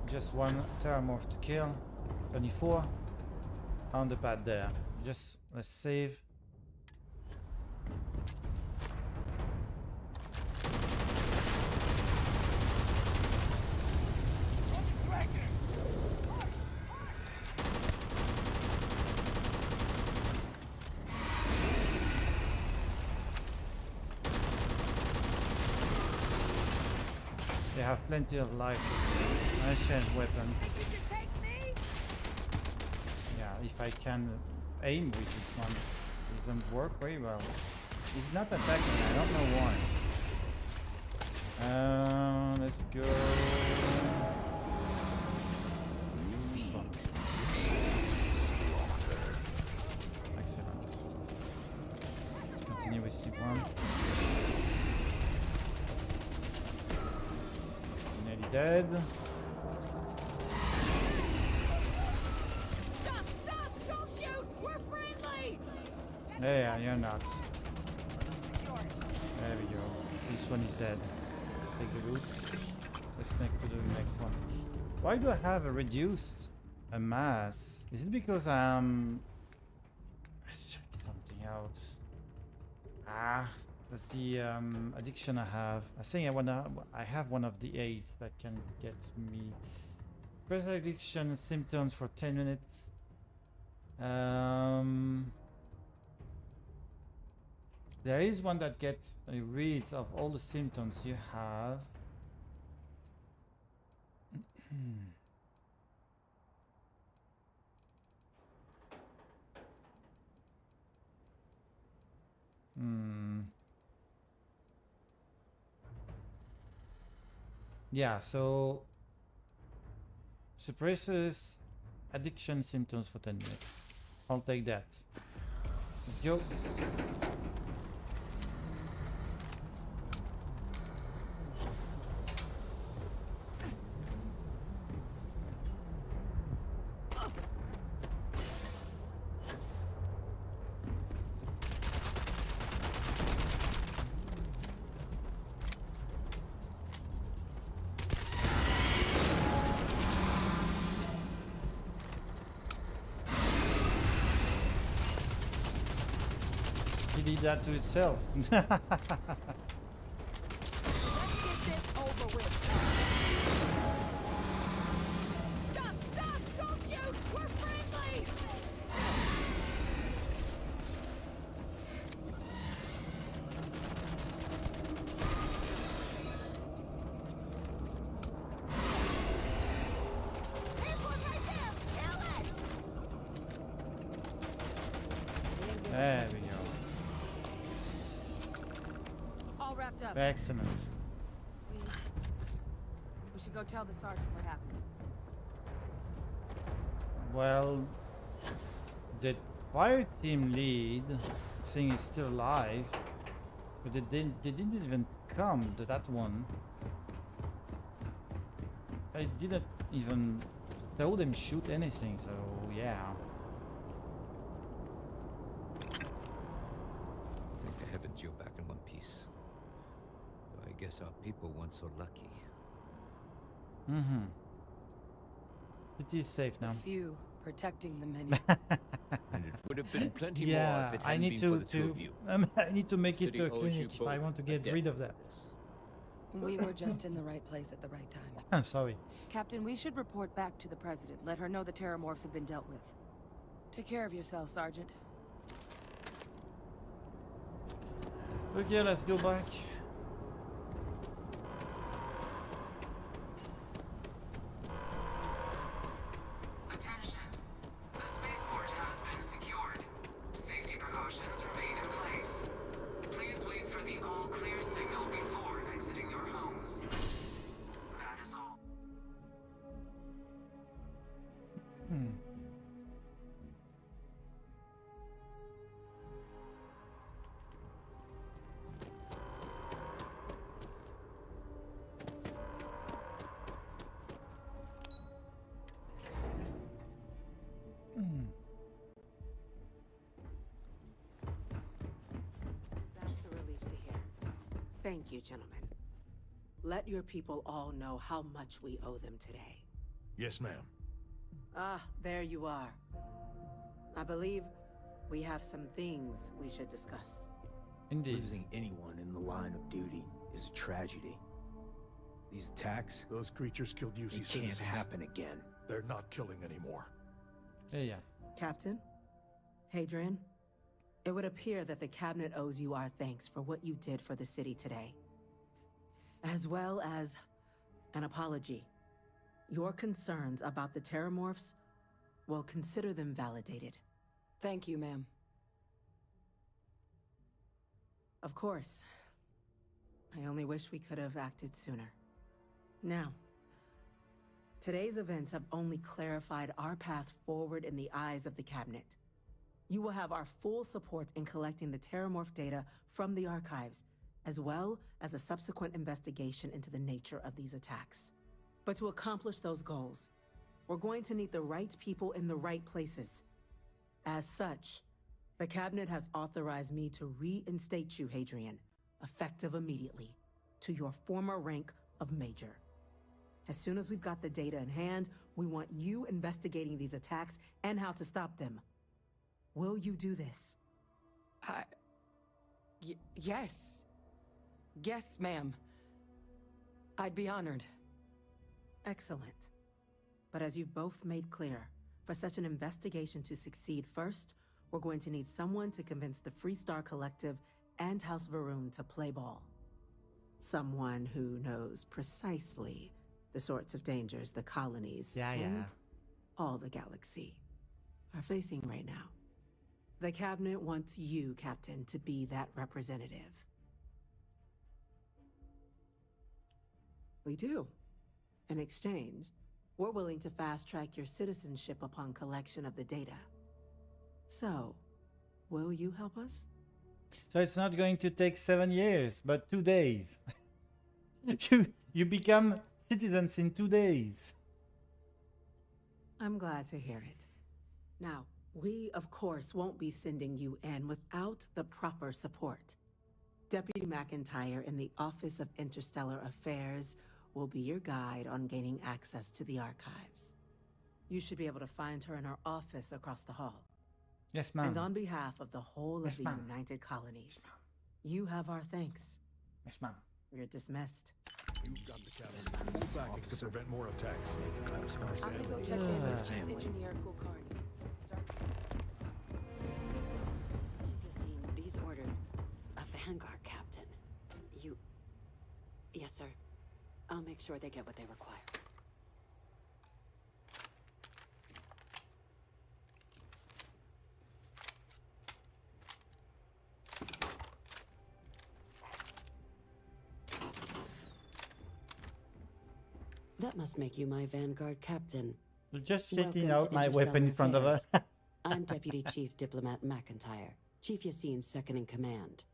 Just one terramorph to kill. 24. On the pad there. Just let's save. They have plenty of life. Let's change weapons. Yeah, if I can aim with this one, it doesn't work very well. He's not attacking, I don't know why. Let's go. This one. Excellent. Let's continue with C1. Nearly dead. Yeah, you're not. There we go. This one is dead. Take the loot. Let's make to the next one. Why do I have a reduced mass? Is it because let's check something out. That's the addiction I have. I think I have one of the 8 that can get me. Press addiction symptoms for 10 minutes. There is one that gets rid of all the symptoms you have. Yeah, so Suppresses addiction symptoms for 10 minutes. I'll take that. Let's go. It did that to itself. There we go. All wrapped up. Excellent. We should go tell the sergeant what happened. Well, the fire team lead thing is still alive, but they didn't even come to that one. I didn't even saw them shoot anything, so yeah. Thank the heavens you're back in one piece. I guess our people weren't so lucky. Mm-hmm. It is safe now. A few protecting the many. And it would have been plenty Yeah, more if it I hadn't need been for to the two of you. I need to make it City to a owes clinic you if I both want to a get debt rid of for that. this. We were just in the right place at the right time. I'm sorry. Captain, we should report back to the President. Let her know the Terramorphs have been dealt with. Take care of yourself, Sergeant. Okay, let's go back. Attention. The spaceport has been secured. Safety precautions remain in place. Please wait for the all-clear signal before exiting your homes. That is all. That's a relief to hear. Thank you, gentlemen. Let your people all know how much we owe them today. Yes, ma'am. Ah, there you are. I believe we have some things we should discuss. Indeed. Losing anyone in the line of duty is a tragedy. These attacks, Those creatures killed UC they can't citizens. happen again. They're not killing anymore. Yeah. Captain? Hadrian? It would appear that the Cabinet owes you our thanks for what you did for the city today. As well as an apology. Your concerns about the Terramorphs, well, consider them validated. Thank you, ma'am. Of course. I only wish we could have acted sooner. Now, today's events have only clarified our path forward in the eyes of the Cabinet. You will have our full support in collecting the Terramorph data from the archives, as well as a subsequent investigation into the nature of these attacks. But to accomplish those goals, we're going to need the right people in the right places. As such, the Cabinet has authorized me to reinstate you, Hadrian, effective immediately, to your former rank of Major. As soon as we've got the data in hand, we want you investigating these attacks and how to stop them. Will you do this? Yes. Yes, ma'am. I'd be honored. Excellent. But as you've both made clear, for such an investigation to succeed first, we're going to need someone to convince the Freestar Collective and House Varun to play ball. Someone who knows precisely the sorts of dangers the colonies and all the galaxy are facing right now. The Cabinet wants you, Captain, to be that representative. We do. In exchange, we're willing to fast-track your citizenship upon collection of the data. So, will you help us? So it's not going to take 7 years, but 2 days. you become citizens in 2 days. I'm glad to hear it. Now, we, of course, won't be sending you in without the proper support. Deputy McIntyre in the Office of Interstellar Affairs will be your guide on gaining access to the archives. You should be able to find her in her office across the hall. Yes, ma'am. And on behalf of the whole Yes, of the ma'am. United Colonies, you have our thanks. Yes, ma'am. You're dismissed. You've got the captain. Backing to prevent more attacks. I'm gonna go check in with Chief Engineer Kulkarni. These orders, a Vanguard captain. You... Yes, sir. I'll make sure they get what they require. That must make you my Vanguard captain. You're just shaking Welcome out to my weapon in front of her. Affairs. I'm Deputy Chief Diplomat McIntyre, Chief Yassine's second in command.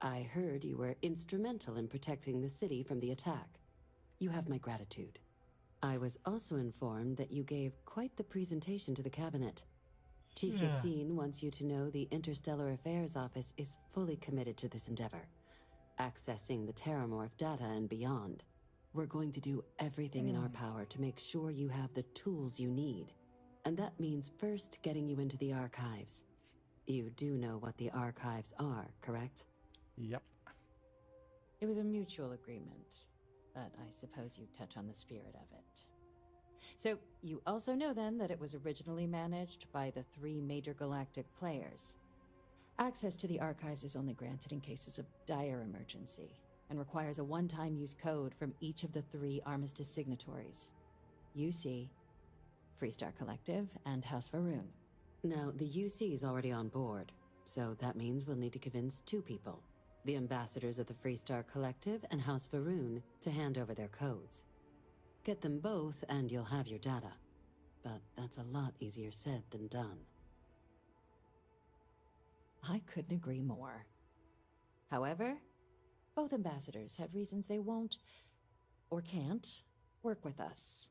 I heard you were instrumental in protecting the city from the attack. You have my gratitude. I was also informed that you gave quite the presentation to the cabinet. Chief Yeah. Yassine wants you to know the Interstellar Affairs Office is fully committed to this endeavor, accessing the Terramorph data and beyond. We're going to do everything in our power to make sure you have the tools you need. And that means first getting you into the archives. You do know what the archives are, correct? Yep. It was a mutual agreement, but I suppose you touch on the spirit of it. So, you also know then that it was originally managed by the 3 major galactic players. Access to the archives is only granted in cases of dire emergency, and requires a one-time use code from each of the 3 Armistice signatories. UC, Freestar Collective, and House Varoon. Now, the UC is already on board, so that means we'll need to convince 2 people. The ambassadors of the Freestar Collective and House Varoon to hand over their codes. Get them both and you'll have your data. But that's a lot easier said than done. I couldn't agree more. However, both ambassadors have reasons they won't, or can't, work with us.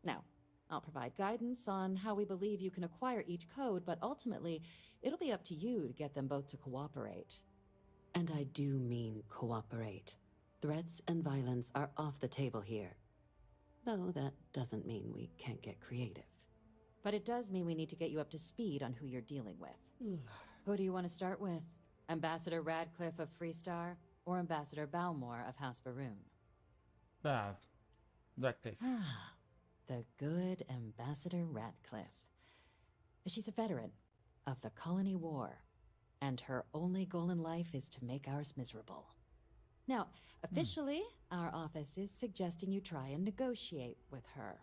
Now, I'll provide guidance on how we believe you can acquire each code, but ultimately, it'll be up to you to get them both to cooperate. And I do mean cooperate. Threats and violence are off the table here. Though that doesn't mean we can't get creative. But it does mean we need to get you up to speed on who you're dealing with. Who do you want to start with? Ambassador Radcliffe of Freestar, or Ambassador Balmore of House Varoon? Radcliffe. The good Ambassador Radcliffe. She's a veteran of the Colony War, and her only goal in life is to make ours miserable. Now, officially, our office is suggesting you try and negotiate with her.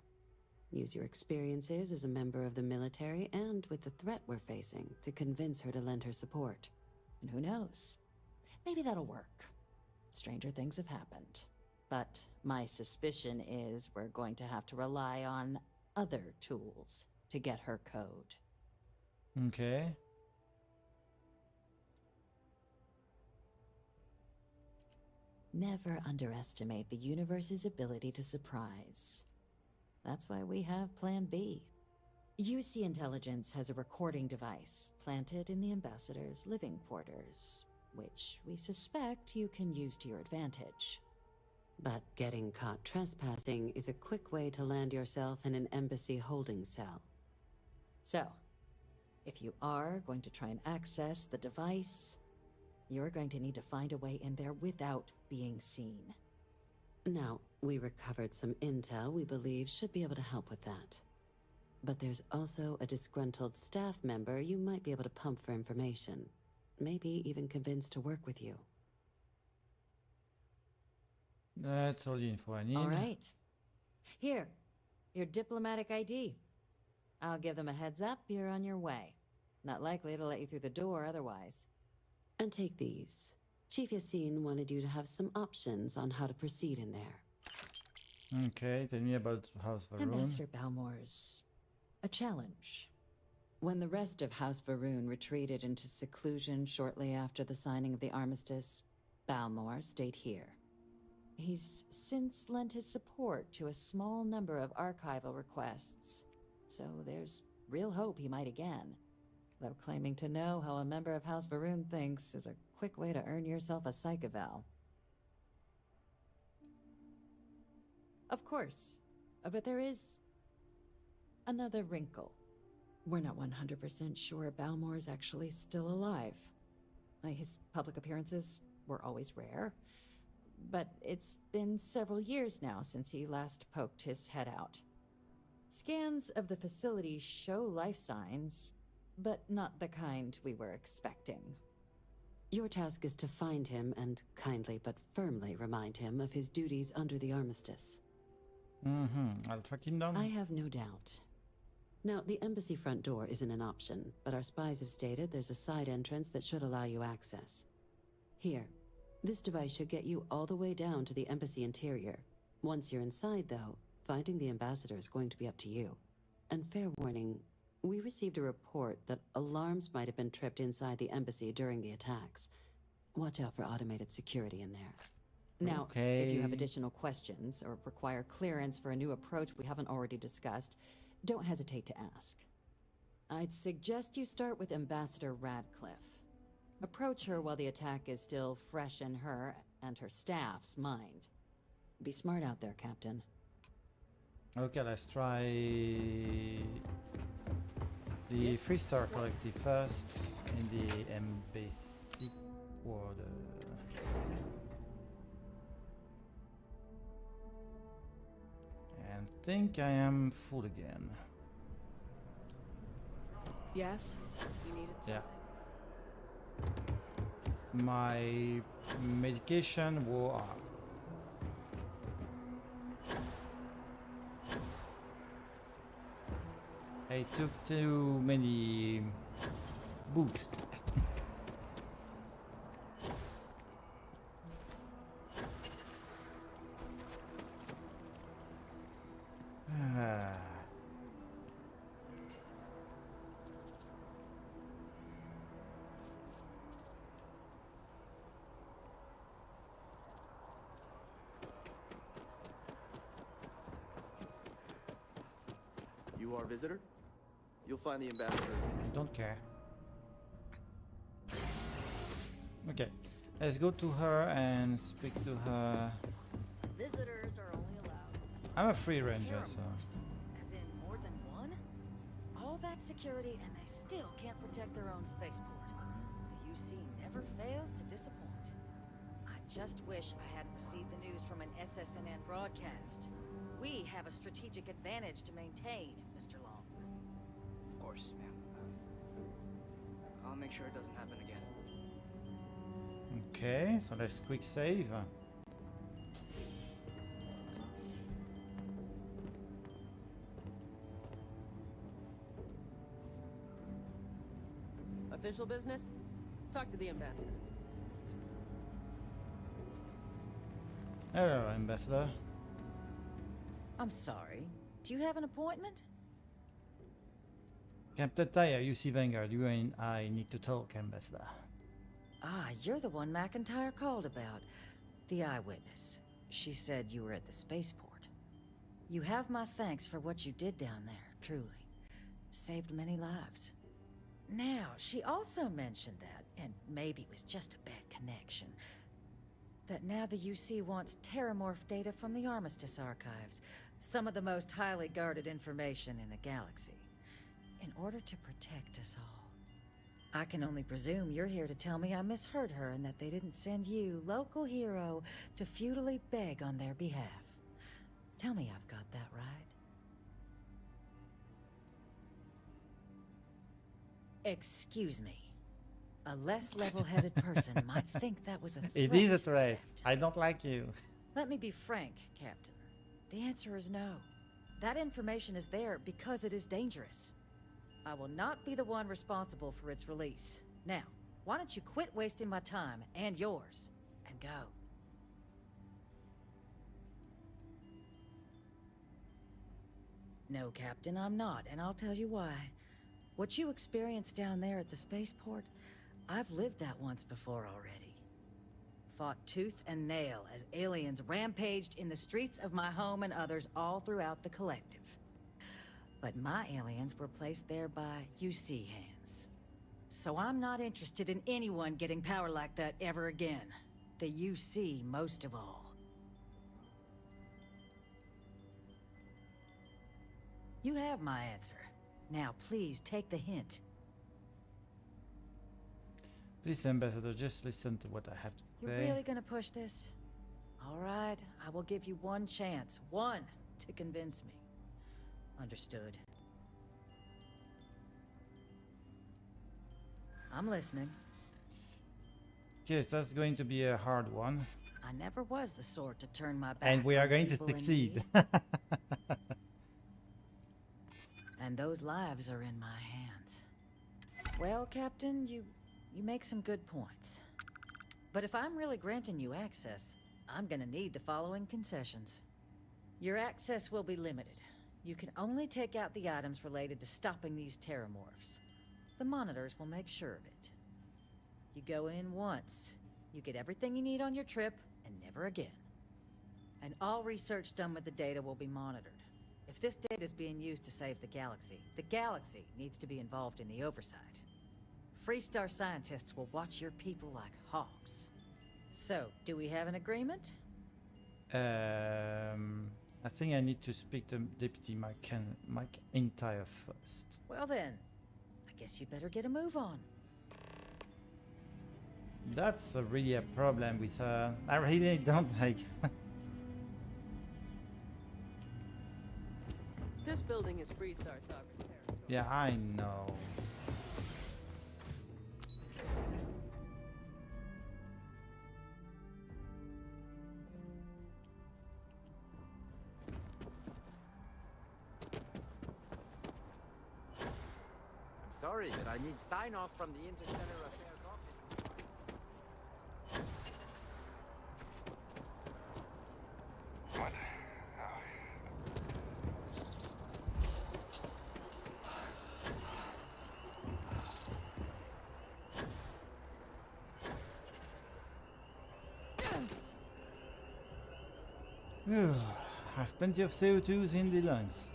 Use your experiences as a member of the military and with the threat we're facing to convince her to lend her support. And who knows? Maybe that'll work. Stranger things have happened. But my suspicion is we're going to have to rely on other tools to get her code. Okay. Never underestimate the universe's ability to surprise. That's why we have Plan B. UC Intelligence has a recording device planted in the ambassador's living quarters, which we suspect you can use to your advantage. But getting caught trespassing is a quick way to land yourself in an embassy holding cell. So, if you are going to try and access the device, you're going to need to find a way in there without being seen. Now, we recovered some intel we believe should be able to help with that. But there's also a disgruntled staff member you might be able to pump for information. Maybe even convince to work with you. That's all the info I need. All right. Here, your diplomatic ID. I'll give them a heads up you're on your way. Not likely to let you through the door otherwise. And take these. Chief Yassine wanted you to have some options on how to proceed in there. Okay, tell me about House Varun. Ambassador Balmore's a challenge. When the rest of House Varun retreated into seclusion shortly after the signing of the armistice, Balmore stayed here. He's since lent his support to a small number of archival requests, so there's real hope he might again. Though claiming to know how a member of House Varun thinks is a quick way to earn yourself a psych eval. Of course, but there is another wrinkle. We're not 100% sure Balmore is actually still alive. His public appearances were always rare, but it's been several years now since he last poked his head out. Scans of the facility show life signs, but not the kind we were expecting. Your task is to find him and kindly but firmly remind him of his duties under the armistice. I'll track him down. I have no doubt. Now, the embassy front door isn't an option, but our spies have stated there's a side entrance that should allow you access. Here, this device should get you all the way down to the embassy interior. Once you're inside, though, finding the ambassador is going to be up to you. And fair warning, we received a report that alarms might have been tripped inside the embassy during the attacks. Watch out for automated security in there. Now, if you have additional questions or require clearance for a new approach we haven't already discussed, don't hesitate to ask. I'd suggest you start with Ambassador Radcliffe. Approach her while the attack is still fresh in her and her staff's mind. Be smart out there, Captain. Okay, let's try the Freestar Collective first in the embassy quarter. And think I am full again. Yes? You needed something? Yeah. My medication wore off. I took too many boosts. You are a visitor? You'll find the ambassador. I don't care. Okay, let's go to her and speak to her. Visitors are only allowed. I'm a free ranger, so. As in more than one? All that security and they still can't protect their own spaceport. The UC never fails to disappoint. I just wish I hadn't received the news from an SSNN broadcast. We have a strategic advantage to maintain, Mr. Long. Of course, ma'am. I'll make sure it doesn't happen again. Okay, so let's quick save. Official business? Talk to the ambassador. Hello, Ambassador. I'm sorry. Do you have an appointment? Captain Tyre, UC Vanguard, you and I need to talk, Ambassador. Ah, you're the one McIntyre called about. The eyewitness. She said you were at the spaceport. You have my thanks for what you did down there, truly. Saved many lives. Now, she also mentioned that, and maybe it was just a bad connection, that now the UC wants terramorph data from the Armistice archives, some of the most highly guarded information in the galaxy, in order to protect us all. I can only presume you're here to tell me I misheard her and that they didn't send you, local hero, to futilely beg on their behalf. Tell me I've got that right. Excuse me. A less level-headed person might think that was a threat. It is a threat. I don't like you. Let me be frank, Captain. The answer is no. That information is there because it is dangerous. I will not be the one responsible for its release. Now, why don't you quit wasting my time and yours, and go? No, Captain, I'm not, and I'll tell you why. What you experienced down there at the spaceport, I've lived that once before already. Fought tooth and nail as aliens rampaged in the streets of my home and others all throughout the Collective. But my aliens were placed there by UC hands. So I'm not interested in anyone getting power like that ever again. The UC most of all. You have my answer. Now please take the hint. Please, Ambassador, just listen to what I have to You're say. really gonna push this? All right, I will give you one chance. One to convince me. Understood. I'm listening. Yes, that's going to be a hard one. I never was the sort to turn my back And we are on going to people in succeed. need. And those lives are in my hands. Well, Captain, you make some good points. But if I'm really granting you access, I'm gonna need the following concessions. Your access will be limited. You can only take out the items related to stopping these terramorphs. The monitors will make sure of it. You go in once, you get everything you need on your trip, and never again. And all research done with the data will be monitored. If this data is being used to save the galaxy needs to be involved in the oversight. Freestar scientists will watch your people like hawks. So, do we have an agreement? I think I need to speak to Deputy Mike Entire first. Well then, I guess you better get a move on. That's really a problem with her. I really don't like. This building is Freestar sovereign territory. Yeah, I know. I'm sorry, but I need sign-off from the Interstellar Affairs office. What? I have plenty of CO2s in the lungs.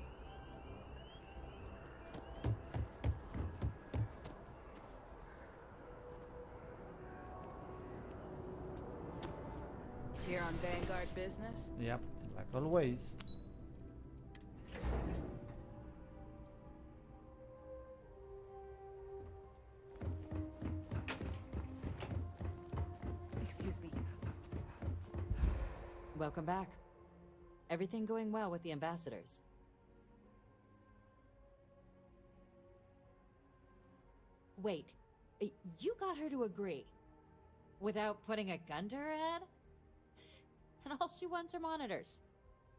Here on Vanguard business? Yep, like always. Excuse me. Welcome back. Everything going well with the ambassadors? Wait, you got her to agree? Without putting a gun to her head? And all she wants are monitors.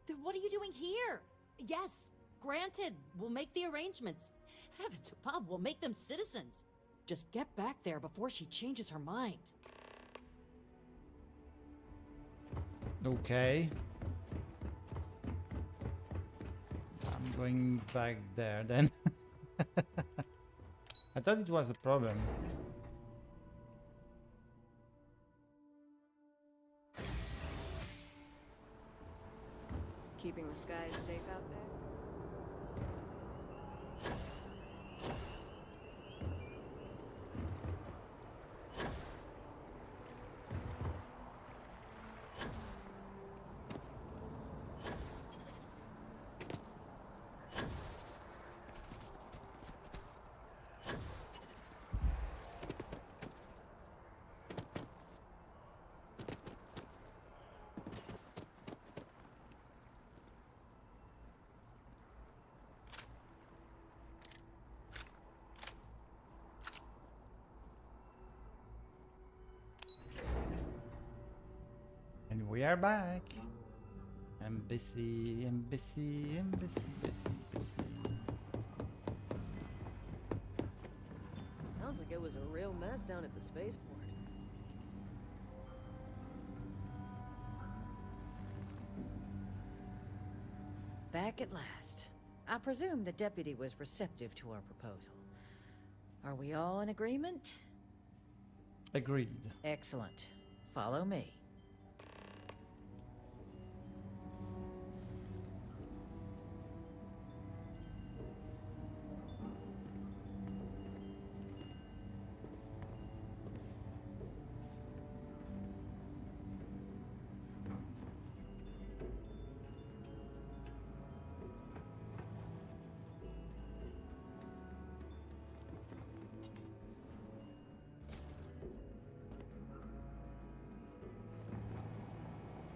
Then what are you doing here? Yes, granted, we'll make the arrangements. Heavens above, we'll make them citizens. Just get back there before she changes her mind. Okay. I'm going back there then. I thought it was a problem. Keeping the skies safe out there? And we are back. Embassy, embassy, embassy, embassy, embassy. Sounds like it was a real mess down at the spaceport. Back at last. I presume the deputy was receptive to our proposal. Are we all in agreement? Agreed. Excellent. Follow me.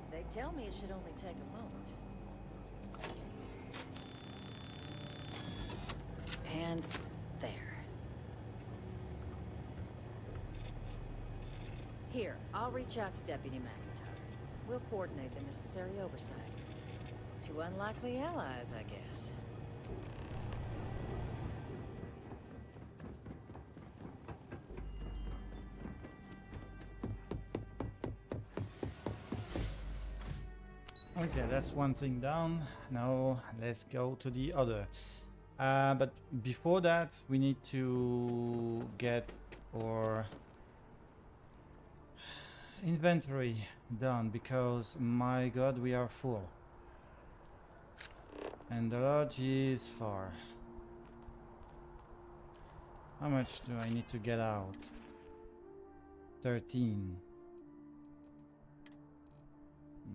They tell me it should only take a moment. And there. Here, I'll reach out to Deputy McIntyre. We'll coordinate the necessary oversights. Two unlikely allies, I guess. Okay, that's one thing down. Now let's go to the other. But before that, we need to get our inventory done because my god, we are full. And the lodge is far. How much do I need to get out? 13.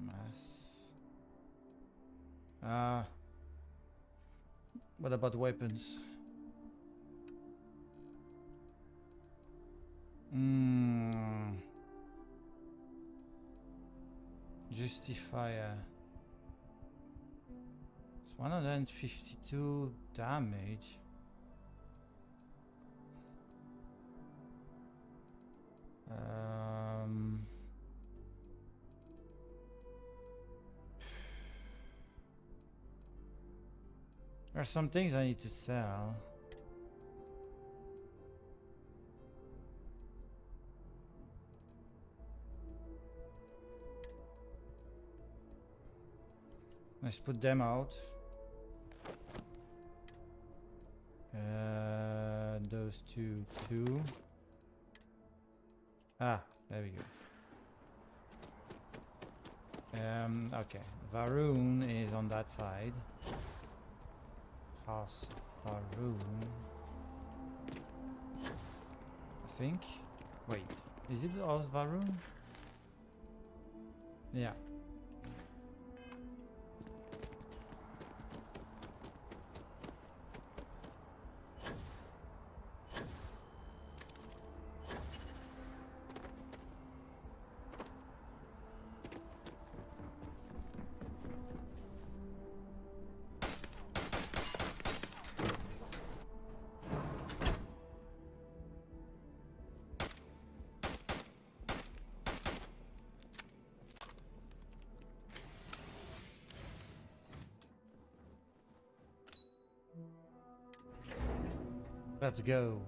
Mass. What about weapons? Justifier. It's 152 damage. There are some things I need to sell. Let's put them out. Those two. Ah, there we go. Okay. Varun is on that side. House Varun. I think. Wait, is it House Varun? Yeah. Let's go.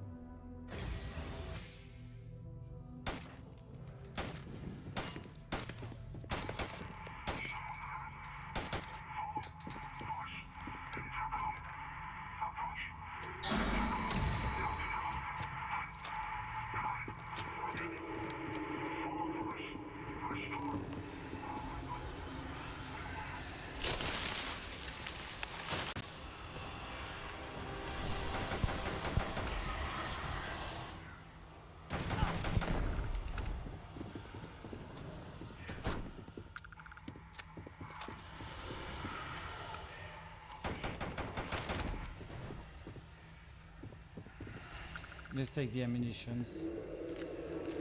Let's take the ammunitions.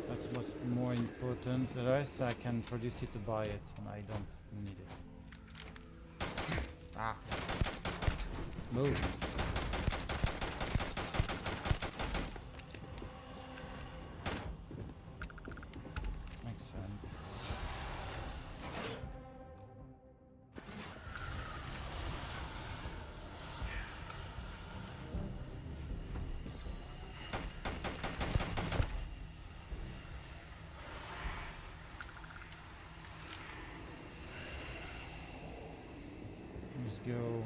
That's what's more important. The rest I can produce it to buy it, and I don't need it. Ah. Move. Makes sense. Let's go.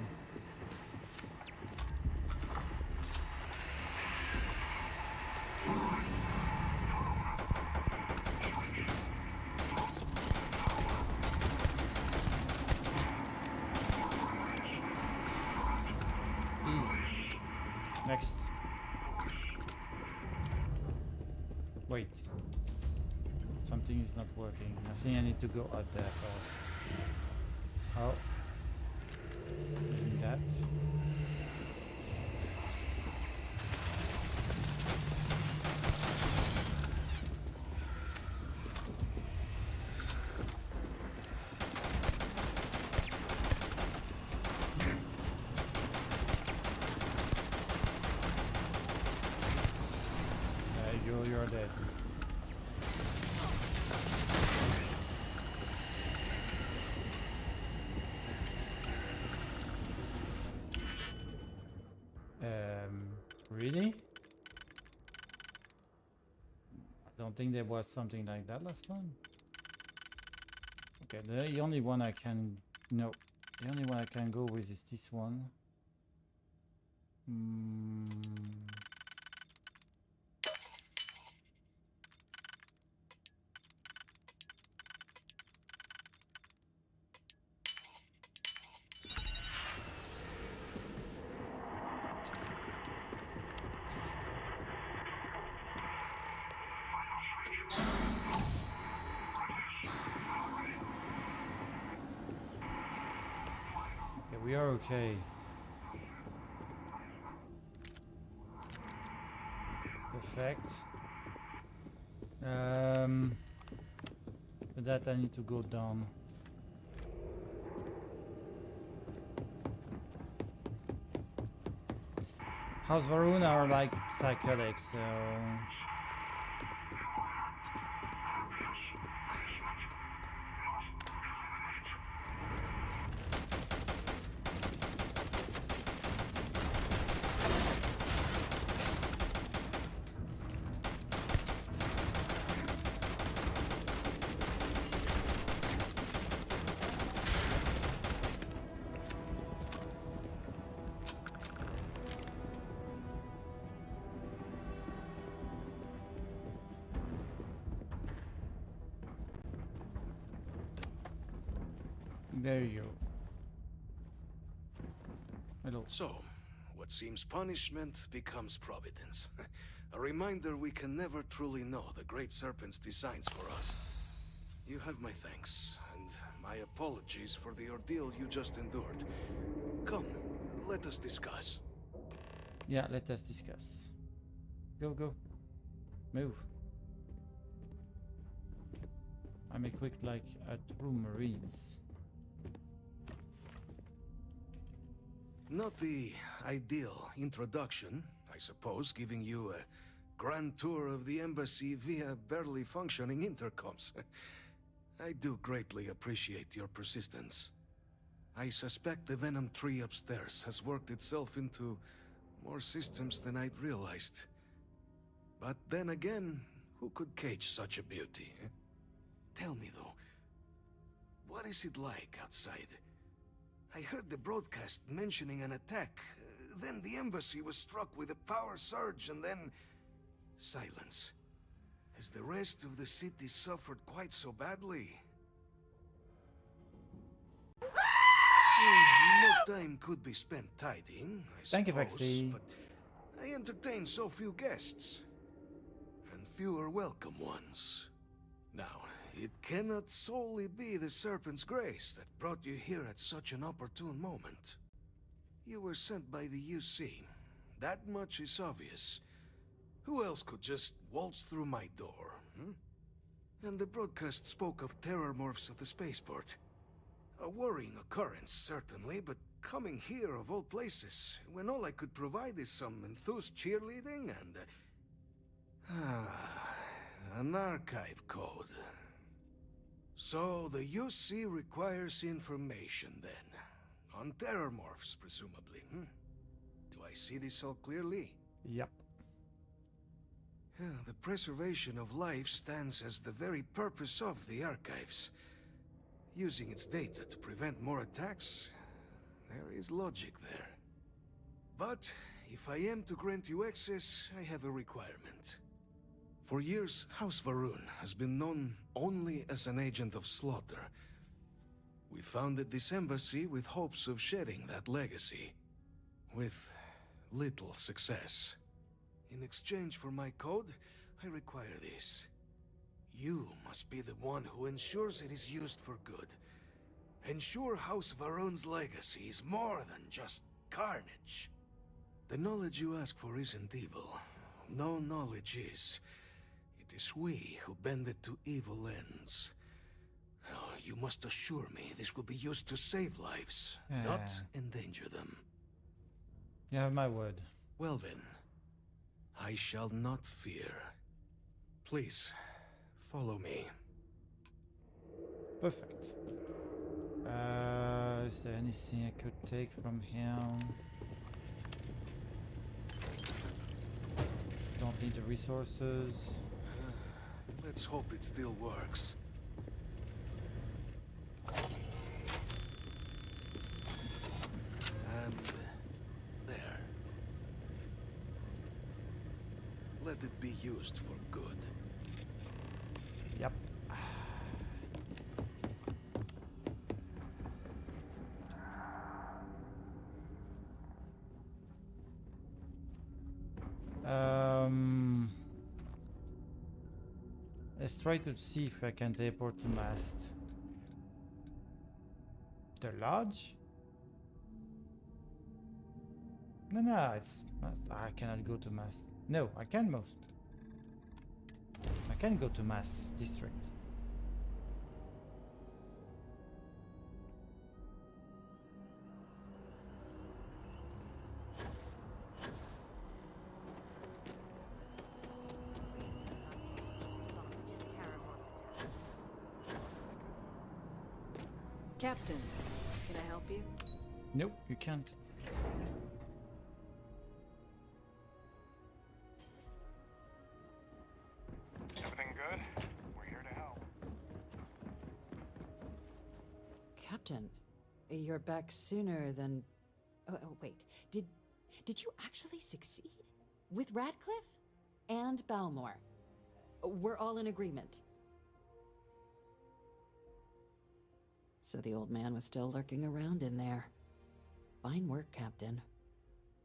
Wait. Something is not working. I think I need to go out there first. Oh. Doing that. There you go, you're dead. Really? I don't think there was something like that last time. Okay, the only one I can... No. The only one I can go with is this one. Okay, we are okay. Perfect. For that I need to go down. House Varun are like psychedelics, so... There you go. Hello. So, what seems punishment becomes providence. A reminder we can never truly know the Great Serpent's designs for us. You have my thanks, and my apologies for the ordeal you just endured. Come, let us discuss. Yeah, let us discuss. Go, go. Move. I'm equipped like a true Marines. Not the ideal introduction, I suppose, giving you a grand tour of the embassy via barely functioning intercoms. I do greatly appreciate your persistence. I suspect the Venom tree upstairs has worked itself into more systems than I'd realized. But then again, who could cage such a beauty? Eh? Tell me though, what is it like outside? I heard the broadcast mentioning an attack. Then the embassy was struck with a power surge and then... silence. Has the rest of the city suffered quite so badly? No time could be spent tidying, I suppose. Thank you, Vexy. But I entertain so few guests. And fewer welcome ones. Now, it cannot solely be the Serpent's grace that brought you here at such an opportune moment. You were sent by the UC. That much is obvious. Who else could just waltz through my door, hmm? And the broadcast spoke of terror morphs at the spaceport. A worrying occurrence, certainly, but coming here of all places, when all I could provide is some enthused cheerleading and... an archive code. So, the UC requires information, then. On terror morphs, presumably, hmm? Do I see this all clearly? Yep. The preservation of life stands as the very purpose of the archives. Using its data to prevent more attacks, there is logic there. But, if I am to grant you access, I have a requirement. For years, House Varun has been known only as an agent of slaughter. We founded this embassy with hopes of shedding that legacy. With little success. In exchange for my code, I require this. You must be the one who ensures it is used for good. Ensure House Varun's legacy is more than just carnage. The knowledge you ask for isn't evil. No knowledge is. It is we who bend it to evil ends. Oh, you must assure me this will be used to save lives, not endanger them. You have my word. Well then, I shall not fear. Please, follow me. Perfect. Is there anything I could take from him? Don't need the resources. Let's hope it still works. And there. Let it be used for good. Yep. Let's try to see if I can teleport to Mast. The lodge? No, it's Mast. I cannot go to Mast. No, I can most. I can go to Mast district. Captain, can I help you? Nope, you can't. Everything good? We're here to help. Captain, you're back sooner than... Oh, wait. Did you actually succeed? With Radcliffe? And Balmore? We're all in agreement. So the old man was still lurking around in there. Fine work, Captain.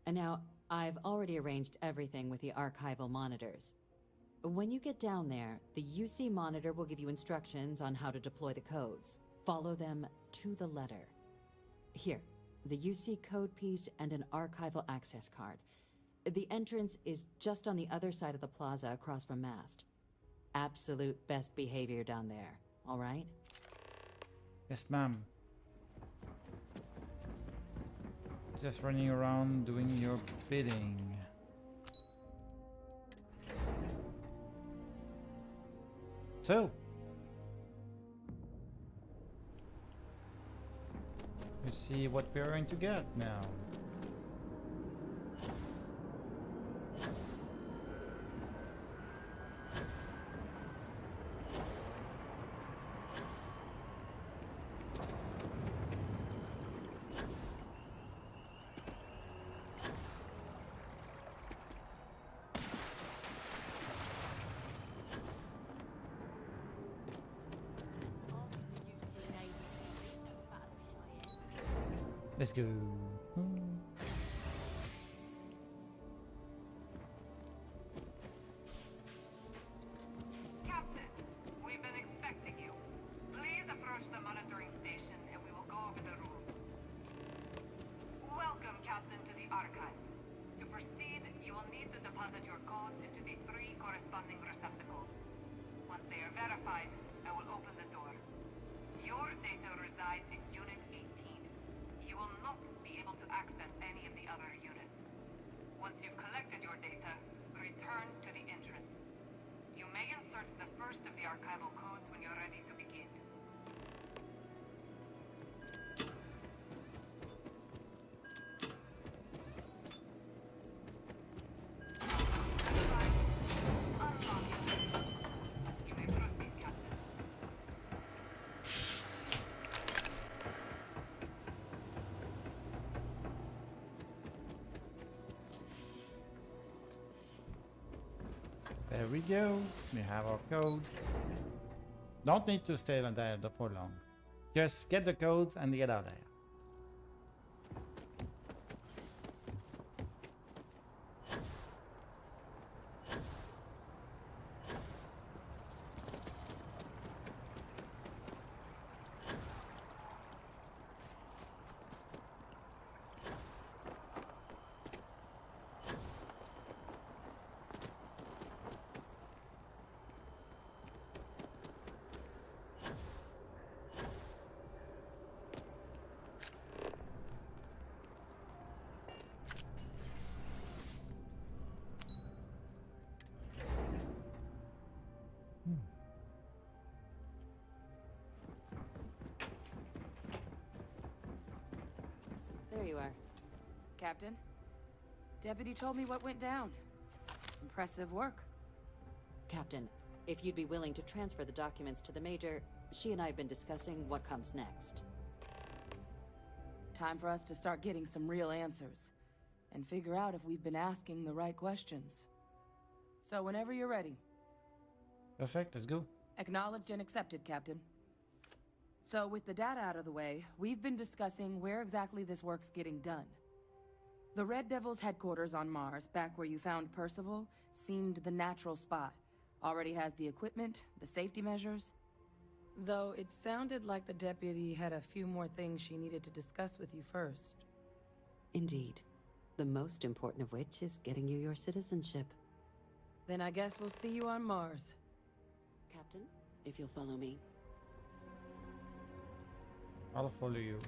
And now, I've already arranged everything with the archival monitors. When you get down there, the UC monitor will give you instructions on how to deploy the codes. Follow them to the letter. Here, the UC code piece and an archival access card. The entrance is just on the other side of the plaza across from Mast. Absolute best behavior down there, all right? Yes, ma'am. Just running around doing your bidding. So, let's see what we're going to get now. Let's go. Captain, we've been expecting you. Please approach the monitoring station and we will go over the rules. Welcome, Captain, to the archives. To proceed, you will need to deposit your codes into the 3 corresponding receptacles. Once they are verified, I will open the door. Your data resides in Unit 18. You will not be able to access any of the other units. Once you've collected your data, return to the entrance. You may insert the first of the archival codes when you're ready to begin. You may proceed, Captain. There we go. We have our code. Don't need to stay there for long. Just get the codes and get out of there. Captain. Deputy told me what went down. Impressive work. Captain, if you'd be willing to transfer the documents to the Major, she and I have been discussing what comes next. Time for us to start getting some real answers, and figure out if we've been asking the right questions. So whenever you're ready. Perfect, let's go. Acknowledged and accepted, Captain. So with the data out of the way, we've been discussing where exactly this work's getting done. The Red Devil's headquarters on Mars, back where you found Percival, seemed the natural spot. Already has the equipment, the safety measures. Though it sounded like the deputy had a few more things she needed to discuss with you first. Indeed. The most important of which is getting you your citizenship. Then I guess we'll see you on Mars. Captain, if you'll follow me. I'll follow you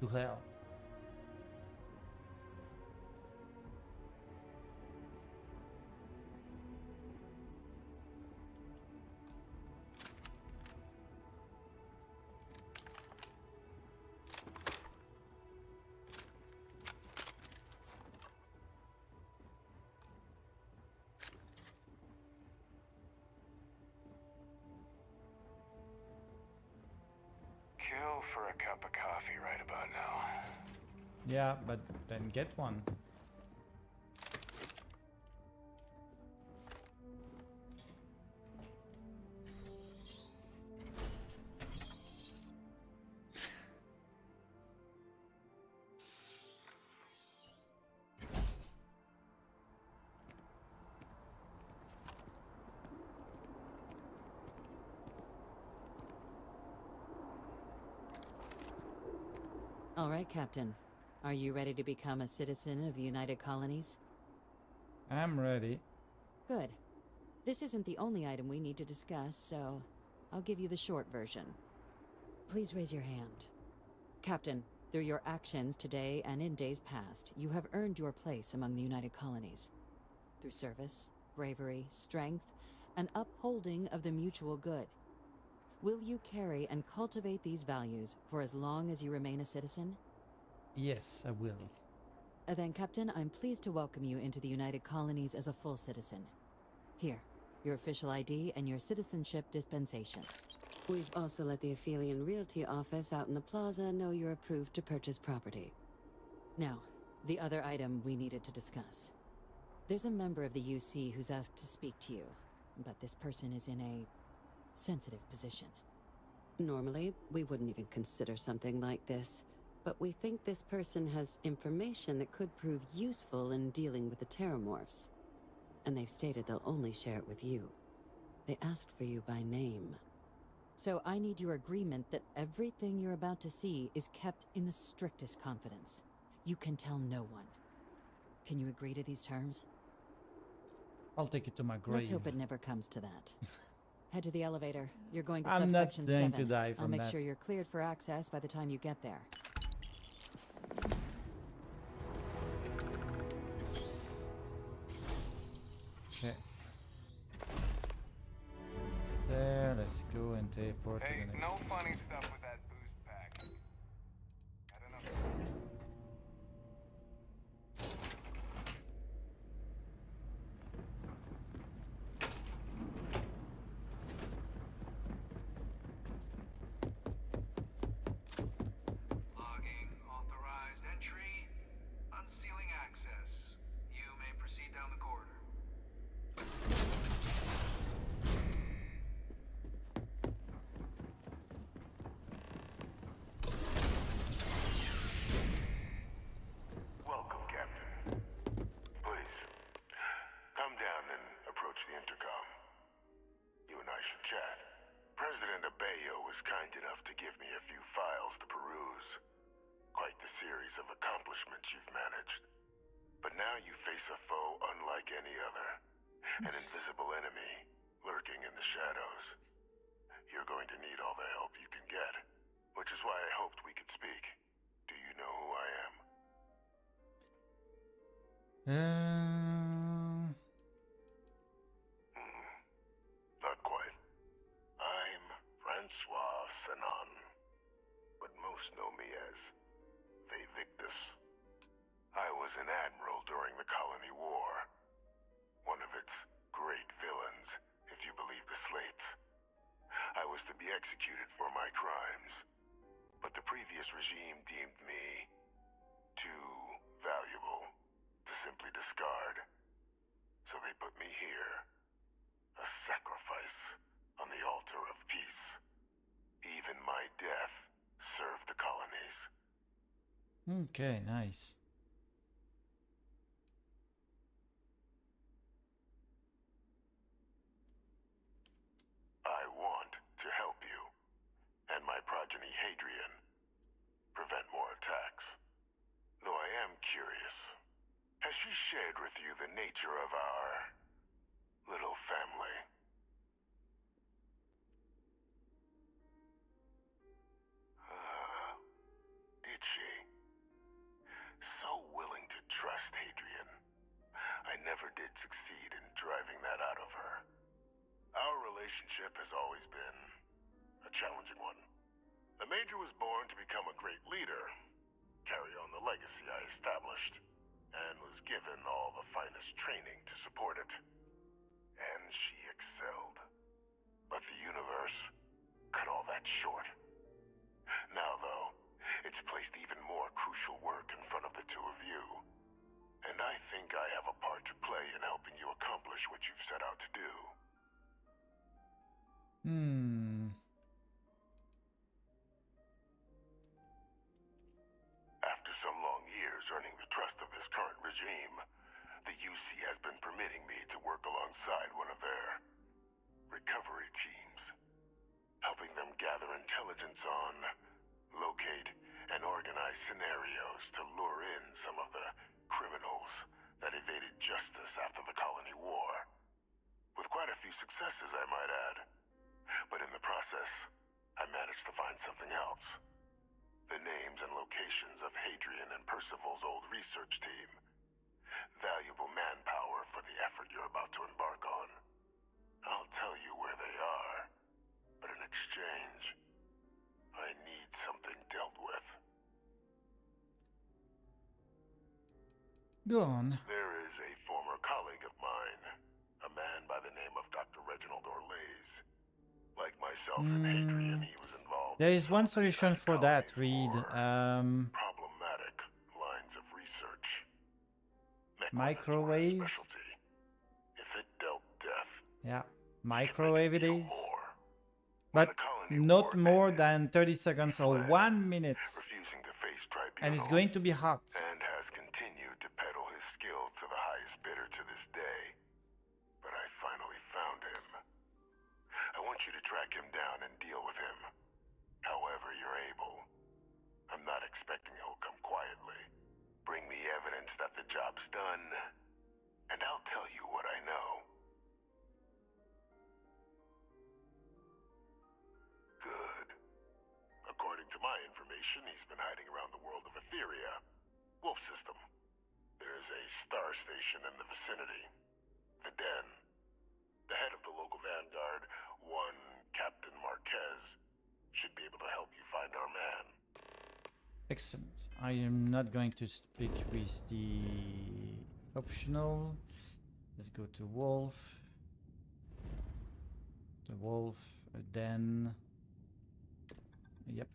to hell. Kill for a cup of coffee right about now. Yeah, but then get one. All right, Captain. Are you ready to become a citizen of the United Colonies? I'm ready. Good. This isn't the only item we need to discuss, so I'll give you the short version. Please raise your hand. Captain, through your actions today and in days past, you have earned your place among the United Colonies. Through service, bravery, strength, and upholding of the mutual good. Will you carry and cultivate these values for as long as you remain a citizen? Yes, I will. Then, Captain, I'm pleased to welcome you into the United Colonies as a full citizen. Here, your official ID and your citizenship dispensation. We've also let the Aphelion Realty office out in the plaza know you're approved to purchase property. Now, the other item we needed to discuss. There's a member of the UC who's asked to speak to you, but this person is in a sensitive position. Normally, we wouldn't even consider something like this, but we think this person has information that could prove useful in dealing with the Terramorphs. And they've stated they'll only share it with you. They asked for you by name. So I need your agreement that everything you're about to see is kept in the strictest confidence. You can tell no one. Can you agree to these terms? I'll take it to my grave. Let's hope it never comes to that. Head to the elevator. You're going to I'm not subsection going 7. to die from I'll make that. sure you're cleared for access by the time you get there. Okay. There, let's go and teleport to Hey, the next. no funny stuff with that boost pack. I don't know. Logging authorized entry. Unsealing access. You may proceed down the corridor. Welcome, Captain. Please, come down and approach the intercom. You and I should chat. President Abeyo was kind enough to give me a few files to peruse. Quite the series of accomplishments you've managed. But now you face a foe unlike any other. An invisible enemy, lurking in the shadows. You're going to need all the help you can get. Which is why I hoped we could speak. Do you know who I am? Not quite. I'm Francois Fanon. But most know me as Vivictus. I was an admiral during the Colony War. One of its great villains, if you believe the slates. I was to be executed for my crimes, but the previous regime deemed me too valuable to simply discard. So they put me here, a sacrifice on the altar of peace. Even my death served the colonies. Okay, nice. I want to help you, and my progeny Hadrian, prevent more attacks. Though I am curious, has she shared with you the nature of our little family? Did she? So willing to trust Hadrian. I never did succeed in driving that out of her. Our relationship has always been a challenging one. The Major was born to become a great leader, carry on the legacy I established, and was given all the finest training to support it. And she excelled. But the universe cut all that short. Now, though, it's placed even more crucial work in front of the two of you. And I think I have a part to play in helping you accomplish what you've set out to do. After some long years earning the trust of this current regime, the UC has been permitting me to work alongside one of their recovery teams, helping them gather intelligence on, locate, and organize scenarios to lure in some of the criminals that evaded justice after the Colony War. With quite a few successes, I might add. But in the process, I managed to find something else. The names and locations of Hadrian and Percival's old research team. Valuable manpower for the effort you're about to embark on. I'll tell you where they are, but in exchange, I need something dealt with. Go on. There is a former colleague of mine, a man by the name of Dr. Reginald Orlaise. Like myself and Hadrian, he was involved. There is one solution for that, Reed. Problematic lines of research. Microwave. Specialty. If it dealt death, yeah, microwave it is. But not more than 30 seconds or 1 minute. Refusing to face tribunal, and it's going to be hot. And has continued to peddle his skills to the highest bidder to this day. But I finally found him. I want you to track him down and deal with him. However you're able. I'm not expecting he'll come quietly. Bring me evidence that the job's done, and I'll tell you what I know. Good. According to my information, he's been hiding around the world of Etheria. Wolf system. There's a star station in the vicinity. The Den. The head of the local vanguard, one Captain Marquez, should be able to help you find our man. Excellent. I am not going to speak with the optional. Let's go to Wolf. The Wolf, Den. Yep.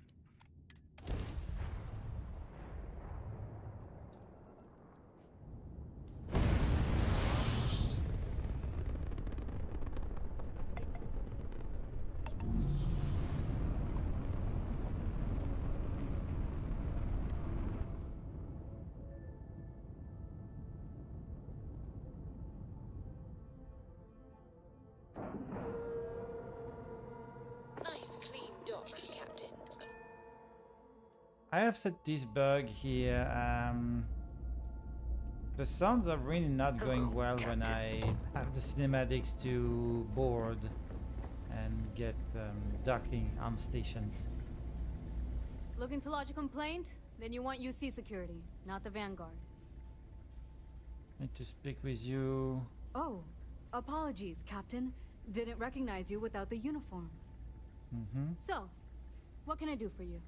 Nice clean dock, Captain. I have set this bug here. The sounds are really not going well when I have the cinematics to board and get docking on stations. Looking to lodge a complaint? Then you want UC security, not the Vanguard. Need to speak with you. Oh, apologies, Captain. Didn't recognize you without the uniform. So, what can I do for you?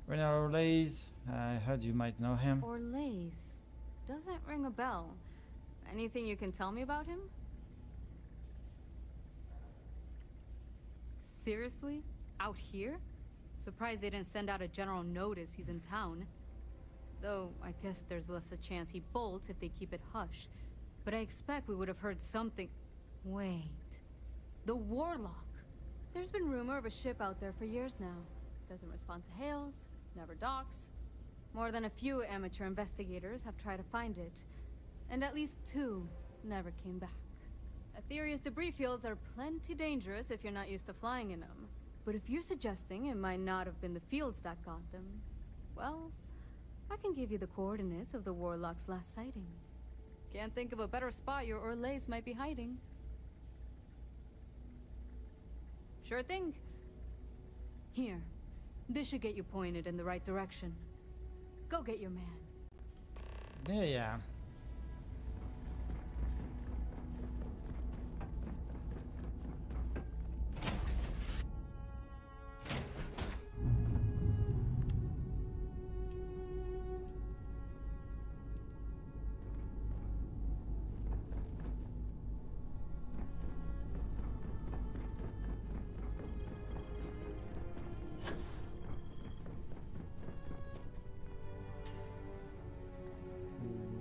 Renal Orlays, I heard you might know him. Orlays. Doesn't ring a bell. Anything you can tell me about him? Seriously? Out here? Surprised they didn't send out a general notice he's in town. Though, I guess there's less a chance he bolts if they keep it hush. But I expect we would have heard something... Wait... The Warlock! There's been rumor of a ship out there for years now. Doesn't respond to hails, never docks. More than a few amateur investigators have tried to find it. And at least 2 never came back. Aetherius debris fields are plenty dangerous if you're not used to flying in them. But if you're suggesting it might not have been the fields that got them, well, I can give you the coordinates of the Warlock's last sighting. Can't think of a better spot your Orlays might be hiding. Sure thing. Here. This should get you pointed in the right direction. Go get your man. Yeah.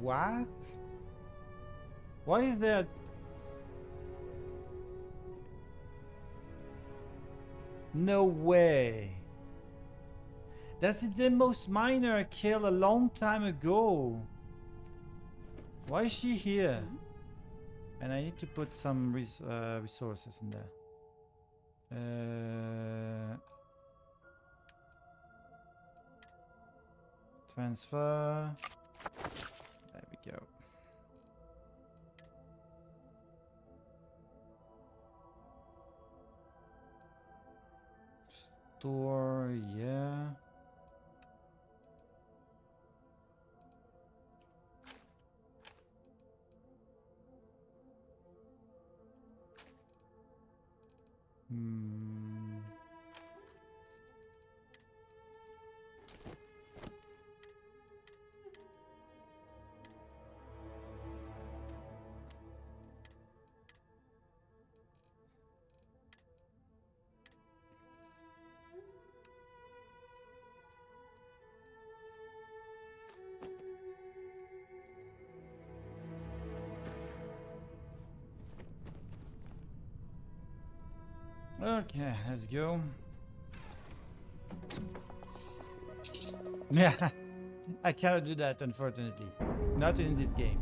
What? Why is that? No way. That's the most minor I killed a long time ago. Why is she here? And I need to put some resources in there. Transfer. There we go. Store, yeah. Okay, let's go. Yeah, I cannot do that, unfortunately. Not in this game.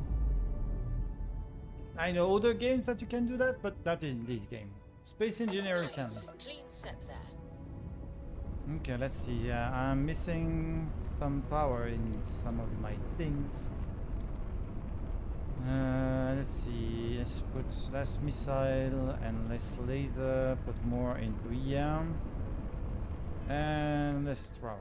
I know other games that you can do that, but not in this game. Space Engineering can. Clean sep there. Okay, let's see. I'm missing some power in some of my things. Let's see. Let's put less missile and less laser. Put more into EM. And let's throw.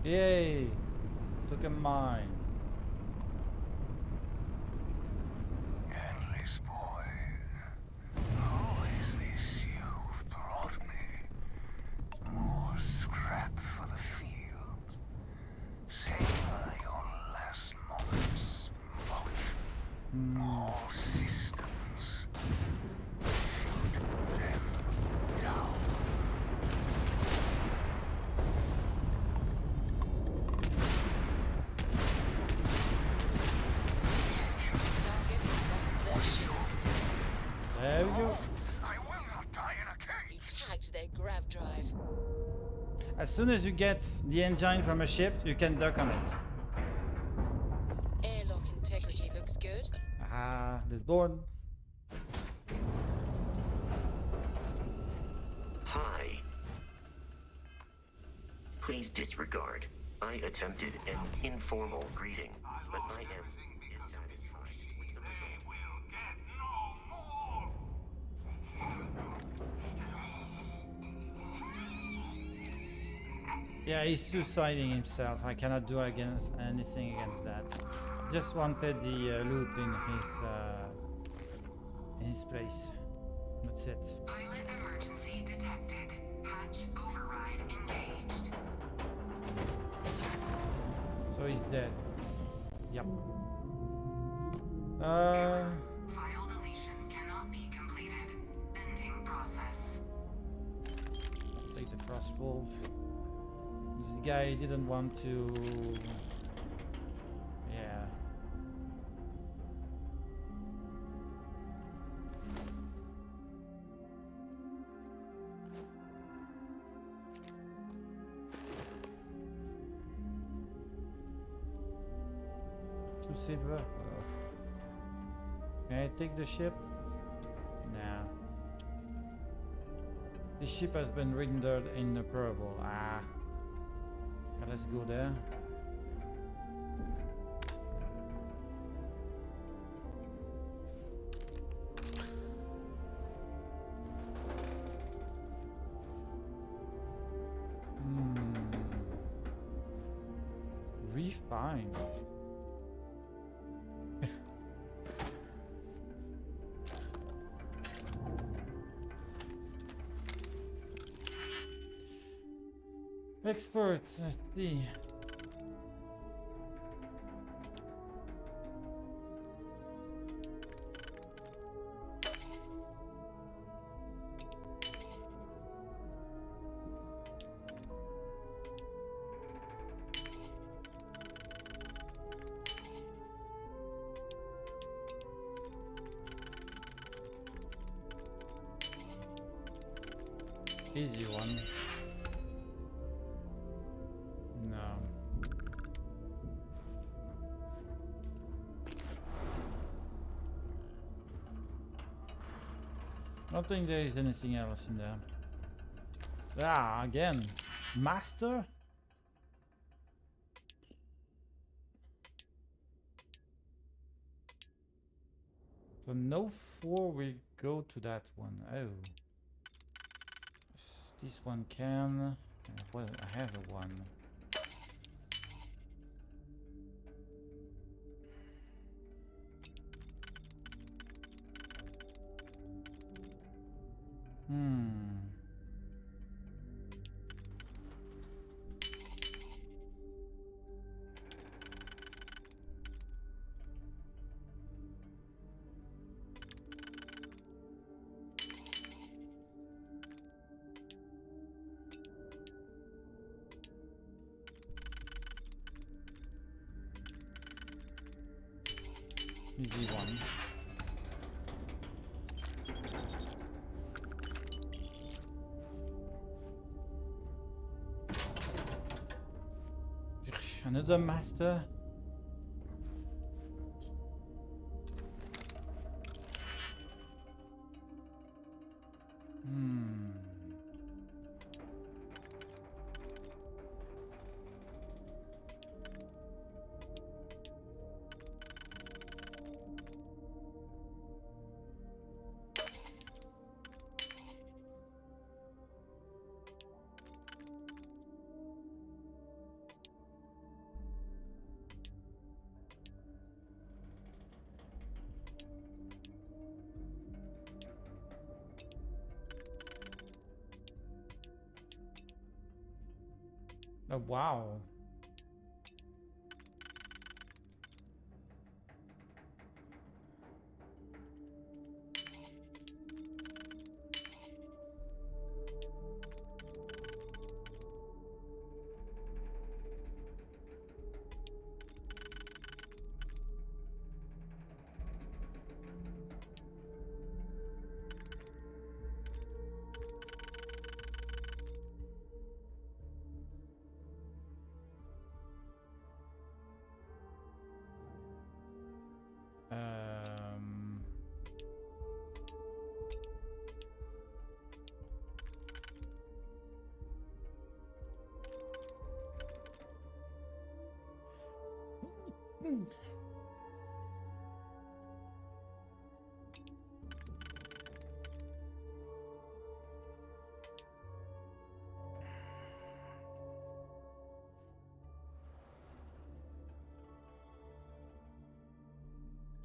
Yay! Took a mine. Endless boy, who is this you've brought me? More scrap for the field. Savor your last moments, both. All systems. Shoot them down. There we go. I will not die in a cage. You tagged their grav drive. As soon as you get the engine from a ship, you can dock on it. Airlock integrity looks good. Aha, this board. Hi. Please disregard. I attempted an informal greeting. but I am dissatisfied with the result. Yeah, he's suiciding himself. I cannot do anything against that. Just wanted the loot in his place. That's it. Pilot emergency detected. Hatch override engaged. So he's dead. Yep. File deletion cannot be completed. Ending process. Take the frost wolf. This guy didn't want to. Yeah. Two silver. Can I take the ship? Nah. The ship has been rendered inoperable. Ah. Let's go there. Refine. Experts, let's see. Easy one. No. I don't think there is anything else in there. Ah, again. Master? So no 4 will go to that one. Oh. This one can. Well, I have a 1. Easy one. Another master. Oh, wow.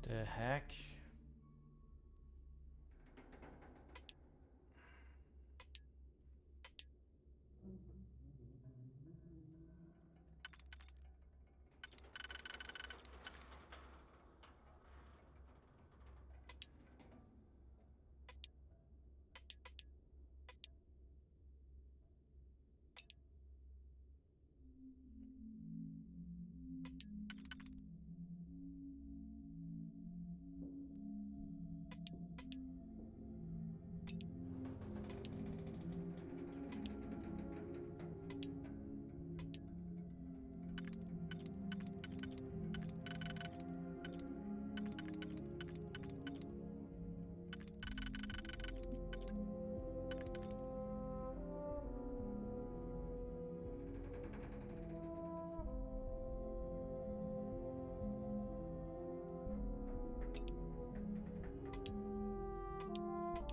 The heck?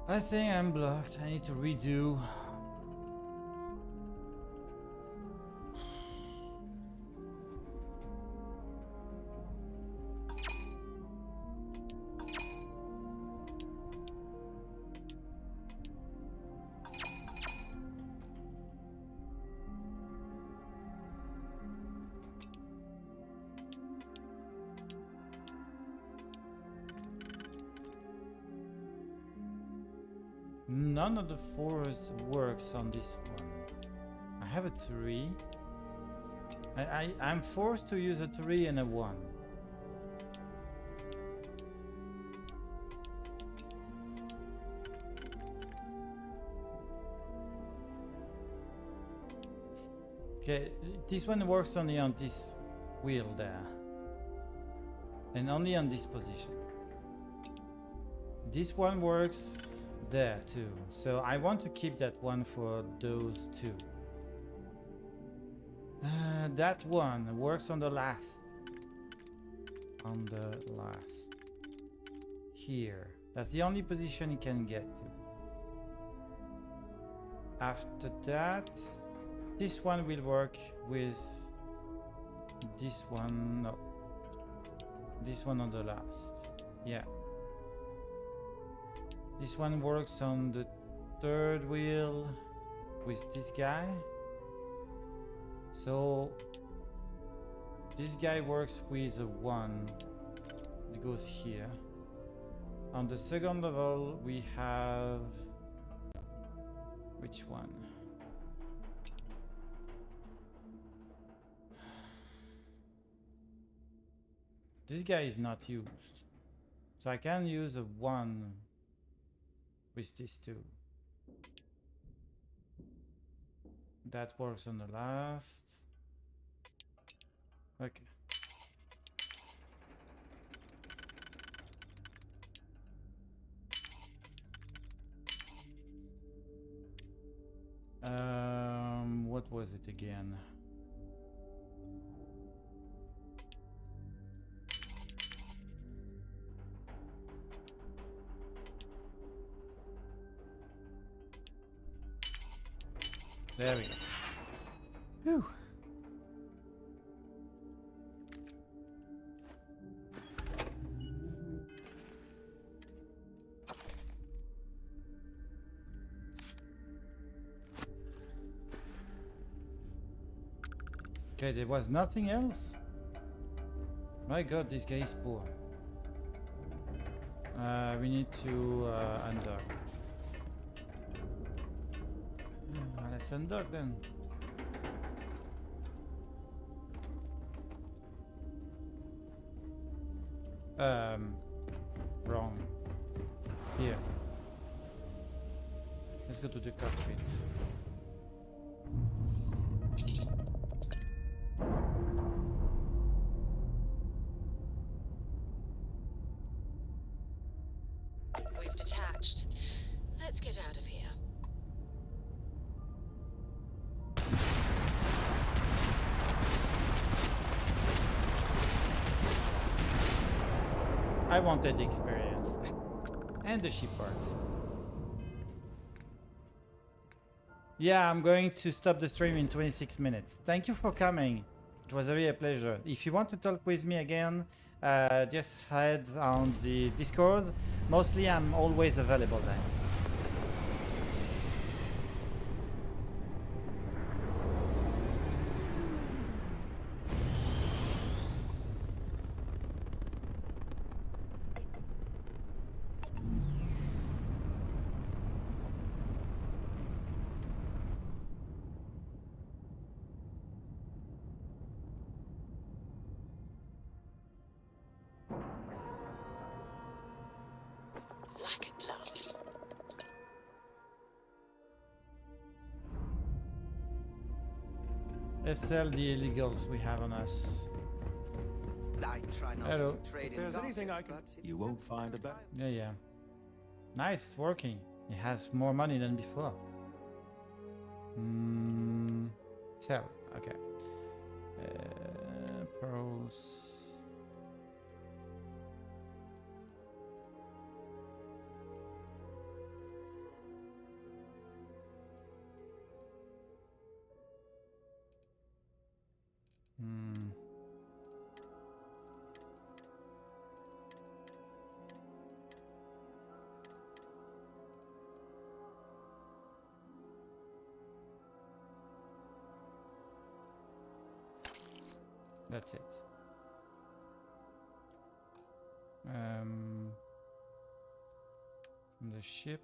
I think I'm blocked. I need to redo. None of the fours works on this one. I have a 3. I'm forced to use a 3 and a 1. Okay, this one works only on this wheel there. And only on this position. This one works there too. So I want to keep that one for those two. That one works on the last. On the last. Here. That's the only position you can get to. After that, this one will work with this one. No. This one on the last. Yeah. This one works on the third wheel with this guy. So this guy works with a 1. It goes here. On the second level we have... which one? This guy is not used. So I can use a 1 with these two. That works on the last. Okay. What was it again? There we go. Whew. Okay, there was nothing else? My god, this guy is poor. We need to undock. Let's undock then. Wrong. Here. Let's go to the cockpit. We've detached. Let's get out of here. I wanted the experience. And the ship parts. Yeah, I'm going to stop the stream in 26 minutes. Thank you for coming. It was really a pleasure. If you want to talk with me again, just head on the Discord. Mostly I'm always available there. Like and love. Let's sell the illegals we have on us. I try not Hello. to trade If in there's gossip, anything I can, but you won't find a better. Yeah, yeah. Nice, it's working. He has more money than before. Sell, okay. Pearls. That's it. From the ship.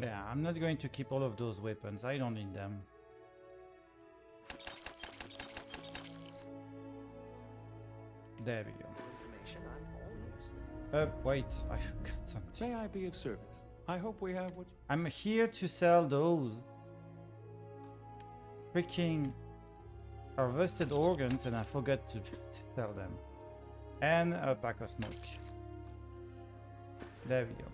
Yeah, I'm not going to keep all of those weapons. I don't need them. There we go. information I'm all ears. Wait, I forgot something. May I be of service? I hope we have what. I'm here to sell those freaking harvested organs and I forgot to sell them. And a pack of smoke. There we go.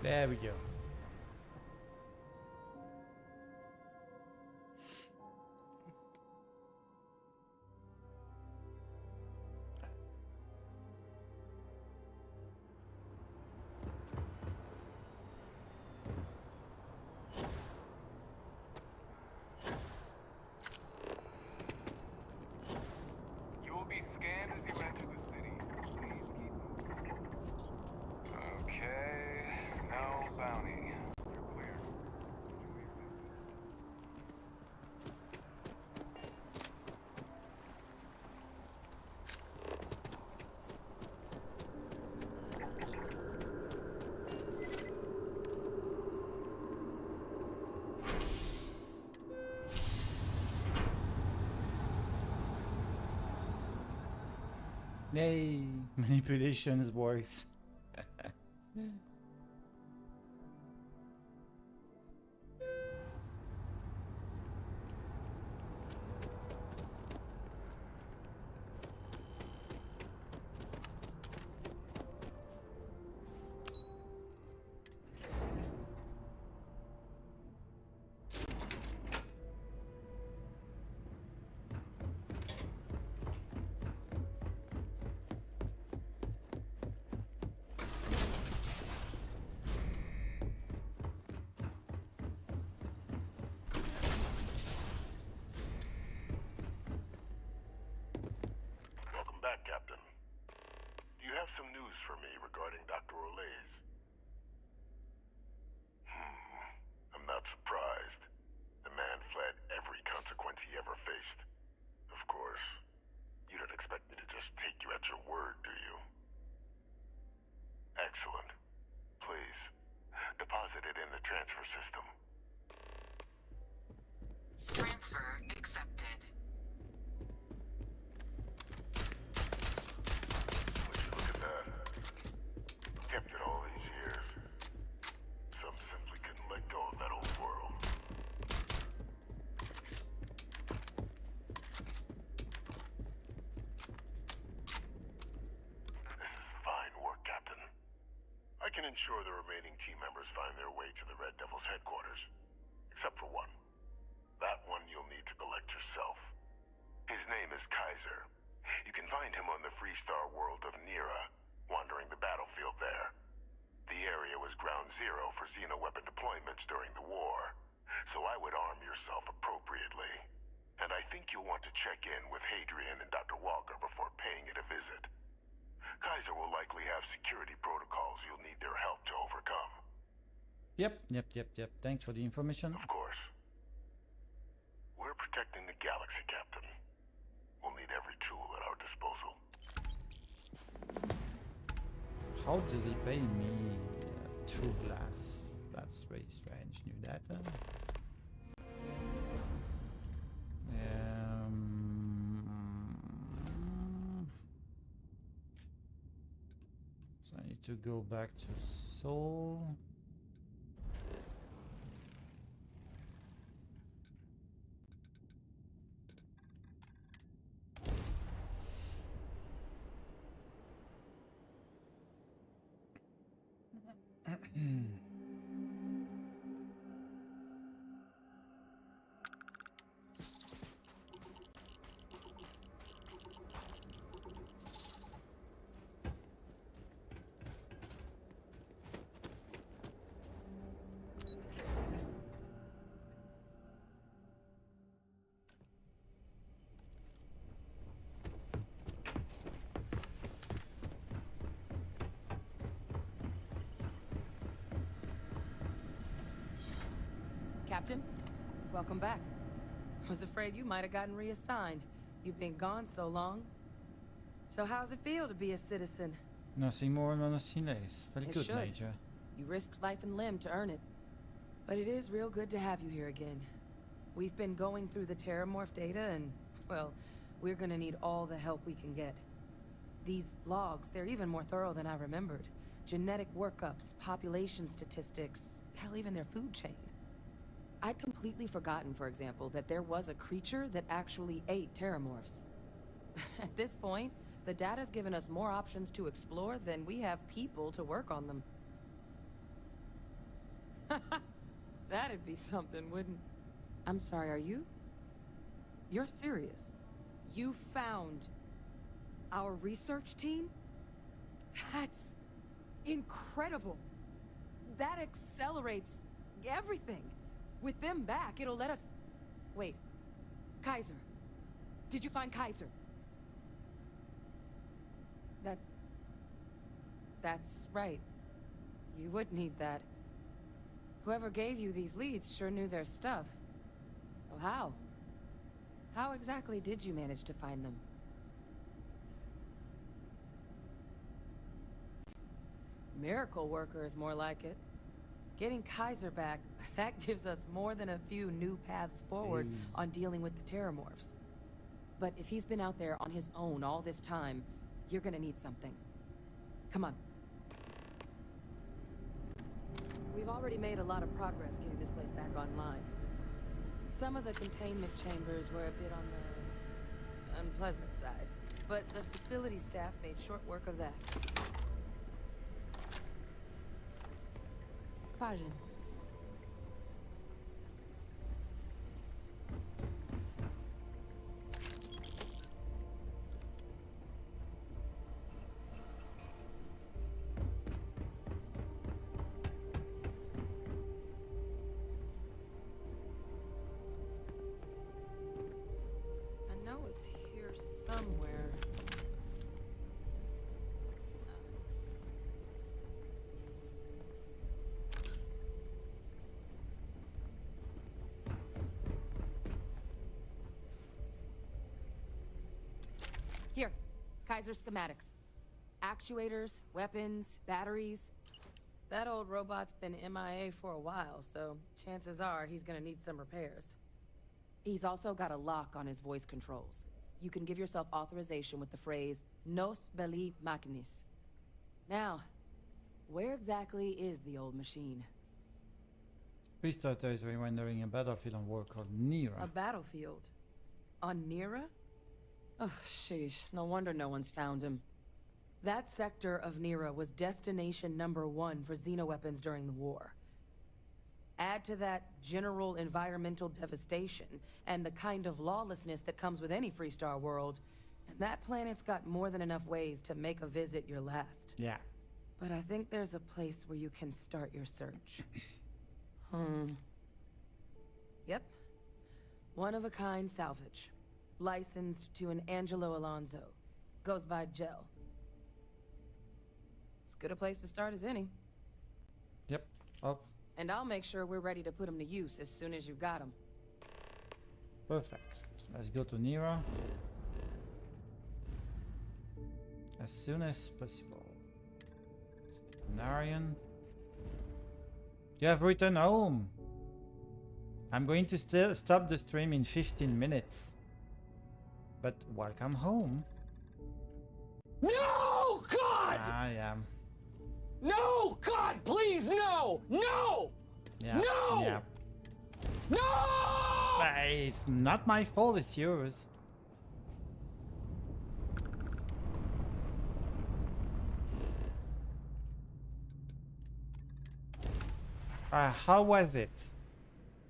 There we go. You will be scanned as you enter the city. Please keep. Okay, no bounty. You're clear. Yay! Manipulations works. Welcome back, Captain. Do you have some news for me regarding Dr. Olays? I'm not surprised. The man transfer system. Transfer accepted. Would you look at that? Kept it all these years. Some simply couldn't let go of that old world. This is fine work, Captain. I can ensure the remaining team members find their way to the Red Devil's headquarters. Except for one. That one you'll need to collect yourself. His name is Kaiser. You can find him on the Freestar world of Nira, wandering the battlefield there. The area was ground zero for xeno-weapon deployments during the war, so I would arm yourself appropriately. And I think you'll want to check in with Hadrian and Dr. Walker before paying it a visit. Kaiser will likely have security protocols you'll need their help to overcome. Yep. Thanks for the information. Of course. We're protecting the galaxy, Captain. We'll need every tool at our disposal. How does he pay me through glass? That's very strange. New data. So I need to go back to Seoul. Captain, welcome back. Was afraid you might have gotten reassigned. You've been gone so long. So how's it feel to be a citizen? Nothing more nor nothing less. Very It good, should. Major. You risked life and limb to earn it. But it is real good to have you here again. We've been going through the Terramorph data and, well, we're gonna need all the help we can get. These logs, they're even more thorough than I remembered. Genetic workups, population statistics, hell, even their food chain. I'd completely forgotten, for example, that there was a creature that actually ate Terramorphs. At this point, the data's given us more options to explore than we have people to work on them. That'd be something, wouldn't... I'm sorry, are you? You're serious? You found our research team? That's incredible. That accelerates everything. With them back, it'll let us... Wait. Kaiser. Did you find Kaiser? That's right. You would need that. Whoever gave you these leads sure knew their stuff. Well, how? How exactly did you manage to find them? Miracle worker is more like it. Getting Kaiser back, that gives us more than a few new paths forward on dealing with the Terramorphs. But if he's been out there on his own all this time, you're gonna need something. Come on. We've already made a lot of progress getting this place back online. Some of the containment chambers were a bit on the unpleasant side, but the facility staff made short work of that. Pardon. I know it's here somewhere. Here, Kaiser schematics. Actuators, weapons, batteries. That old robot's been MIA for a while, so chances are he's gonna need some repairs. He's also got a lock on his voice controls. You can give yourself authorization with the phrase, Nos belli machinis. Now, where exactly is the old machine? Freestar territory rendering a battlefield on war called Nira. A battlefield? On Nira? Oh, sheesh. No wonder no one's found him. That sector of Nira was destination #1 for xenoweapons during the war. Add to that general environmental devastation and the kind of lawlessness that comes with any Freestar world, and that planet's got more than enough ways to make a visit your last. Yeah. But I think there's a place where you can start your search. Yep. One-of-a-kind salvage. Licensed to an Angelo Alonso. Goes by Gel. As good a place to start as any. Yep. Up. And I'll make sure we're ready to put them to use as soon as you've got them. Perfect. So let's go to Nira. As soon as possible. Narian. You have returned home. I'm going to stop the stream in 15 minutes. But welcome home. No, God! I am. No, God, please, no! No! Yeah. No! Yeah. No! It's not my fault, it's yours. How was it?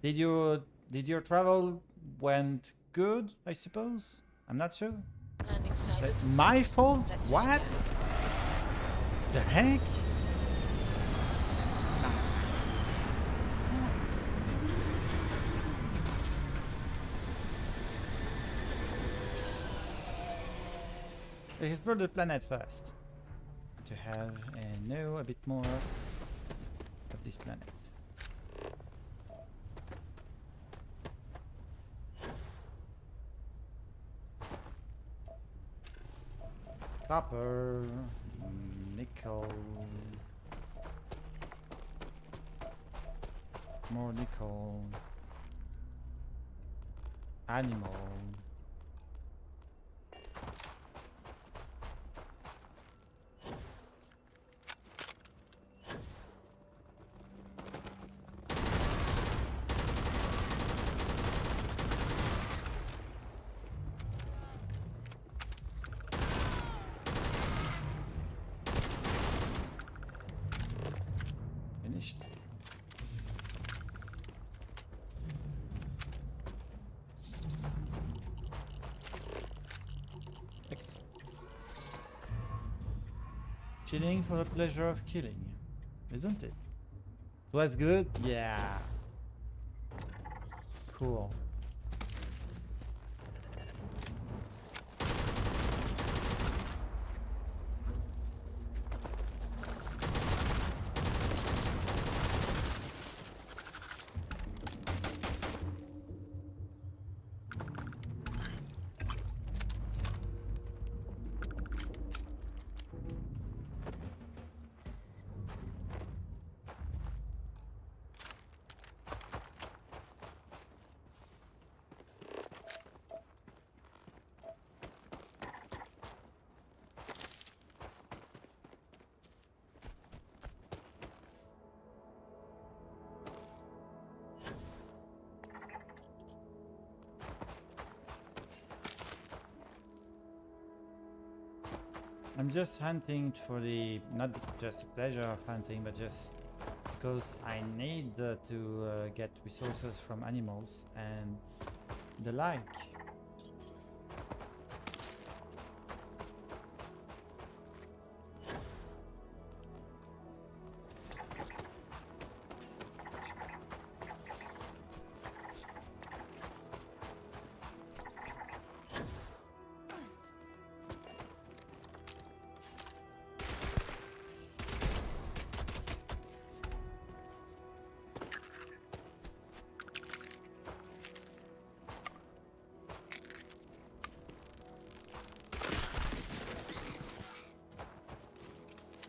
Did your travel went good, I suppose? I'm not sure. That's my fault? What? The heck? Let's explore the planet first. To have and know a bit more of this planet. Copper, nickel, more nickel, animal. Chilling for the pleasure of killing, isn't it? Was good? Yeah. Cool. I'm just hunting for the, not just the pleasure of hunting, but just because I need to get resources from animals and the like.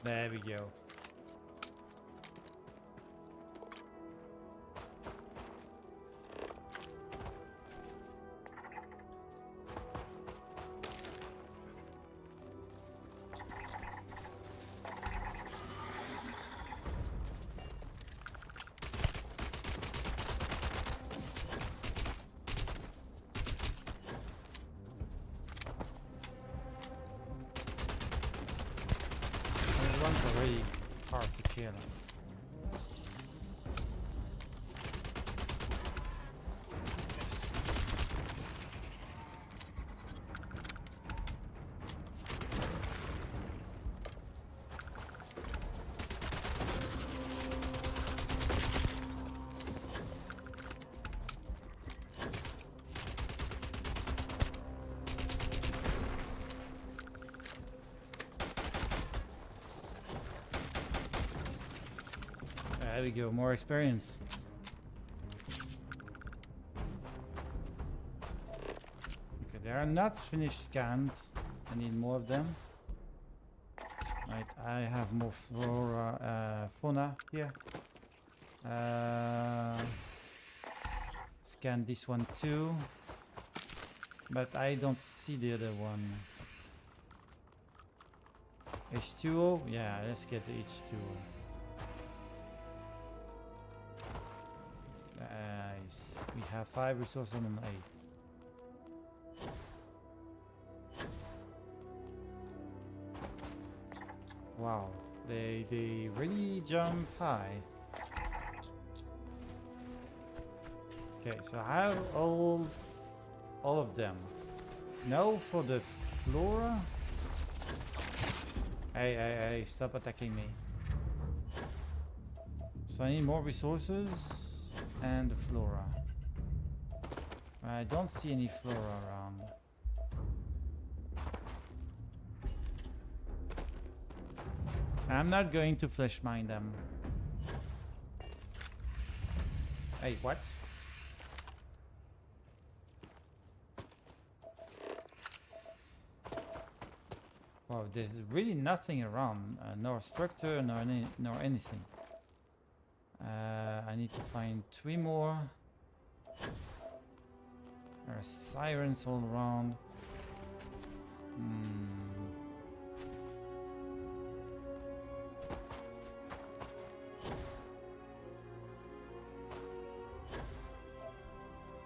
There we go. kill. There we go, more experience. Okay, they are not finished scanned. I need more of them. Right, I have more flora, fauna here. Scan this one too. But I don't see the other one. H2O? Yeah, let's get the H2O. Nice. We have 5 resources on 8. Wow, they really jump high. Okay, so I have all of them. Now for the flora. Hey, stop attacking me. So I need more resources. And the flora. I don't see any flora around. I'm not going to flesh mine them. Hey, what? Wow, there's really nothing around. Nor structure, nor anything. I need to find 3 more. There are sirens all around.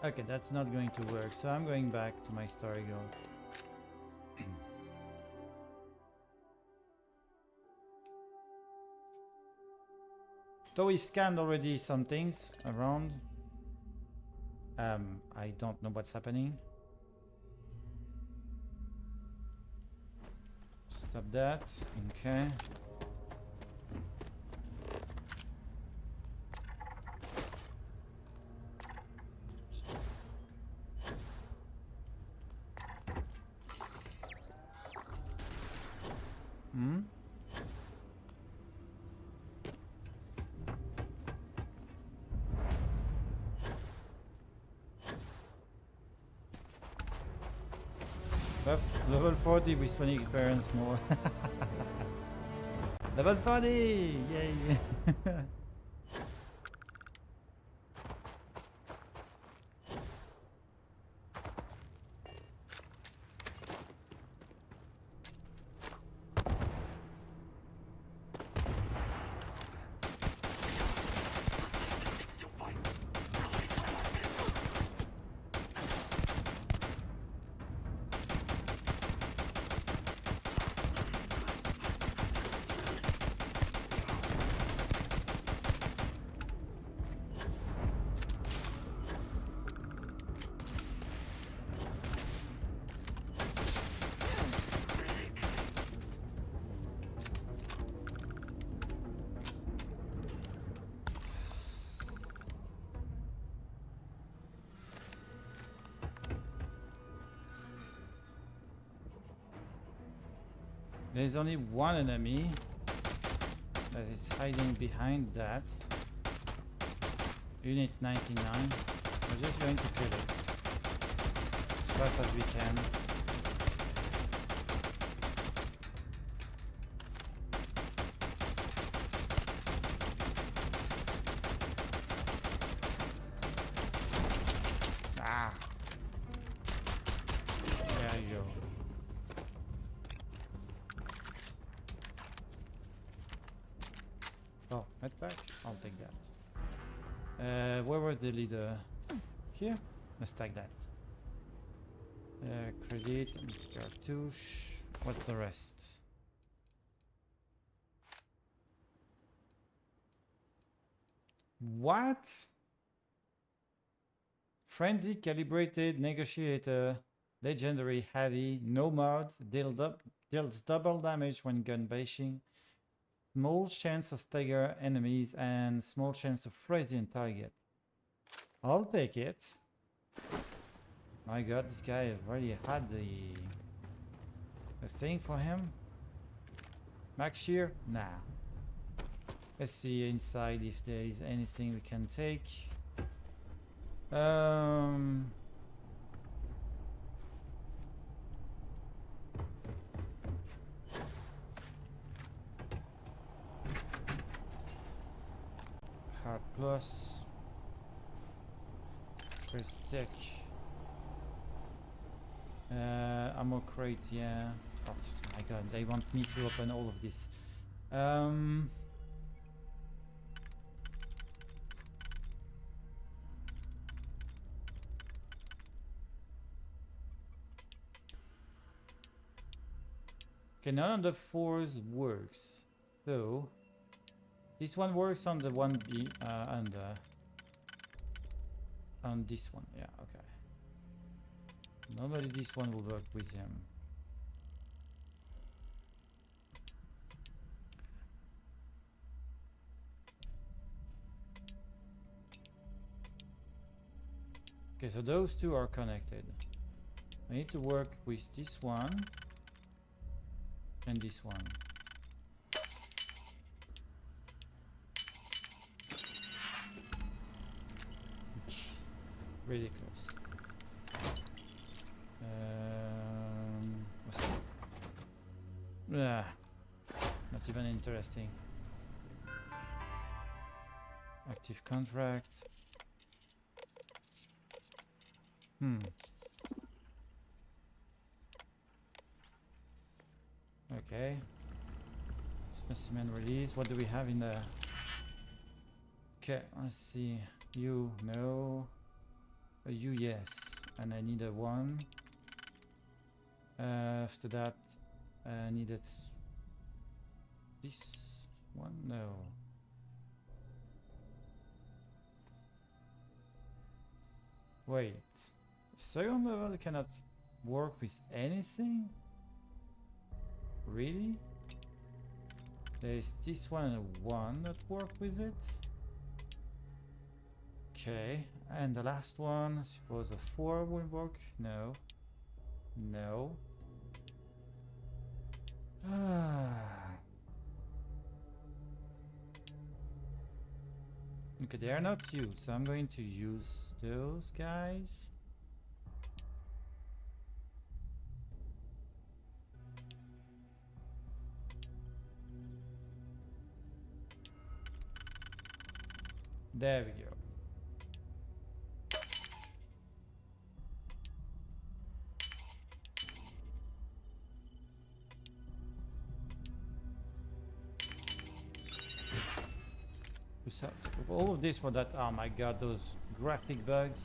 Okay, that's not going to work, so I'm going back to my story goal. So we scanned already some things around. I don't know what's happening. Stop that. Okay. Level 40 with 20 experience more. Level 40! Yay! There's only one enemy that is hiding behind that. Unit 99. We're just going to kill it as fast as we can. Ah! There you go. Oh, head back? I'll take that. Where was the leader? Here? Let's take that. Credit, cartouche. What's the rest? What? Frenzy calibrated negotiator, legendary heavy, no mod, deals double damage when gun bashing, small chance of stagger enemies, and small chance of freezing target. I'll take it. My god, this guy already had the thing for him. Max shear? Nah. Let's see inside if there is anything we can take. Hard plus. First tech. Ammo crate, yeah. Oh my god, they want me to open all of this. Okay, none of the fours works. So this one works on the 1B and on this one, yeah, okay. Normally this one will work with him. Okay, so those two are connected. I need to work with this one and this one. Really close. Not even interesting. Active contract. Okay. Specimen release. What do we have in the... Okay, let's see. You, no. You, yes. And I need a 1. After that, I needed this one. No. Wait. Second level cannot work with anything? Really? There's this one and a 1 that work with it. Okay, and the last one, I suppose a 4 will work? No. No. Okay, they are not used, so I'm going to use those guys. There we go. All of this for that. Oh my god, those graphic bugs.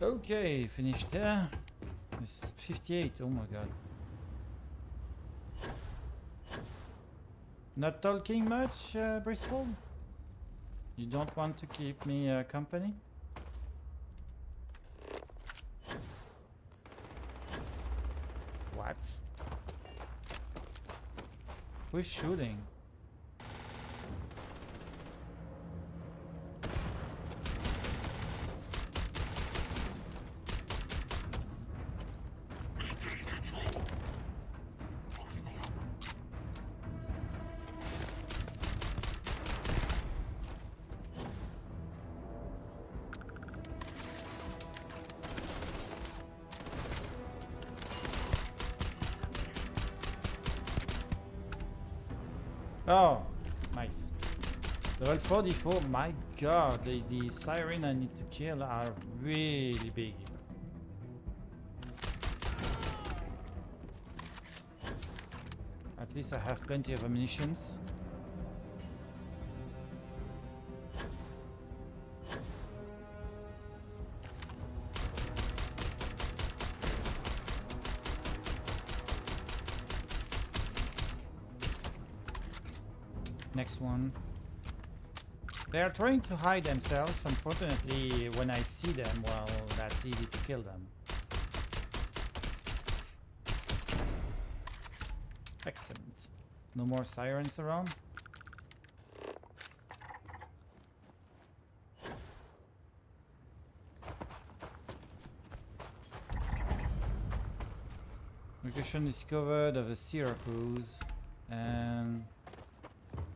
Okay, finished there. It's 58. Oh my god. Not talking much, Bristol? You don't want to keep me company? What? Who's shooting? Oh, nice. Level 44, my god, the siren I need to kill are really big. At least I have plenty of ammunition. Next one. They are trying to hide themselves. Unfortunately, when I see them, well, that's easy to kill them. Excellent. No more sirens around. Location discovered of a Syracuse, and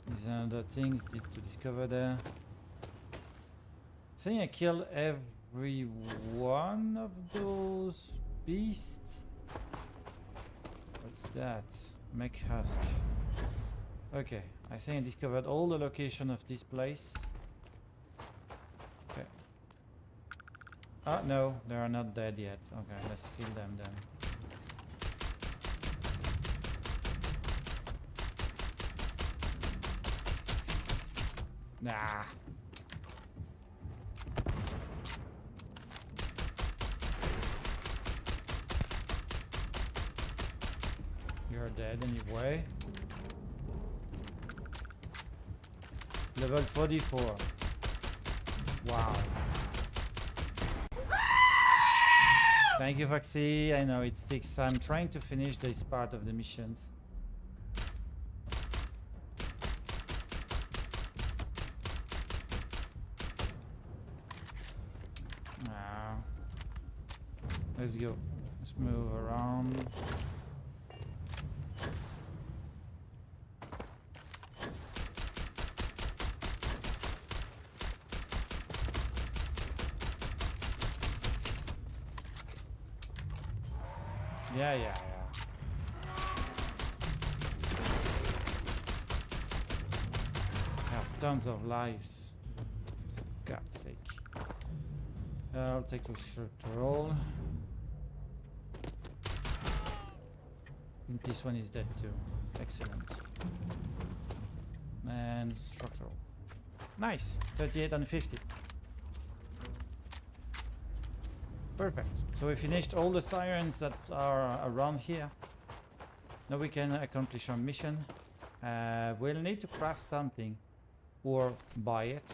there's another things to discover there. Saying I killed every one of those beasts. What's that? Mech husk. Okay, I think I discovered all the location of this place. Okay. Ah, no, they are not dead yet. Okay, let's kill them then. Nah. You're dead anyway. Level 44. Wow. Thank you, Foxy. I know it's 6. I'm trying to finish this part of the missions. Let's go. Let's move around. Yeah. I have tons of lives. God's sake. I'll take a short roll. And this one is dead too. Excellent. And structural. Nice. 38 on 50. Perfect. So we finished all the sirens that are around here. Now we can accomplish our mission. We'll need to craft something or buy it.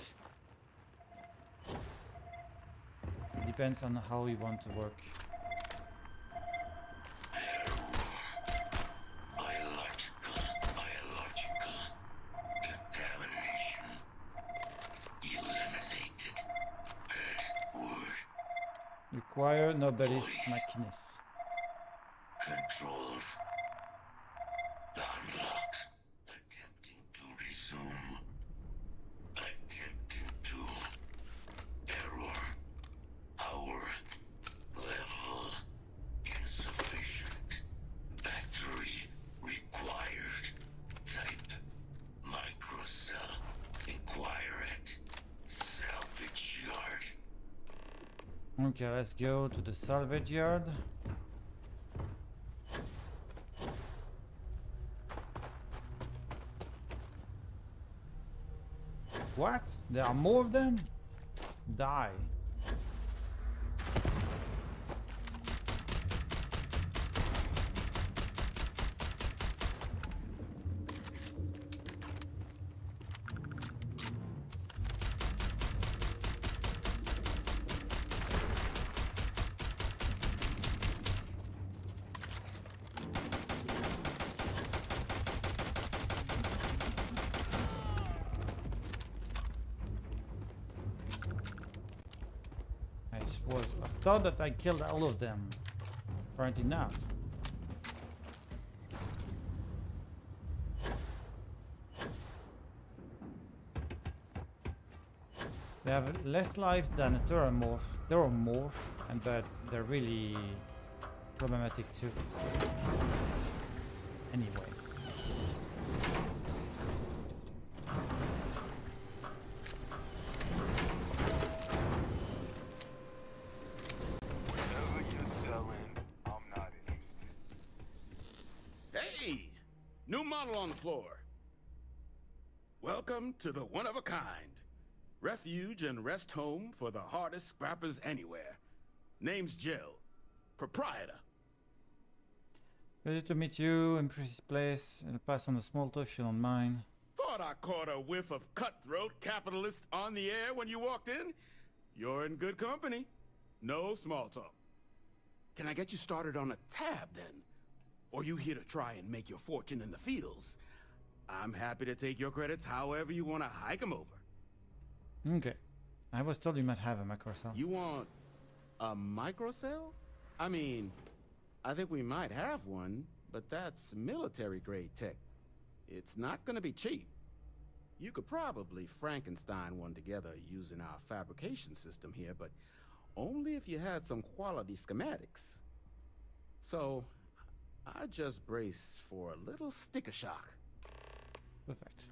Depends on how we want to work. Require nobody's machines. Controls unlocked. Attempting to resume. Attempting to error. Power level insufficient. Battery required. Type microcell. Inquire at salvage yard. Okay, let's go to the salvage yard. What? There are more of them? Die. I thought that I killed all of them. Apparently not. They have less life than a Terramorph, but they're really problematic too. Anyway. New model on the floor. Welcome to the one-of-a-kind. Refuge and rest home for the hardest scrappers anywhere. Name's Jill. Proprietor. Pleasure to meet you. Impressive place. I'll pass on the small talk if you don't mind. For thought I caught a whiff of cutthroat capitalist on the air when you walked in. You're in good company. No small talk. Can I get you started on a tab, then? Or you here to try and make your fortune in the fields? I'm happy to take your credits however you want to hike them over. Okay. I was told you might have a microcell. You want a microcell? I mean, I think we might have one, but that's military-grade tech. It's not gonna be cheap. You could probably Frankenstein one together using our fabrication system here, but only if you had some quality schematics. So, I just brace for a little sticker shock. Perfect.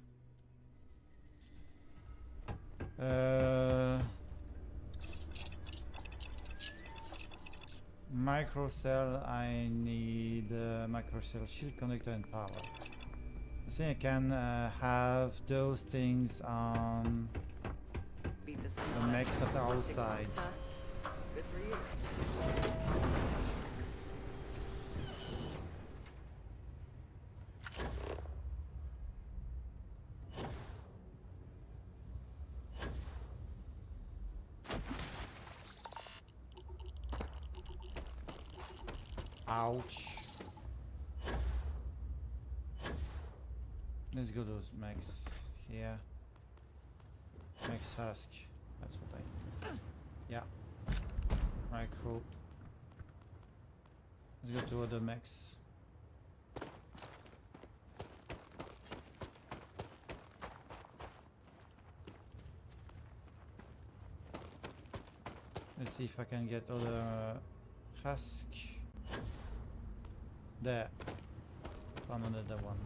Microcell, I need microcell shield connector and power. I think I can have those things on the mechs that are outside. Good for you. Ouch. Let's go those mechs here. Max husk. That's what I... Yeah. Micro. Let's go to other mechs. Let's see if I can get other husk. There. Found another one.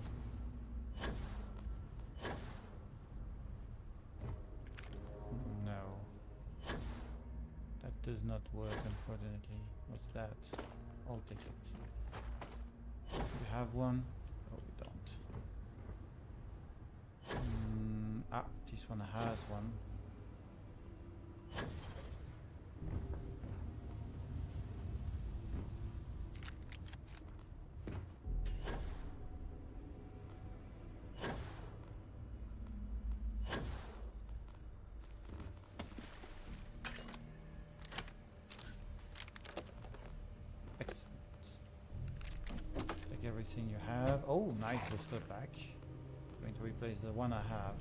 No. That does not work, unfortunately. What's that? I'll take it. Do we have one? Oh, we don't. This one has one. Everything you have. Oh, nice booster pack. Going to replace the one I have.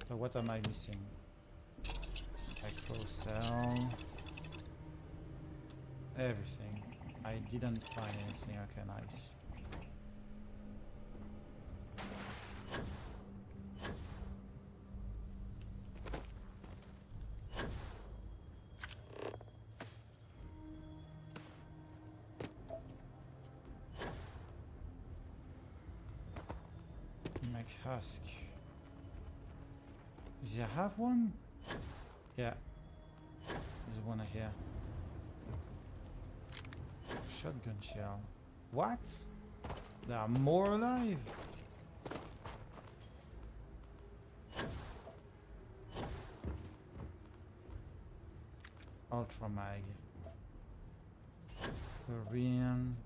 So what am I missing? Microcell. Everything. I didn't find anything. Okay, nice. Husk. Does he have one? Yeah. There's one here. Shotgun shell. What? There are more alive? Ultra mag. Korean.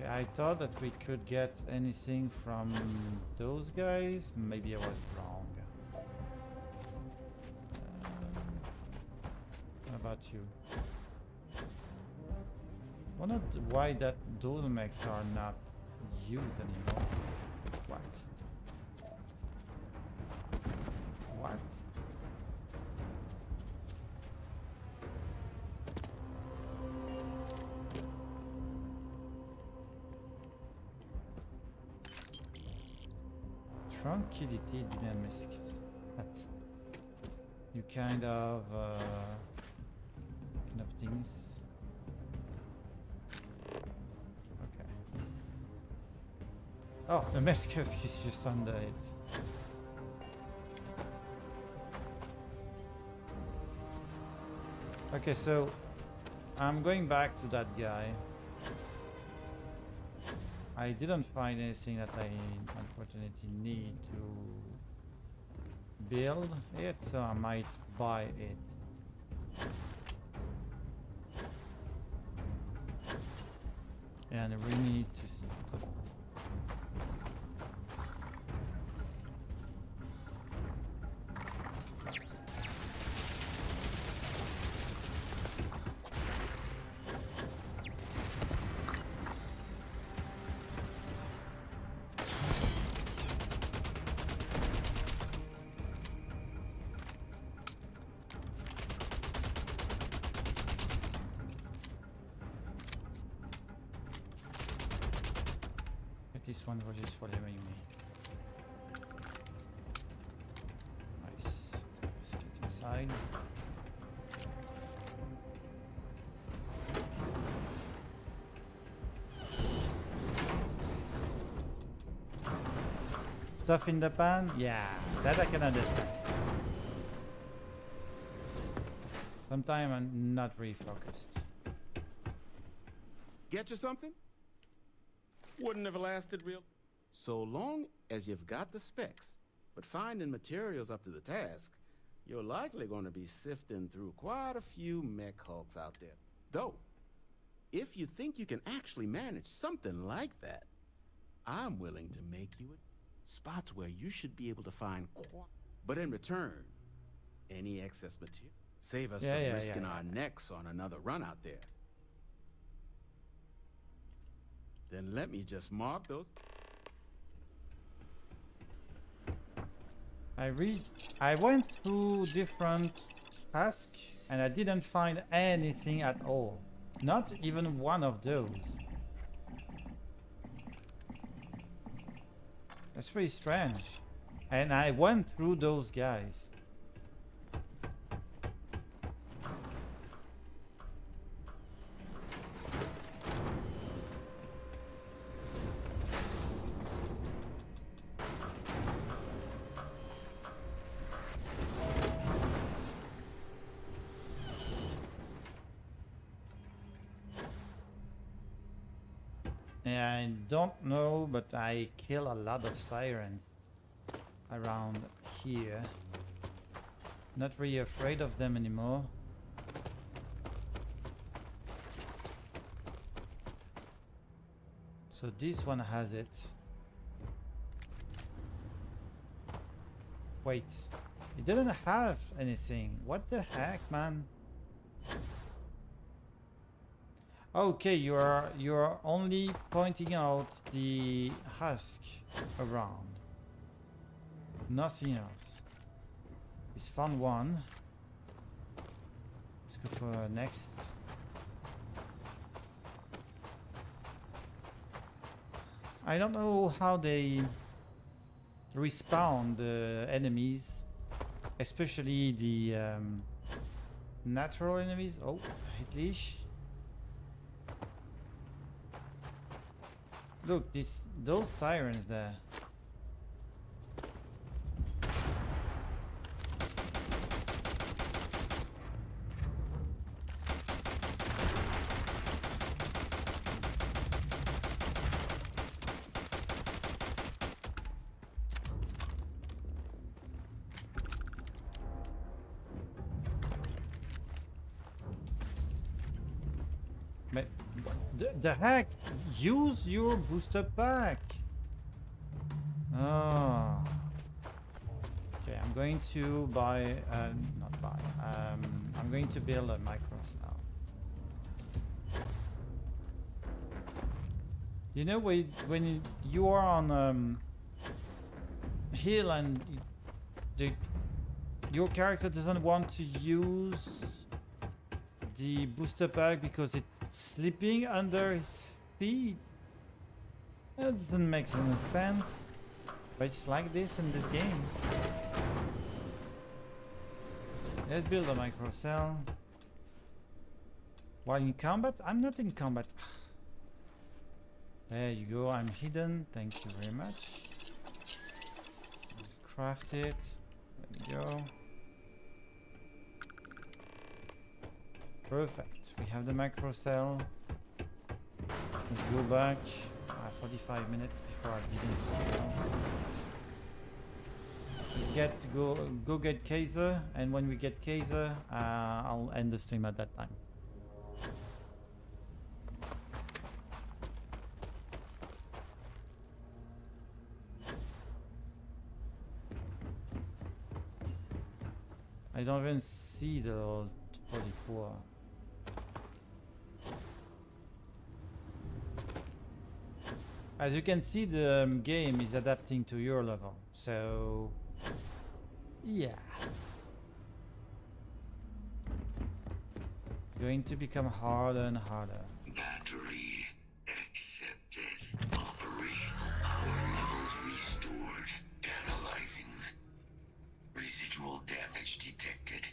I thought that we could get anything from those guys. Maybe I was wrong. How about you? Wonder why those mechs are not used anymore. What? What? Tranquility dynamic. You kind of things. Okay. Oh, the mask is just under it. Okay, so I'm going back to that guy. I didn't find anything that I unfortunately need to build it, so I might buy it. And we need to stop. This one was just following me. Nice. Let's get inside. Stuff in the pan? Yeah, that I can understand. Sometimes I'm not really focused. Get you something? Wouldn't have lasted real. So long as you've got the specs, but finding materials up to the task, you're likely going to be sifting through quite a few mech hulks out there. Though, if you think you can actually manage something like that, I'm willing to make you spots where you should be able to find but in return, any excess material. Save us from risking our necks on another run out there. Then let me just mark those. I went through different tasks and I didn't find anything at all. Not even one of those. That's pretty strange. And I went through those guys. I don't know, but I kill a lot of sirens around here. Not really afraid of them anymore. So this one has it. Wait, it didn't have anything. What the heck, man? Okay, you're only pointing out the husk around. Nothing else. It's found one. Let's go for next. I don't know how they respawn the enemies, especially the natural enemies. Oh, hit leash. Look, those sirens there. But the heck? Use your booster pack. Oh. Okay, I'm going to buy, not buy. I'm going to build a micro cell. You know, when you are on hill and your character doesn't want to use the booster pack because it's slipping under his feet. That doesn't make any sense, but it's like this in this game. Let's build a micro cell. While in combat? I'm not in combat. There you go, I'm hidden. Thank you very much. Craft it. There we go. Perfect. We have the macro cell. Let's go back. 45 minutes before I begin something else. Go get Kaiser, and when we get Kaiser, I'll end the stream at that time. I don't even see the old 44. As you can see, the game is adapting to your level, so yeah. Going to become harder and harder. Battery accepted. Operational power levels restored. Analyzing. Residual damage detected.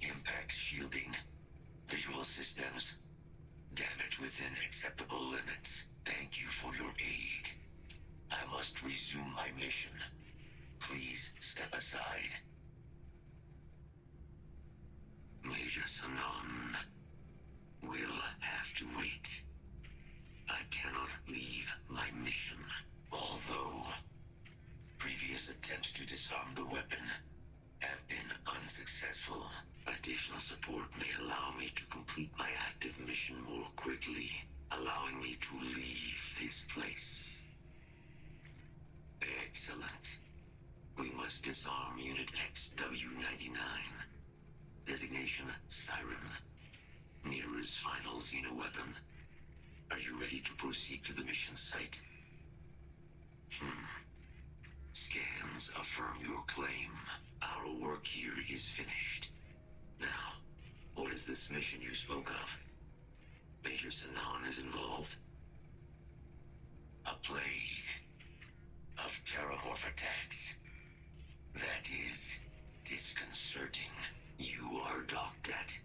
Impact shielding. Visual systems. Damage within acceptable limits. Thank you for your aid. I must resume my mission. Please step aside. Major Sanon will have to wait. I cannot leave my mission. Although previous attempts to disarm the weapon have been unsuccessful, additional support may allow me to complete my active mission more quickly, allowing me to leave this place. Excellent. We must disarm Unit XW-99. Designation Skyrim. Nearest final xeno-weapon. Are you ready to proceed to the mission site? Scans affirm your claim. Our work here is finished. Now, what is this mission you spoke of? Major Sanon is involved? A plague of terramorph attacks. That is disconcerting. You are docked at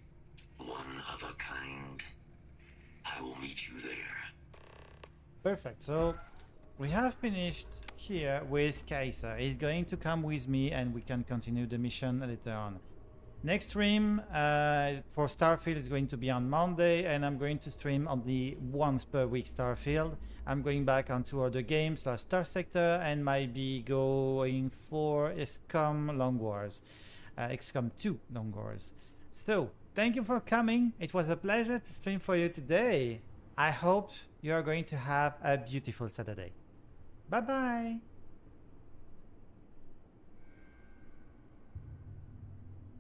one of a kind. I will meet you there. Perfect. So we have finished here with Kaiser. He's going to come with me and we can continue the mission later on. Next stream for Starfield is going to be on Monday, and I'm going to stream only once per week Starfield. I'm going back on 2 other games like Star Sector, and might be going for XCOM Long Wars. XCOM 2 Long Wars. So, thank you for coming. It was a pleasure to stream for you today. I hope you are going to have a beautiful Saturday. Bye bye.